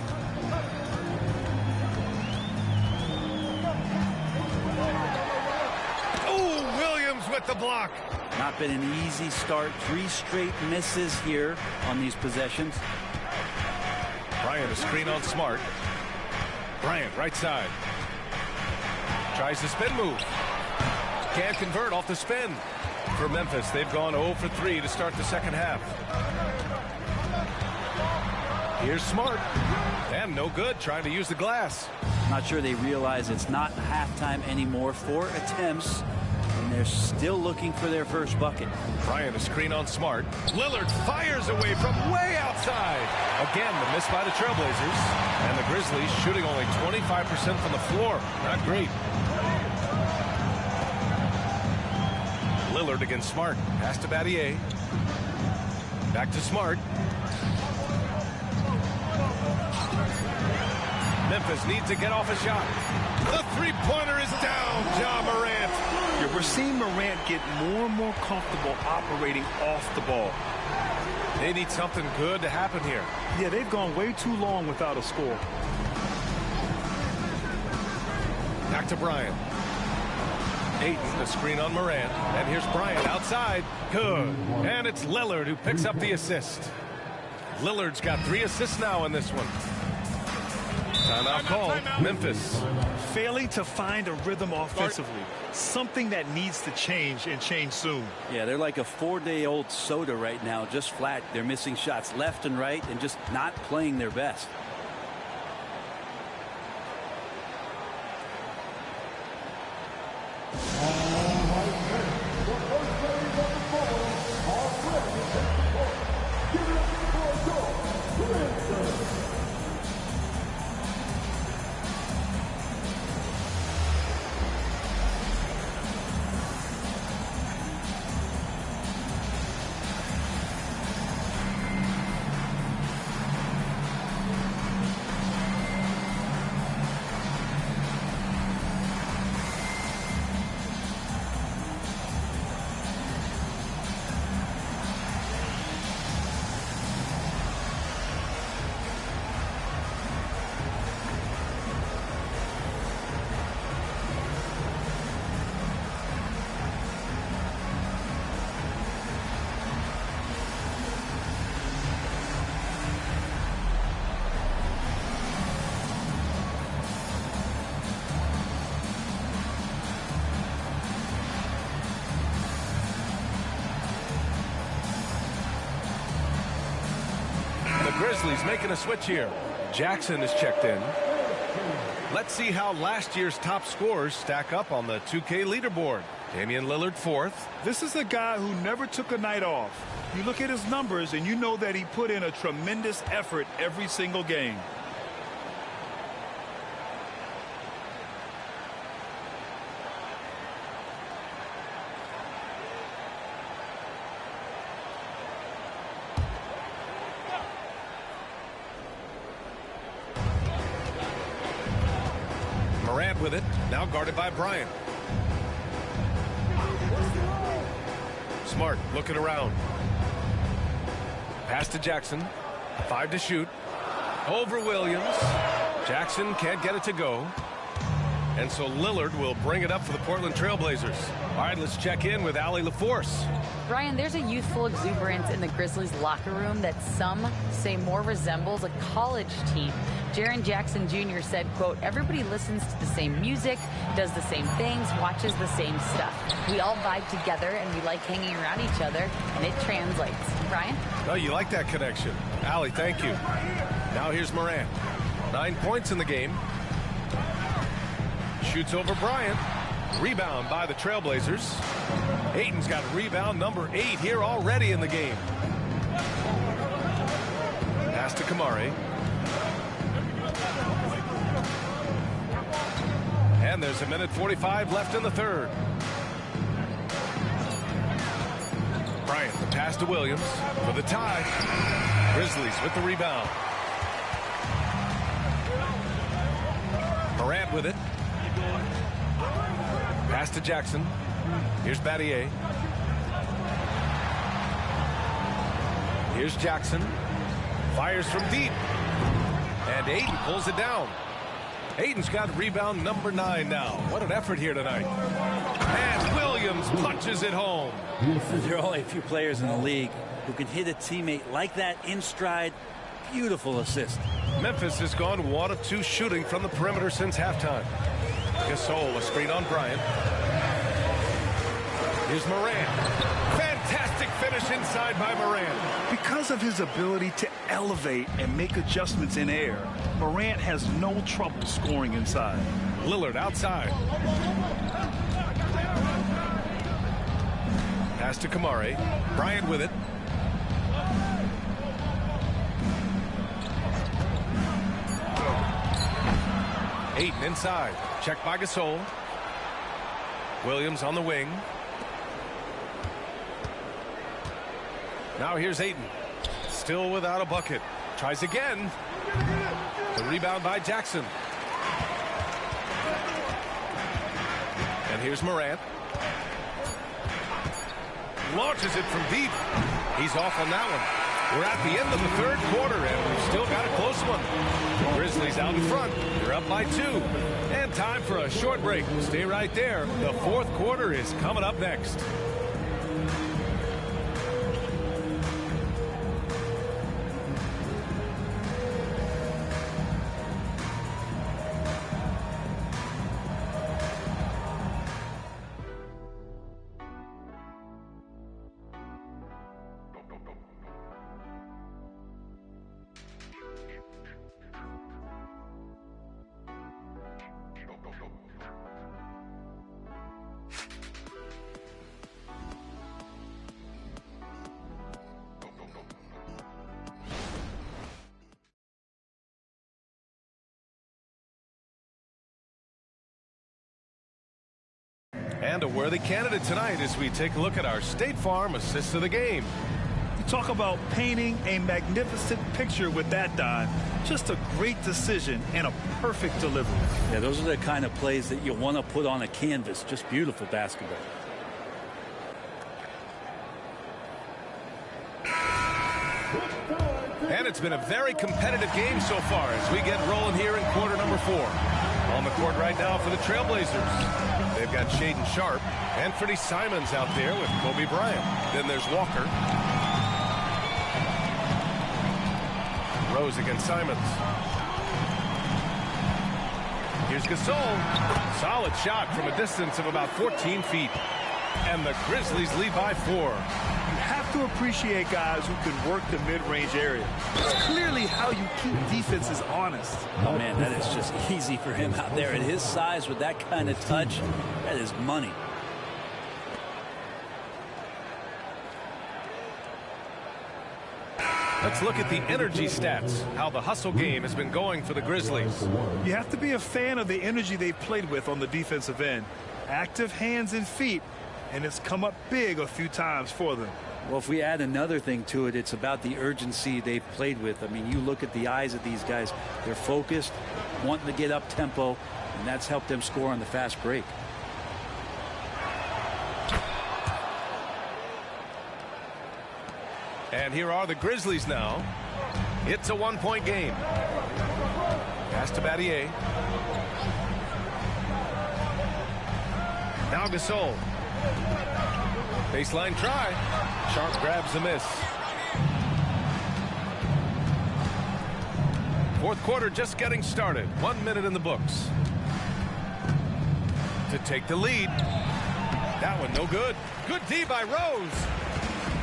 Oh, Williams with the block. Not been an easy start. 3 straight misses here on these possessions. Bryant a screen on Smart. Bryant right side. Tries the spin move. Can't convert off the spin. For Memphis, they've gone 0 for 3 to start the second half. Here's Smart. And no good, trying to use the glass. Not sure they realize it's not halftime anymore. 4 attempts, and they're still looking for their first bucket. Bryant a screen on Smart. Lillard fires away from way outside. Again, the miss by the Trailblazers. And the Grizzlies shooting only 25% from the floor. Not great. Lillard against Smart. Pass to Battier. Back to Smart. Memphis needs to get off a shot. The three-pointer is down, Ja Morant. Yeah, we're seeing Morant get more and more comfortable operating off the ball. They need something good to happen here. Yeah, they've gone way too long without a score. Back to Bryant. Ayton, the screen on Morant. And here's Bryant outside. Good. And it's Lillard who picks up the assist. Lillard's got 3 assists now in this one. Timeout called. Memphis. Failing to find a rhythm offensively. Something that needs to change and change soon. Yeah, they're like a 4-day-old soda right now, just flat. They're missing shots left and right and just not playing their best. Grizzlies making a switch here. Jackson is checked in. Let's see how last year's top scorers stack up on the 2K leaderboard. Damian Lillard, 4th. This is a guy who never took a night off. You look at his numbers and you know that he put in a tremendous effort every single game. Morant with it, now guarded by Bryant. Smart looking around. Pass to Jackson. 5 to shoot. Over Williams. Jackson can't get it to go. And so Lillard will bring it up for the Portland Trailblazers. All right, let's check in with Allie LaForce. Brian, there's a youthful exuberance in the Grizzlies locker room that some say more resembles a college team. Jaren Jackson Jr. said, quote, everybody listens to the same music, does the same things, watches the same stuff. We all vibe together and we like hanging around each other, and it translates. Brian? Oh, you like that connection. Allie, thank you. Now here's Morant. 9 points in the game. Shoots over Bryant. Rebound by the Trailblazers. Ayton's got rebound number 8 here already in the game. Pass to Kamari. And there's 1:45 left in the third. Bryant, the pass to Williams for the tie. Grizzlies with the rebound. Morant with it. Pass to Jackson. Here's Battier. Here's Jackson. Fires from deep. And Ayton pulls it down. Ayton's got rebound number 9 now. What an effort here tonight. And Williams punches it home. There are only a few players in the league who can hit a teammate like that in stride. Beautiful assist. Memphis has gone 1 of 2 shooting from the perimeter since halftime. Gasol, a screen on Bryant. Here's Morant. Fantastic finish inside by Morant. Because of his ability to elevate and make adjustments in air, Morant has no trouble scoring inside. Lillard outside. Pass to Kamari. Bryant with it. Ayton inside. Checked by Gasol. Williams on the wing. Now here's Ayton. Still without a bucket. Tries again. The rebound by Jackson. And here's Morant. Launches it from deep. He's off on that one. We're at the end of the third quarter, and we've still got a close one. Grizzlies out in front. They're up by 2. And time for a short break. Stay right there. The fourth quarter is coming up next. And a worthy candidate tonight as we take a look at our State Farm assist of the game. You talk about painting a magnificent picture with that, Don. Just a great decision and a perfect delivery. Yeah, those are the kind of plays that you want to put on a canvas. Just beautiful basketball. And it's been a very competitive game so far as we get rolling here in quarter number 4. On the court right now for the Trailblazers. They've got Shaedon Sharpe and Freddie Simons out there with Kobe Bryant. Then there's Walker. Rose against Simons. Here's Gasol. Solid shot from a distance of about 14 feet. And the Grizzlies lead by 4. You have have to appreciate guys who can work the mid-range area. It's clearly how you keep defenses honest. Oh, man, that is just easy for him out there. At his size with that kind of touch, that is money. Let's look at the energy stats, how the hustle game has been going for the Grizzlies. You have to be a fan of the energy they've played with on the defensive end. Active hands and feet, and it's come up big a few times for them. Well, if we add another thing to it, it's about the urgency they've played with. I mean, you look at the eyes of these guys. They're focused, wanting to get up tempo, and that's helped them score on the fast break. And here are the Grizzlies now. It's a one-point game. Pass to Battier. Now Gasol. Baseline try. Sharp grabs the miss. Fourth quarter just getting started. 1 minute in the books. To take the lead. That one no good. Good D by Rose.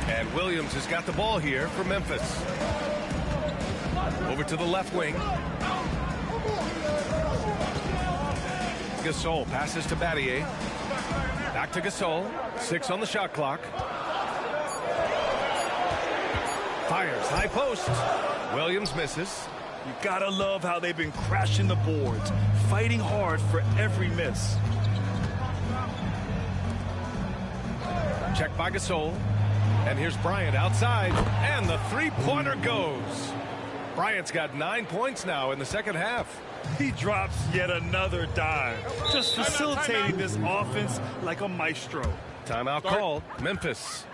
And Williams has got the ball here for Memphis. Over to the left wing. Gasol passes to Battier. Back to Gasol. 6 on the shot clock. Fires high post. Williams misses. You gotta love how they've been crashing the boards, fighting hard for every miss. Check by Gasol. And here's Bryant outside, and the three-pointer goes. Bryant's got 9 points now in the second half. He drops yet another dime, just facilitating this offense like a maestro. Timeout called. Memphis.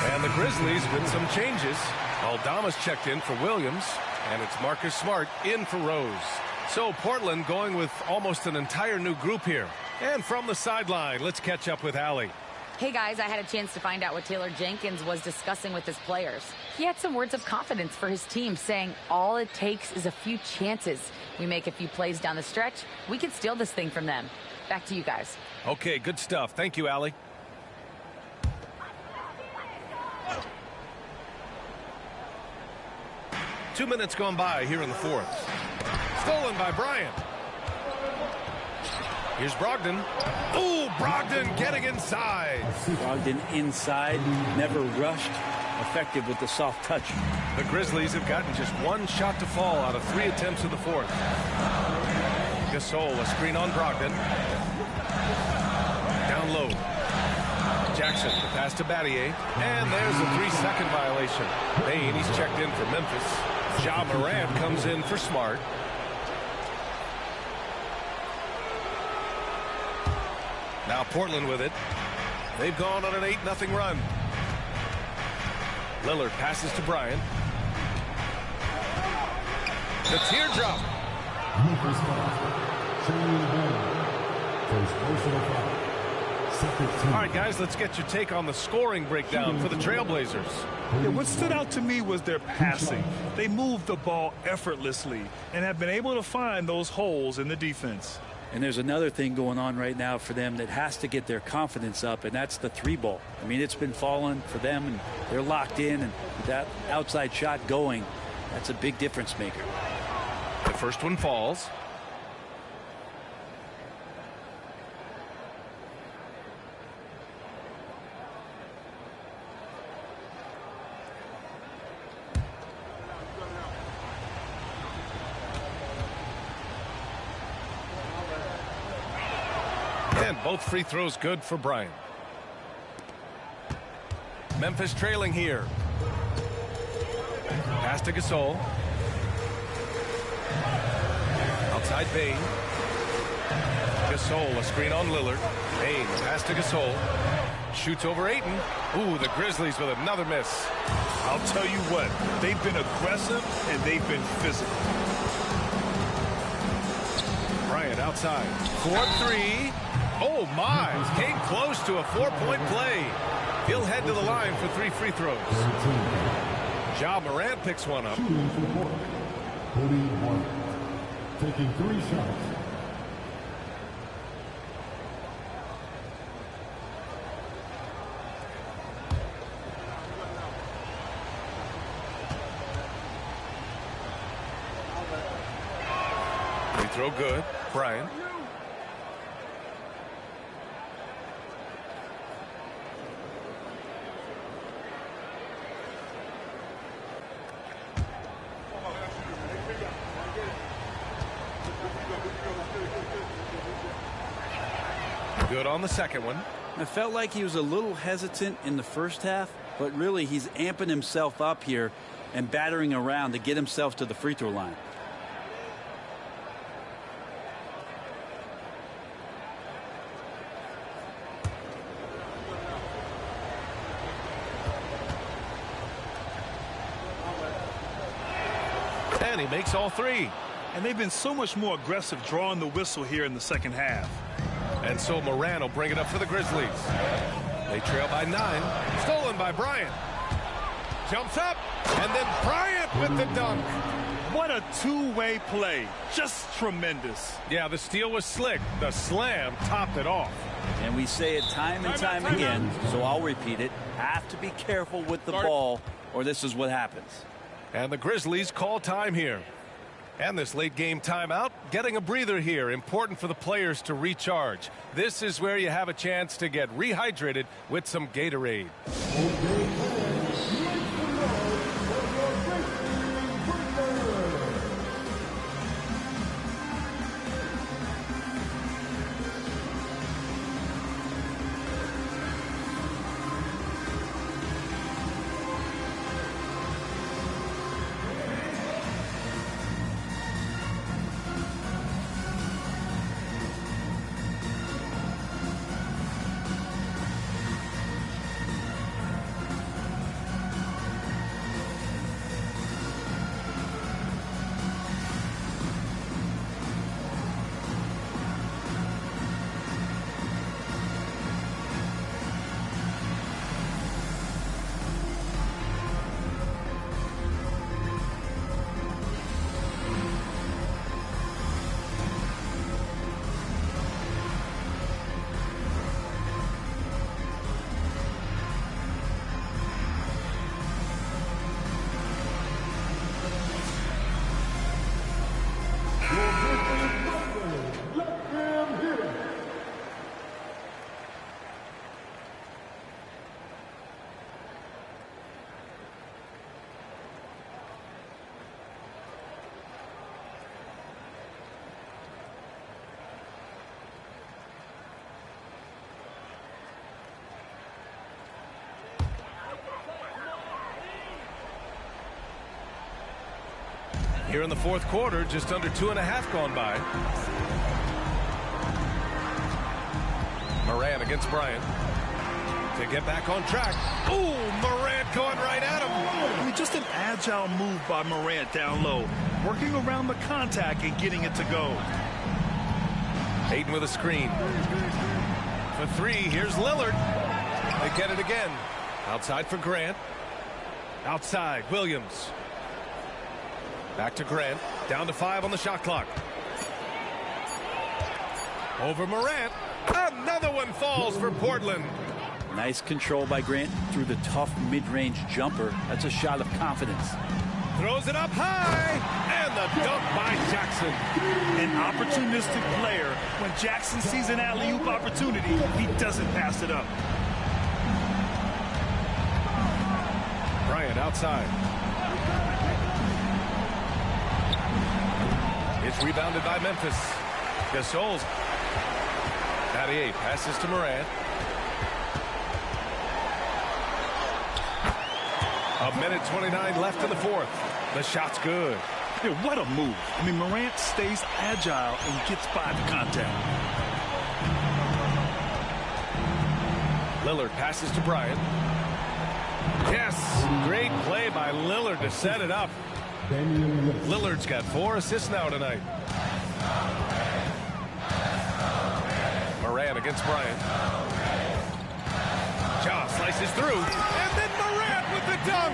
And the Grizzlies with some changes. Aldama's checked in for Williams, and it's Marcus Smart in for Rose. So Portland going with almost an entire new group here. And from the sideline, let's catch up with Allie. Hey guys, I had a chance to find out what Taylor Jenkins was discussing with his players. He had some words of confidence for his team, saying all it takes is a few chances. We make a few plays down the stretch, we can steal this thing from them. Back to you guys. Okay, good stuff. Thank you, Allie. Two minutes gone by here in the fourth. Stolen by Bryant. Here's Brogdon. Ooh, Brogdon getting inside. Brogdon inside, never rushed. Effective with the soft touch. The Grizzlies have gotten just one shot to fall out of 3 attempts in the fourth. Gasol, a screen on Brogdon. Down low. Jackson, the pass to Battier. And there's a 3-second violation. Payne, he's checked in for Memphis. Ja Morant comes in for Smart. Now Portland with it. They've gone on an 8-0 run. Lillard passes to Bryant. The teardrop. All right, guys, let's get your take on the scoring breakdown for the Trailblazers. Yeah, what stood out to me was their passing. They moved the ball effortlessly and have been able to find those holes in the defense. And there's another thing going on right now for them that has to get their confidence up, and that's the 3-ball. I mean, it's been falling for them, and they're locked in, and with that outside shot going, that's a big difference maker. The first one falls. And both free throws good for Bryant. Memphis trailing here. Pass to Gasol. Outside Bain. Gasol, a screen on Lillard. Bain, pass to Gasol. Shoots over Ayton. Ooh, the Grizzlies with another miss. I'll tell you what, they've been aggressive and they've been physical. Bryant outside. 4-3. Oh, my. Came close to a 4-point play. He'll head to the line for 3 free throws. Ja Morant picks one up. 41. Taking 3 shots. Free throw good. Bryant. Good on the second one. I felt like he was a little hesitant in the first half, but really he's amping himself up here and battering around to get himself to the free throw line. And he makes all 3. And they've been so much more aggressive drawing the whistle here in the second half. And so Moran will bring it up for the Grizzlies. They trail by 9. Stolen by Bryant. Jumps up. And then Bryant with the dunk. What a two-way play. Just tremendous. Yeah, the steal was slick. The slam topped it off. And we say it time and time again, so I'll repeat it. Have to be careful with the ball, or this is what happens. And the Grizzlies call time here. And this late game timeout, getting a breather here, important for the players to recharge. This is where you have a chance to get rehydrated with some Gatorade. Here in the fourth quarter, just under 2.5 gone by. Morant against Bryant. To get back on track. Ooh, Morant going right at him. I mean, just an agile move by Morant down low. Working around the contact and getting it to go. Ayton with a screen. For 3, here's Lillard. They get it again. Outside for Grant. Outside, Williams. Back to Grant. Down to 5 on the shot clock. Over Morant. Another one falls for Portland. Nice control by Grant through the tough mid-range jumper. That's a shot of confidence. Throws it up high, and the dunk by Jackson. An opportunistic player. When Jackson sees an alley-oop opportunity, he doesn't pass it up. Bryant outside. It's rebounded by Memphis. Gasol's. Battier passes to Morant. A minute 29 left in the fourth. The shot's good. Yeah, what a move. I mean, Morant stays agile and gets by the contact. Lillard passes to Bryant. Yes, great play by Lillard to set it up. Lillard's got 4 assists now tonight. Morant against Bryant. Ja slices through, and then Morant with the dunk.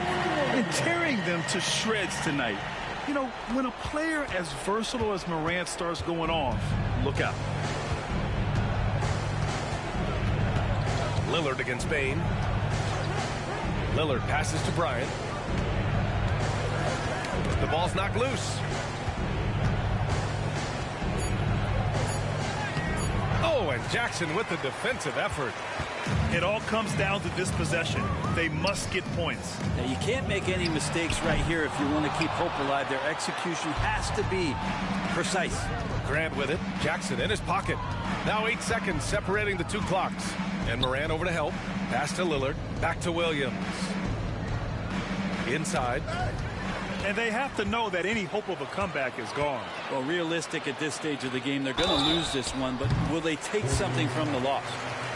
And tearing them to shreds tonight. You know, when a player as versatile as Morant starts going off, look out. Lillard against Bane. Lillard passes to Bryant. The ball's knocked loose. Oh, and Jackson with the defensive effort. It all comes down to this possession. They must get points. Now, you can't make any mistakes right here if you want to keep hope alive. Their execution has to be precise. Grant with it. Jackson in his pocket. Now 8 seconds separating the 2 clocks. And Morant over to help. Pass to Lillard. Back to Williams. Inside. And they have to know that any hope of a comeback is gone. Well, realistic at this stage of the game. They're going to lose this one, but will they take something from the loss?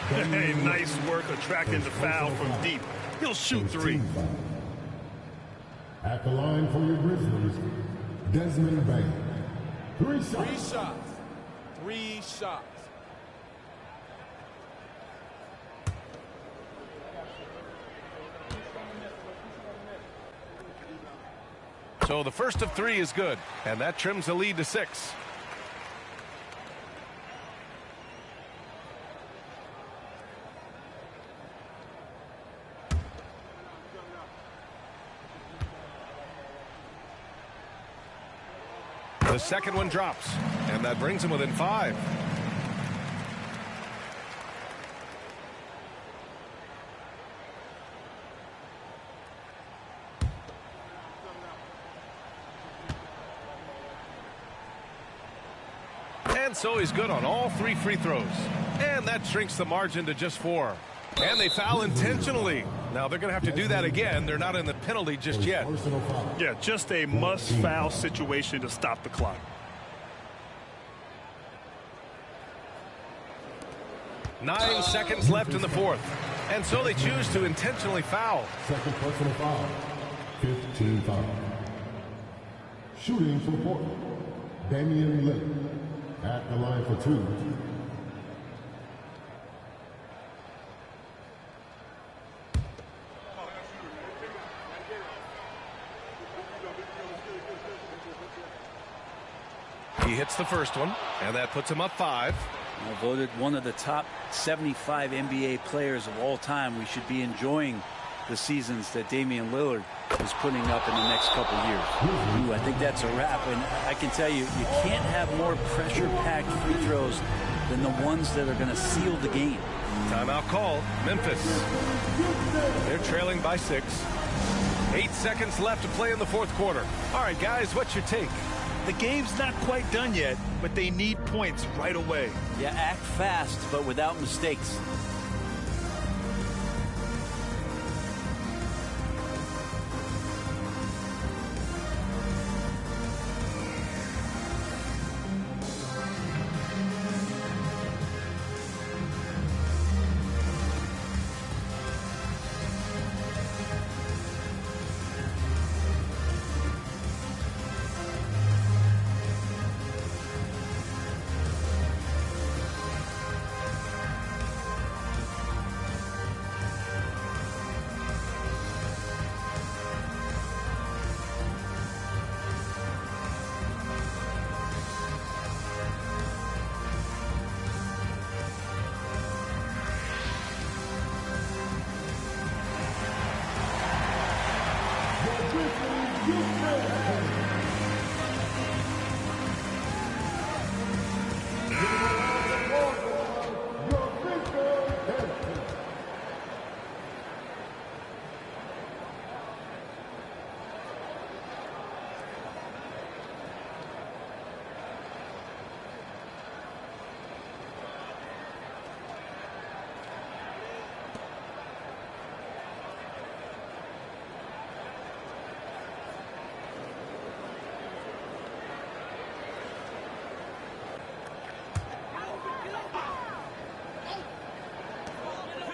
Hey, nice work attracting the foul from deep. He'll shoot 3. At the line for your Grizzlies, Desmond Bain. 3 shots. 3 shots. 3 shots. So the first of 3 is good, and that trims the lead to 6. The second one drops, and that brings him within 5. And so he's good on all 3 free throws. And that shrinks the margin to just 4. And they foul intentionally. Now they're going to have to do that again. They're not in the penalty just yet. Yeah, just a must-foul situation to stop the clock. Nine seconds left in the fourth. And so they choose to intentionally foul. Second personal foul. 15 foul. Shooting for Portland, Damian Lillard. At the line for 2. He hits the first one, and that puts him up 5. Voted one of the top 75 NBA players of all time. We should be enjoying the seasons that Damian Lillard is putting up in the next couple years. Ooh, I think that's a wrap. And I can tell you, you can't have more pressure-packed free throws than the ones that are going to seal the game. Timeout call. Memphis. They're trailing by 6. 8 seconds left to play in the fourth quarter. All right, guys, what's your take? The game's not quite done yet, but they need points right away. Yeah, act fast, but without mistakes.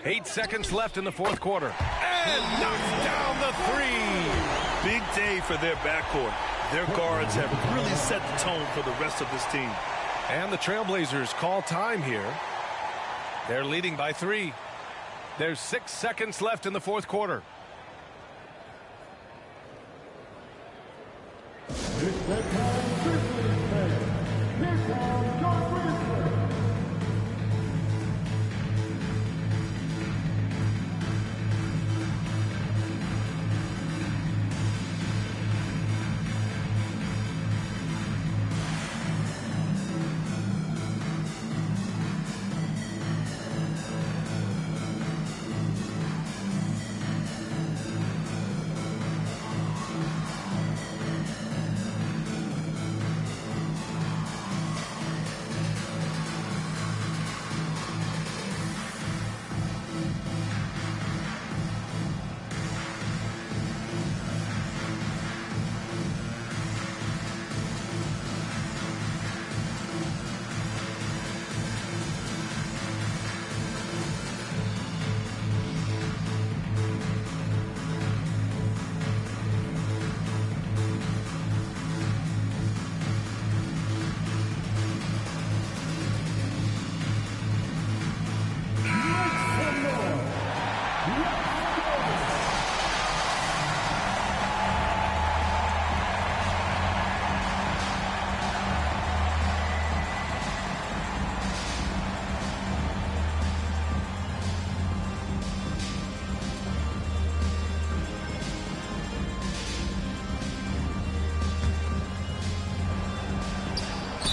8 seconds left in the fourth quarter. And knocks down the three. Big day for their backcourt. Their guards have really set the tone for the rest of this team. And the Trailblazers call time here. They're leading by 3. There's 6 seconds left in the fourth quarter.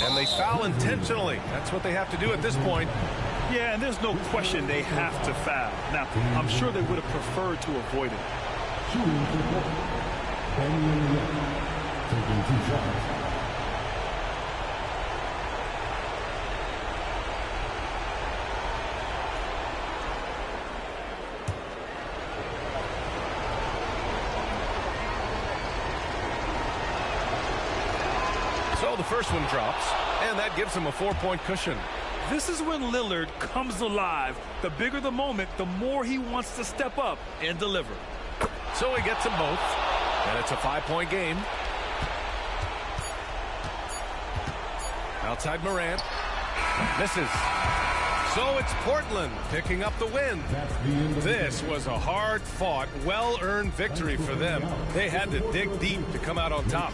And they foul intentionally. That's what they have to do at this point. Yeah, and there's no question they have to foul. Now, I'm sure they would have preferred to avoid it. Taking 2 shots. So the first one drops, and that gives him a 4-point cushion. This is when Lillard comes alive. The bigger the moment, the more he wants to step up and deliver. So he gets them both, and it's a 5-point game. Outside Morant. Misses. So it's Portland picking up the win. This was a hard-fought, well-earned victory for them. They had to dig deep to come out on top.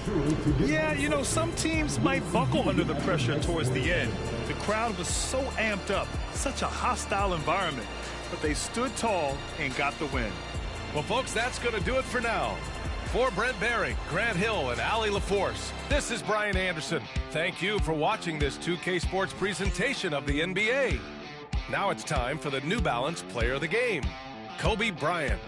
Yeah, you know, some teams might buckle under the pressure towards the end. The crowd was so amped up, such a hostile environment. But they stood tall and got the win. Well, folks, that's going to do it for now. For Brent Barry, Grant Hill, and Allie LaForce, this is Brian Anderson. Thank you for watching this 2K Sports presentation of the NBA. Now it's time for the New Balance Player of the Game, Kobe Bryant.